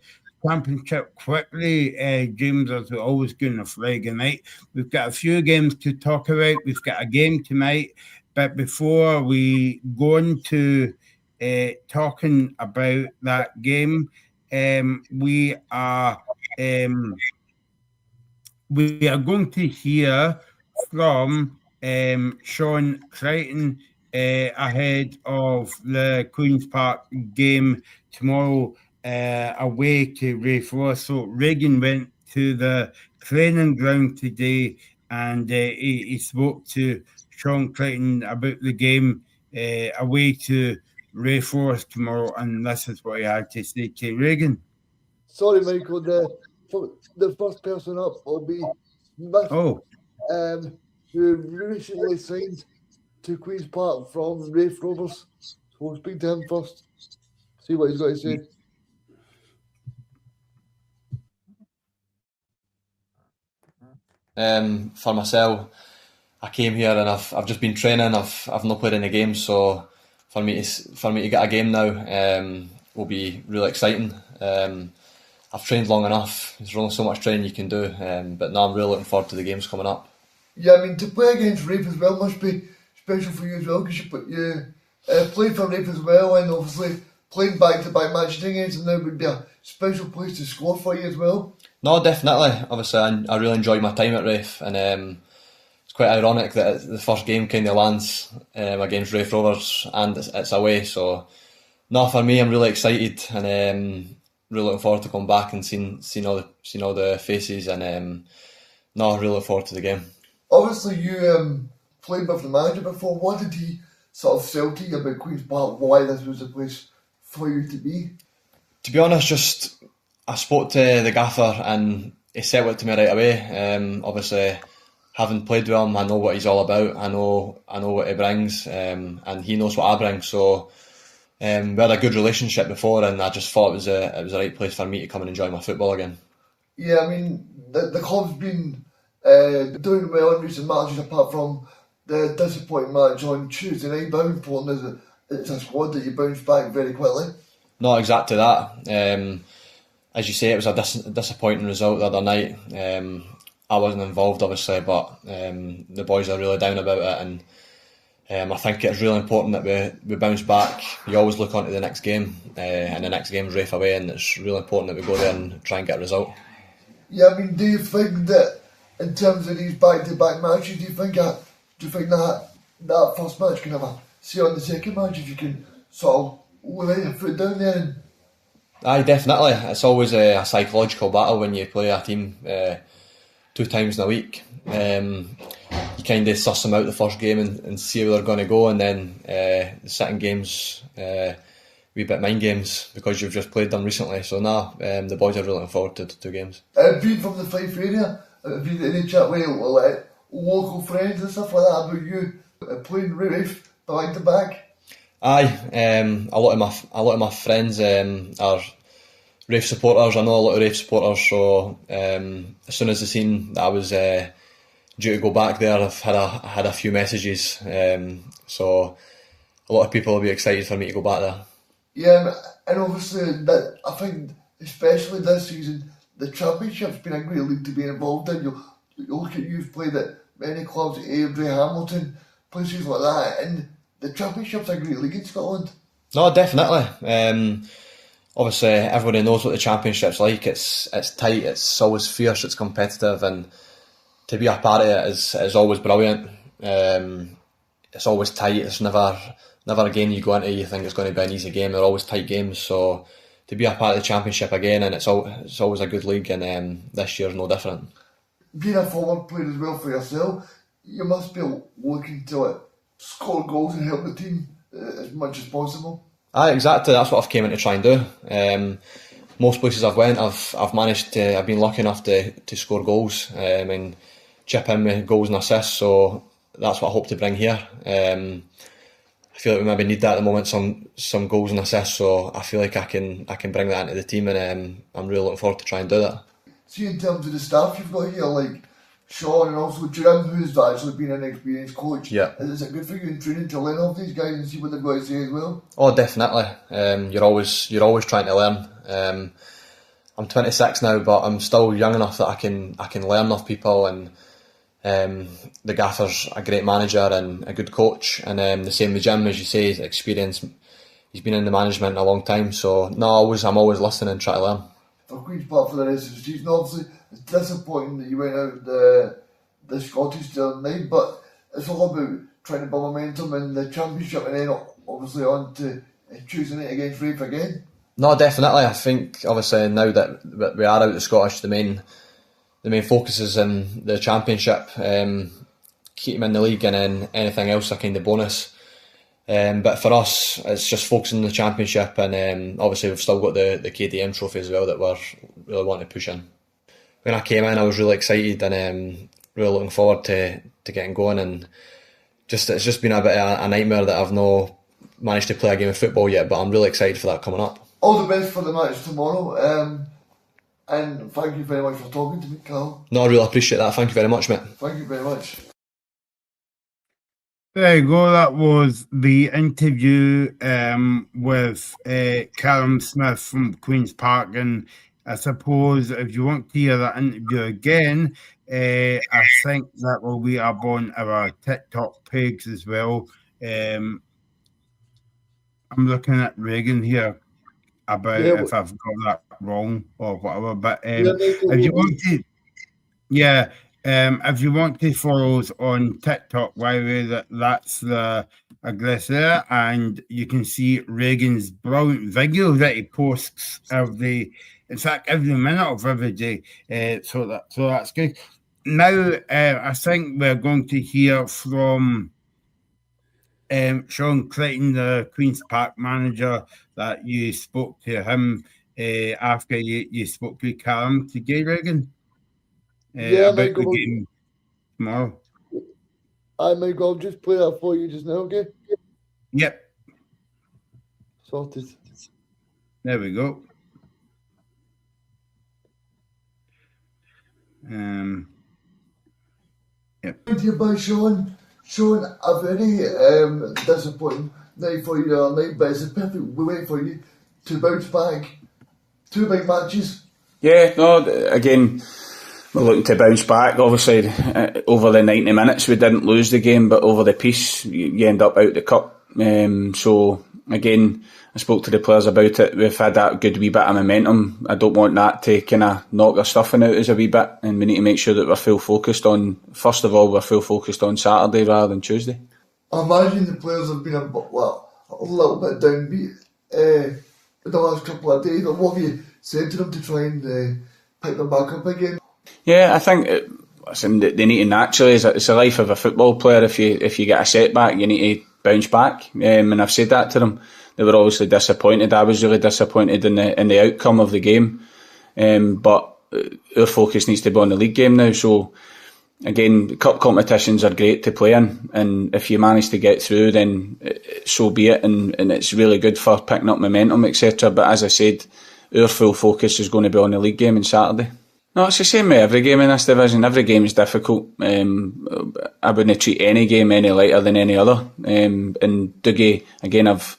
Championship quickly. James, as we always do on a Friday night, we've got a few games to talk about. We've got a game tonight, but before we go into talking about that game, we are going to hear from Sean Crichton ahead of the Queen's Park game tomorrow away to Rayforth. So Reagan went to the training ground today and he spoke to Sean Crichton about the game away to Rayforth tomorrow, and this is what he had to say to Reagan. Sorry, Michael, the first person up will be Smith, who recently signed to Queen's Park from Raith Rovers. So we'll speak to him first, see what he's got to say. For myself, I came here and I've just been training. I've not played any games, so for me to get a game now will be really exciting. I've trained long enough. There's only so much training you can do, but now I'm really looking forward to the games coming up. Yeah, I mean, to play against Rafe as well must be special for you as well, because you played for Rafe as well, and obviously playing back-to-back matches against them now would be a special place to score for you as well. No, definitely. Obviously, I really enjoyed my time at Rafe, and it's quite ironic that the first game kind of lands against Rafe Rovers and it's away. So, no, for me, I'm really excited and really looking forward to coming back and seeing all the faces, and no, really look forward to the game. Obviously, you played with the manager before. What did he sort of sell to you about Queen's Park? Why this was a place for you to be? To be honest, I spoke to the gaffer and he said it to me right away. Obviously, having played with him, I know what he's all about. I know what he brings, and he knows what I bring. So we had a good relationship before, and I just thought it was the right place for me to come and enjoy my football again. Yeah, I mean, the club's been doing well in recent matches, apart from the disappointing match on Tuesday night. But how important is it? It's a squad that you bounce back very quickly. Not exactly that. As you say, it was a disappointing result the other night. I wasn't involved, obviously, but the boys are really down about it, and I think it's really important that we bounce back. You always look on to the next game, and the next game's Rafe away, and it's really important that we go there and try and get a result. Yeah, I mean, do you think that in terms of these back-to-back matches, do you think that first match can have a say on the second match if you can sort of lay your foot down there? And Aye, definitely. It's always a psychological battle when you play a team 2 times in a week. You kind of suss them out the first game and see where they're going to go, and then the second game's wee bit mind games because you've just played them recently. So the boys are really looking forward to 2 games. Being from the Fife area, been any chat with local friends and stuff like that about you playing Rafe back to back? Aye, a lot of my friends are Rafe supporters. I know a lot of Rafe supporters, so as soon as they seen that I was due to go back there, I've had a few messages. So a lot of people will be excited for me to go back there. Yeah, and obviously that I think especially this season, the Championship's been a great league to be involved in. You look at you've played at many clubs, Airdrie, Hamilton, places like that, and the Championship's a great league in Scotland. No, definitely. Obviously, everybody knows what the Championship's like. It's tight. It's always fierce. It's competitive, and to be a part of it is always brilliant. It's always tight. It's never a game you go into you think it's going to be an easy game. They're always tight games. So to be a part of the Championship again, and it's always a good league, and this year's no different. Being a forward player as well for yourself, you must be looking to score goals and help the team as much as possible. Aye, exactly. That's what I've came in to try and do. Most places I've went, I've managed to. I've been lucky enough to score goals and chip in with goals and assists. So that's what I hope to bring here. I feel like we maybe need that at the moment, some goals and assists. So I feel like I can bring that into the team, and I'm really looking forward to try and do that. See, in terms of the staff you've got here, like Sean and also Jim, who's actually been an experienced coach. Yeah. Is it good for you in training to learn off these guys and see what they've got to say as well? Oh, definitely. You're always trying to learn. I'm 26 now, but I'm still young enough that I can learn off people, and the gaffer's a great manager and a good coach, and the same with Jim, as you say, he's experienced. He's been in the management a long time, so I'm always listening and trying to learn. For Queen's Park for the rest of the season, obviously it's disappointing that you went out the Scottish the other night, but it's all about trying to build momentum in the Championship and then obviously on to Tuesday night against Rafe again. No, definitely. I think obviously now that we are out the Scottish, the main focus is in the Championship. Keep them in the league, and then anything else a kind of bonus. But for us, it's just focusing on the Championship, and obviously we've still got the KDM trophy as well that we're really wanting to push in. When I came in, I was really excited and really looking forward to getting going, and it's just been a bit of a nightmare that I've not managed to play a game of football yet, but I'm really excited for that coming up. All the best for the match tomorrow. And thank you very much for talking to me, Carl. No, I really appreciate that. Thank you very much, mate. Thank you very much. There you go. That was the interview with Callum Smith from Queen's Park. And I suppose if you want to hear that interview again, I think that will be up on our TikTok page as well. I'm looking at Reagan here about if I've got that wrong or whatever. But if you want to, if you want to follow us on TikTok, that's the address there, and you can see Reagan's brilliant videos that he posts every minute of every day. So that's good. Now, I think we're going to hear from Sean Clayton, the Queen's Park manager, that you spoke to him after you spoke to Callum today, Reagan. About the game tomorrow. Michael, I'll just play that for you just now, okay? Yep. Sorted. There we go. Yep. Thank you by Sean. Sean, a very disappointing night for you the other night, but it's a perfect way for you to bounce back. 2 big matches. Yeah, no, again, we're looking to bounce back. Obviously, over the 90 minutes, we didn't lose the game, but over the piece, you end up out the cup. So, again, I spoke to the players about it. We've had that good wee bit of momentum. I don't want that to kind of knock our stuffing out as a wee bit, and we need to make sure that we're full focused on, first of all, we're full focused on Saturday rather than Tuesday. I imagine the players have been a little bit downbeat in the last couple of days. What have you said to them to try and pick them back up again? Yeah, I think they need to naturally. It's the life of a football player. If you get a setback, you need to bounce back. And I've said that to them. They were obviously disappointed. I was really disappointed in the outcome of the game. But our focus needs to be on the league game now. So again, cup competitions are great to play in, and if you manage to get through, then so be it. And it's really good for picking up momentum, etc. But as I said, our full focus is going to be on the league game on Saturday. No, it's the same with every game in this division. Every game is difficult. I wouldn't treat any game any lighter than any other. And Dougie, again, I've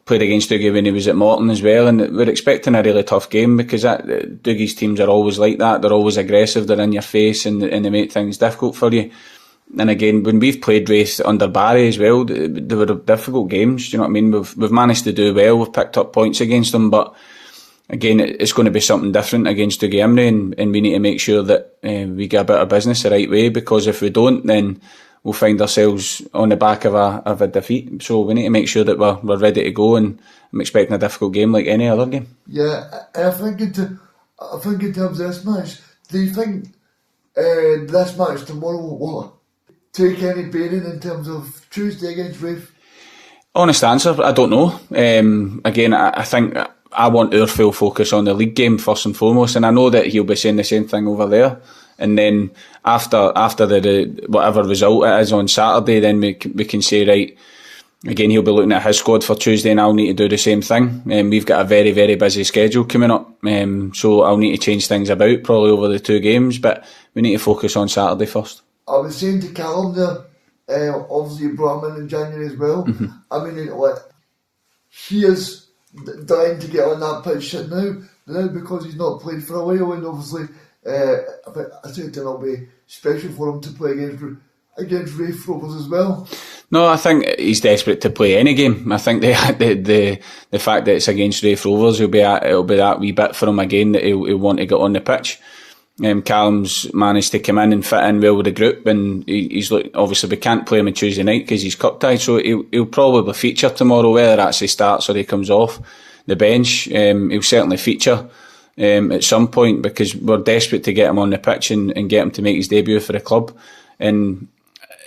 played against Dougie when he was at Morton as well, and we're expecting a really tough game because Dougie's teams are always like that. They're always aggressive, they're in your face, and they make things difficult for you. And again, when we've played Wraith under Barry as well, they were difficult games. Do you know what I mean? We've managed to do well. We've picked up points against them, but again, it's going to be something different against Dougie Imrie, and we need to make sure that we get a bit of business the right way, because if we don't, then we'll find ourselves on the back of a defeat. So we need to make sure that we're ready to go, and I'm expecting a difficult game like any other game. Yeah, and I think in terms of this match, do you think this match tomorrow will take any bearing in terms of Tuesday against Wraith? Honest answer, I don't know. Again, I think I want our full focus on the league game first and foremost, and I know that he'll be saying the same thing over there. And then after the whatever result it is on Saturday, then we can say, right, again, he'll be looking at his squad for Tuesday, and I'll need to do the same thing. We've got a very, very busy schedule coming up, so I'll need to change things about probably over the 2 games, but we need to focus on Saturday first. I was saying to Callum there, obviously you brought him in January as well. Mm-hmm. I mean, he is dying to get on that pitch now because he's not played for a while, and obviously I think it'll be special for him to play against Wraith Rovers as well. No, I think he's desperate to play any game. I think the fact that it's against Wraith Rovers, it'll be that wee bit for him again that he'll want to get on the pitch. Callum's managed to come in and fit in well with the group, and he's obviously we can't play him on Tuesday night because he's cup tied, so he'll probably feature tomorrow, whether that's he starts or he comes off the bench. He'll certainly feature at some point because we're desperate to get him on the pitch and get him to make his debut for the club, and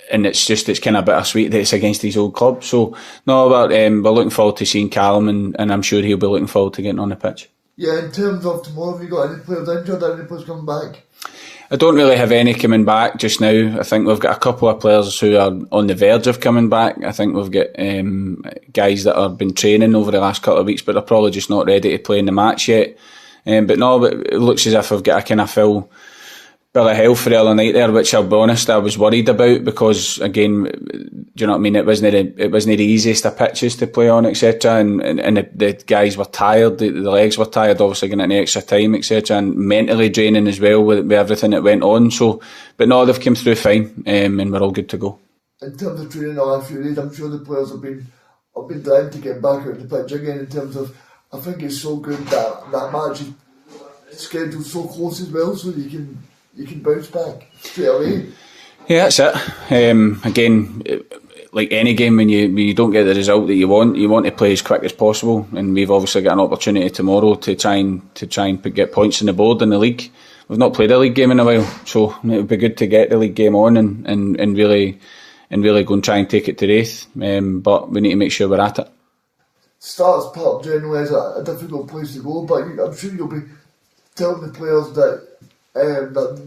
it's kind of bittersweet that it's against his old club. So no, we're looking forward to seeing Callum, and I'm sure he'll be looking forward to getting on the pitch. Yeah, in terms of tomorrow, have you got any players injured or any players coming back? I don't really have any coming back just now. I think we've got a couple of players who are on the verge of coming back. I think we've got guys that have been training over the last couple of weeks, but they're probably just not ready to play in the match yet. But no, it looks as if I've got a kind of full bill of health for the other night there, which I'll be honest, I was worried about because, again, do you know what I mean? It wasn't the easiest of pitches to play on, etc. And the guys were tired, the legs were tired, obviously getting any extra time, etc. And mentally draining as well with everything that went on. So, but no, they've come through fine, and we're all good to go. In terms of training the last few days, I'm sure the players have been dying to get back out the pitch again. In terms of, I think it's so good that match is scheduled so close as well, so you can bounce back straight away. Yeah, that's it. Again, like any game, when you don't get the result that you want to play as quick as possible. And we've obviously got an opportunity tomorrow to try and get points on the board in the league. We've not played a league game in a while, so it would be good to get the league game on and really go and try and take it to Raith. But we need to make sure we're at it. Starts Park generally is a difficult place to go, but I'm sure you'll be telling the players that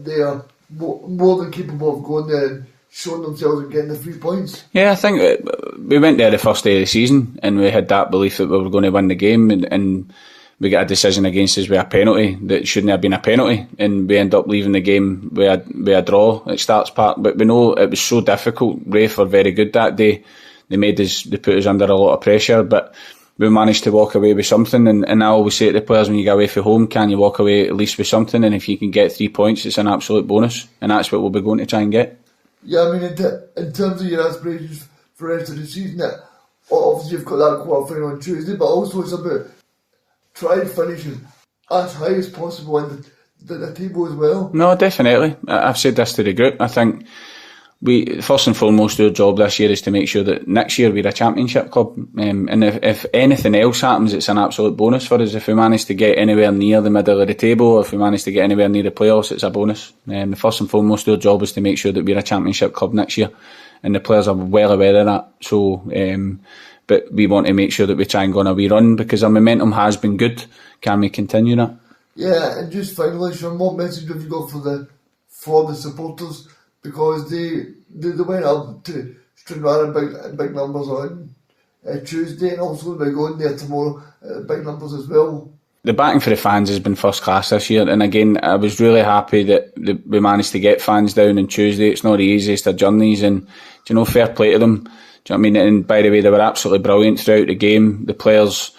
they are more than capable of going there and showing themselves and getting the 3 points. Yeah, I think we went there the first day of the season and we had that belief that we were going to win the game, and we got a decision against us with a penalty that shouldn't have been a penalty, and we end up leaving the game with a draw at Starts Park. But we know it was so difficult. Raith were very good that day. They put us under a lot of pressure, but we managed to walk away with something. And I always say to the players, when you get away from home, can you walk away at least with something? And if you can get 3 points, it's an absolute bonus, and that's what we'll be going to try and get. Yeah, I mean, in terms of your aspirations for the rest of the season, obviously you've got that quarter-final on Tuesday, but also it's about trying finishing as high as possible in the table as well. No, definitely. I've said this to the group. I think we, first and foremost, our job this year is to make sure that next year we're a championship club. And if anything else happens, it's an absolute bonus for us. If we manage to get anywhere near the middle of the table, or if we manage to get anywhere near the playoffs, it's a bonus. The first and foremost, our job is to make sure that we're a championship club next year. And the players are well aware of that. So, but we want to make sure that we try and go on a wee run because our momentum has been good. Can we continue that? Yeah, and just finally, Sean, what message have you got for the supporters? Because they went up to Stranraer in big numbers on Tuesday, and also they're going there tomorrow big numbers as well. The backing for the fans has been first class this year, and again, I was really happy that we managed to get fans down on Tuesday. It's not the easiest of journeys, and fair play to them. Do you know what I mean? And by the way, they were absolutely brilliant throughout the game. The players,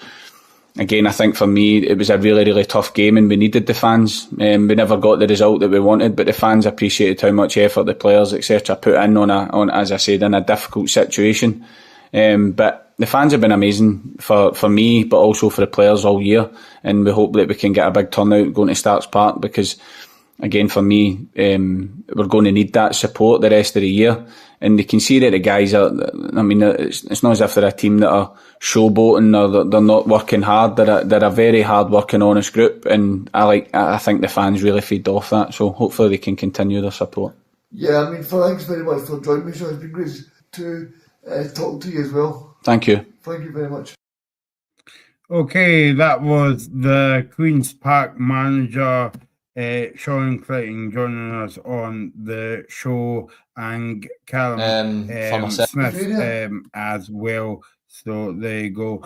again, I think for me, it was a really, really tough game and we needed the fans. We never got the result that we wanted, but the fans appreciated how much effort the players, etc., put in on, as I said, in a difficult situation. But the fans have been amazing for me, but also for the players all year. And we hope that we can get a big turnout going to Starks Park because, again, for me, we're going to need that support the rest of the year. And you can see that the guys are, I mean, it's not as if they're a team that are showboating or they're not working hard. They're a very hard working, honest group. And I think the fans really feed off that. So hopefully they can continue their support. Yeah, I mean, thanks very much for joining me, Sean. It's been great to talk to you as well. Thank you. Thank you very much. Okay, that was the Queen's Park manager, Sean Clayton, joining us on the show, and Callum Smith as well. So there you go.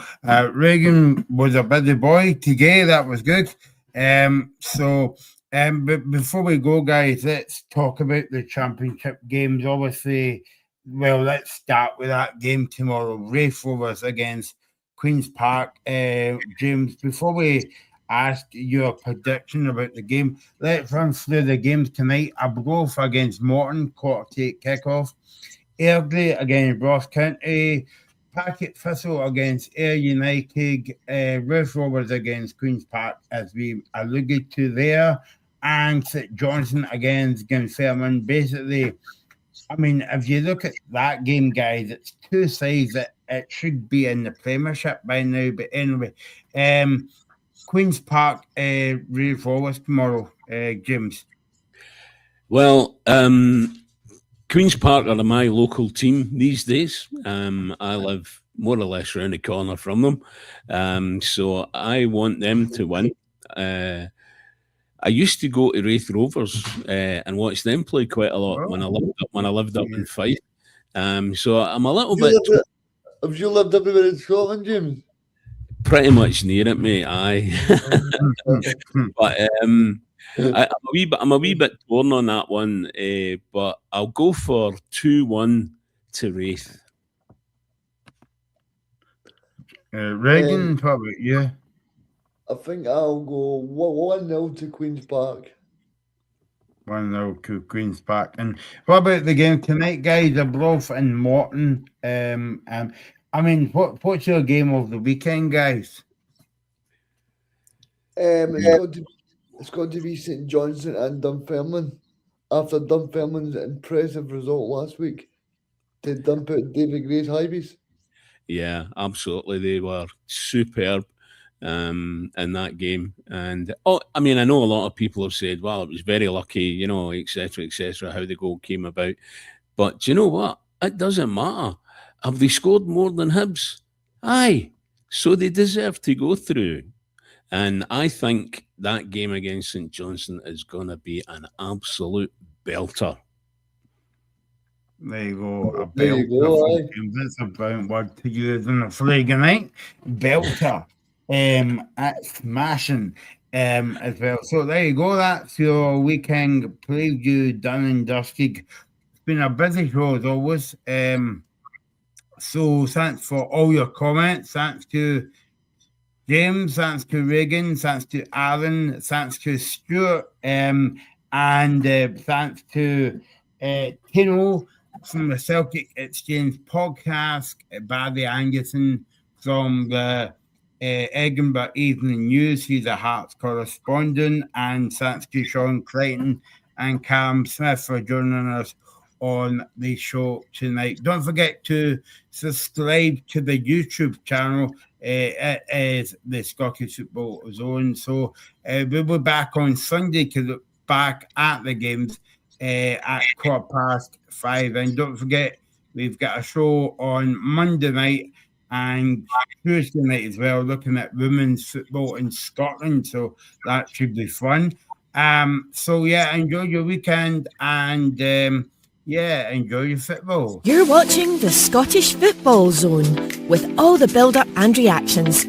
Reagan was a busy boy today. That was good. But before we go, guys, let's talk about the championship games. Obviously, well, let's start with that game tomorrow. Raith Rovers against Queen's Park. James, before we ask your prediction about the game, let's run through the games tonight. Arbroath against Morton, 8:15 kickoff. Airdrie against Ross County. Packet Thistle against Ayr United. Raith Rovers against Queen's Park, as we alluded to there. And St Johnstone against Glenfermon. Basically, I mean, if you look at that game, guys, it's two sides that it should be in the Premiership by now. But anyway, Queen's Park, Raith Rovers tomorrow, James. Well, Queen's Park are my local team these days. I live more or less around the corner from them. So I want them to win. I used to go to Raith Rovers and watch them play quite a lot when I lived up in Fife. So I'm a little bit. Have you lived everywhere in Scotland, James? Pretty much near it, mate. Aye. But I'm a wee bit torn on that one. But I'll go for 2-1 to Wraith. Reagan, what about you? I think I'll go 1-0 to Queen's Park. 1-0 to Queen's Park. And what about the game tonight, guys? Arbroath and Morton. I mean, what's your game of the weekend, guys? It's got to be St Johnstone and Dunfermline. After Dunfermline's impressive result last week to dump out David Gray's Highbees. Yeah, absolutely. They were superb in that game. And I mean, I know a lot of people have said, well, it was very lucky, you know, etc., how the goal came about. But do you know what? It doesn't matter. Have they scored more than Hibs? Aye. So they deserve to go through. And I think that game against St Johnstone is going to be an absolute belter. There you go. There you go, aye. That's a brown word to use in a Friday night. Belter. It's smashing as well. So there you go. That's your weekend preview done and dusted. It's been a busy show as always. So thanks for all your comments. Thanks to James, thanks to Reagan, thanks to Aaron, thanks to Stuart, and thanks to Tino from the Celtic Exchange podcast, Barry Anderson from the Edinburgh Evening News. He's a Hearts correspondent, and thanks to Sean Clayton and Cam Smith for joining us on the show tonight. Don't forget to subscribe to the YouTube channel. It is the Scottish Football Zone. So we'll be back on Sunday to look back at the games at 5:15. And don't forget, we've got a show on Monday night and Tuesday night as well, looking at women's football in Scotland. So that should be fun. So yeah, enjoy your weekend and enjoy your football. You're watching the Scottish Football Zone with all the build-up and reactions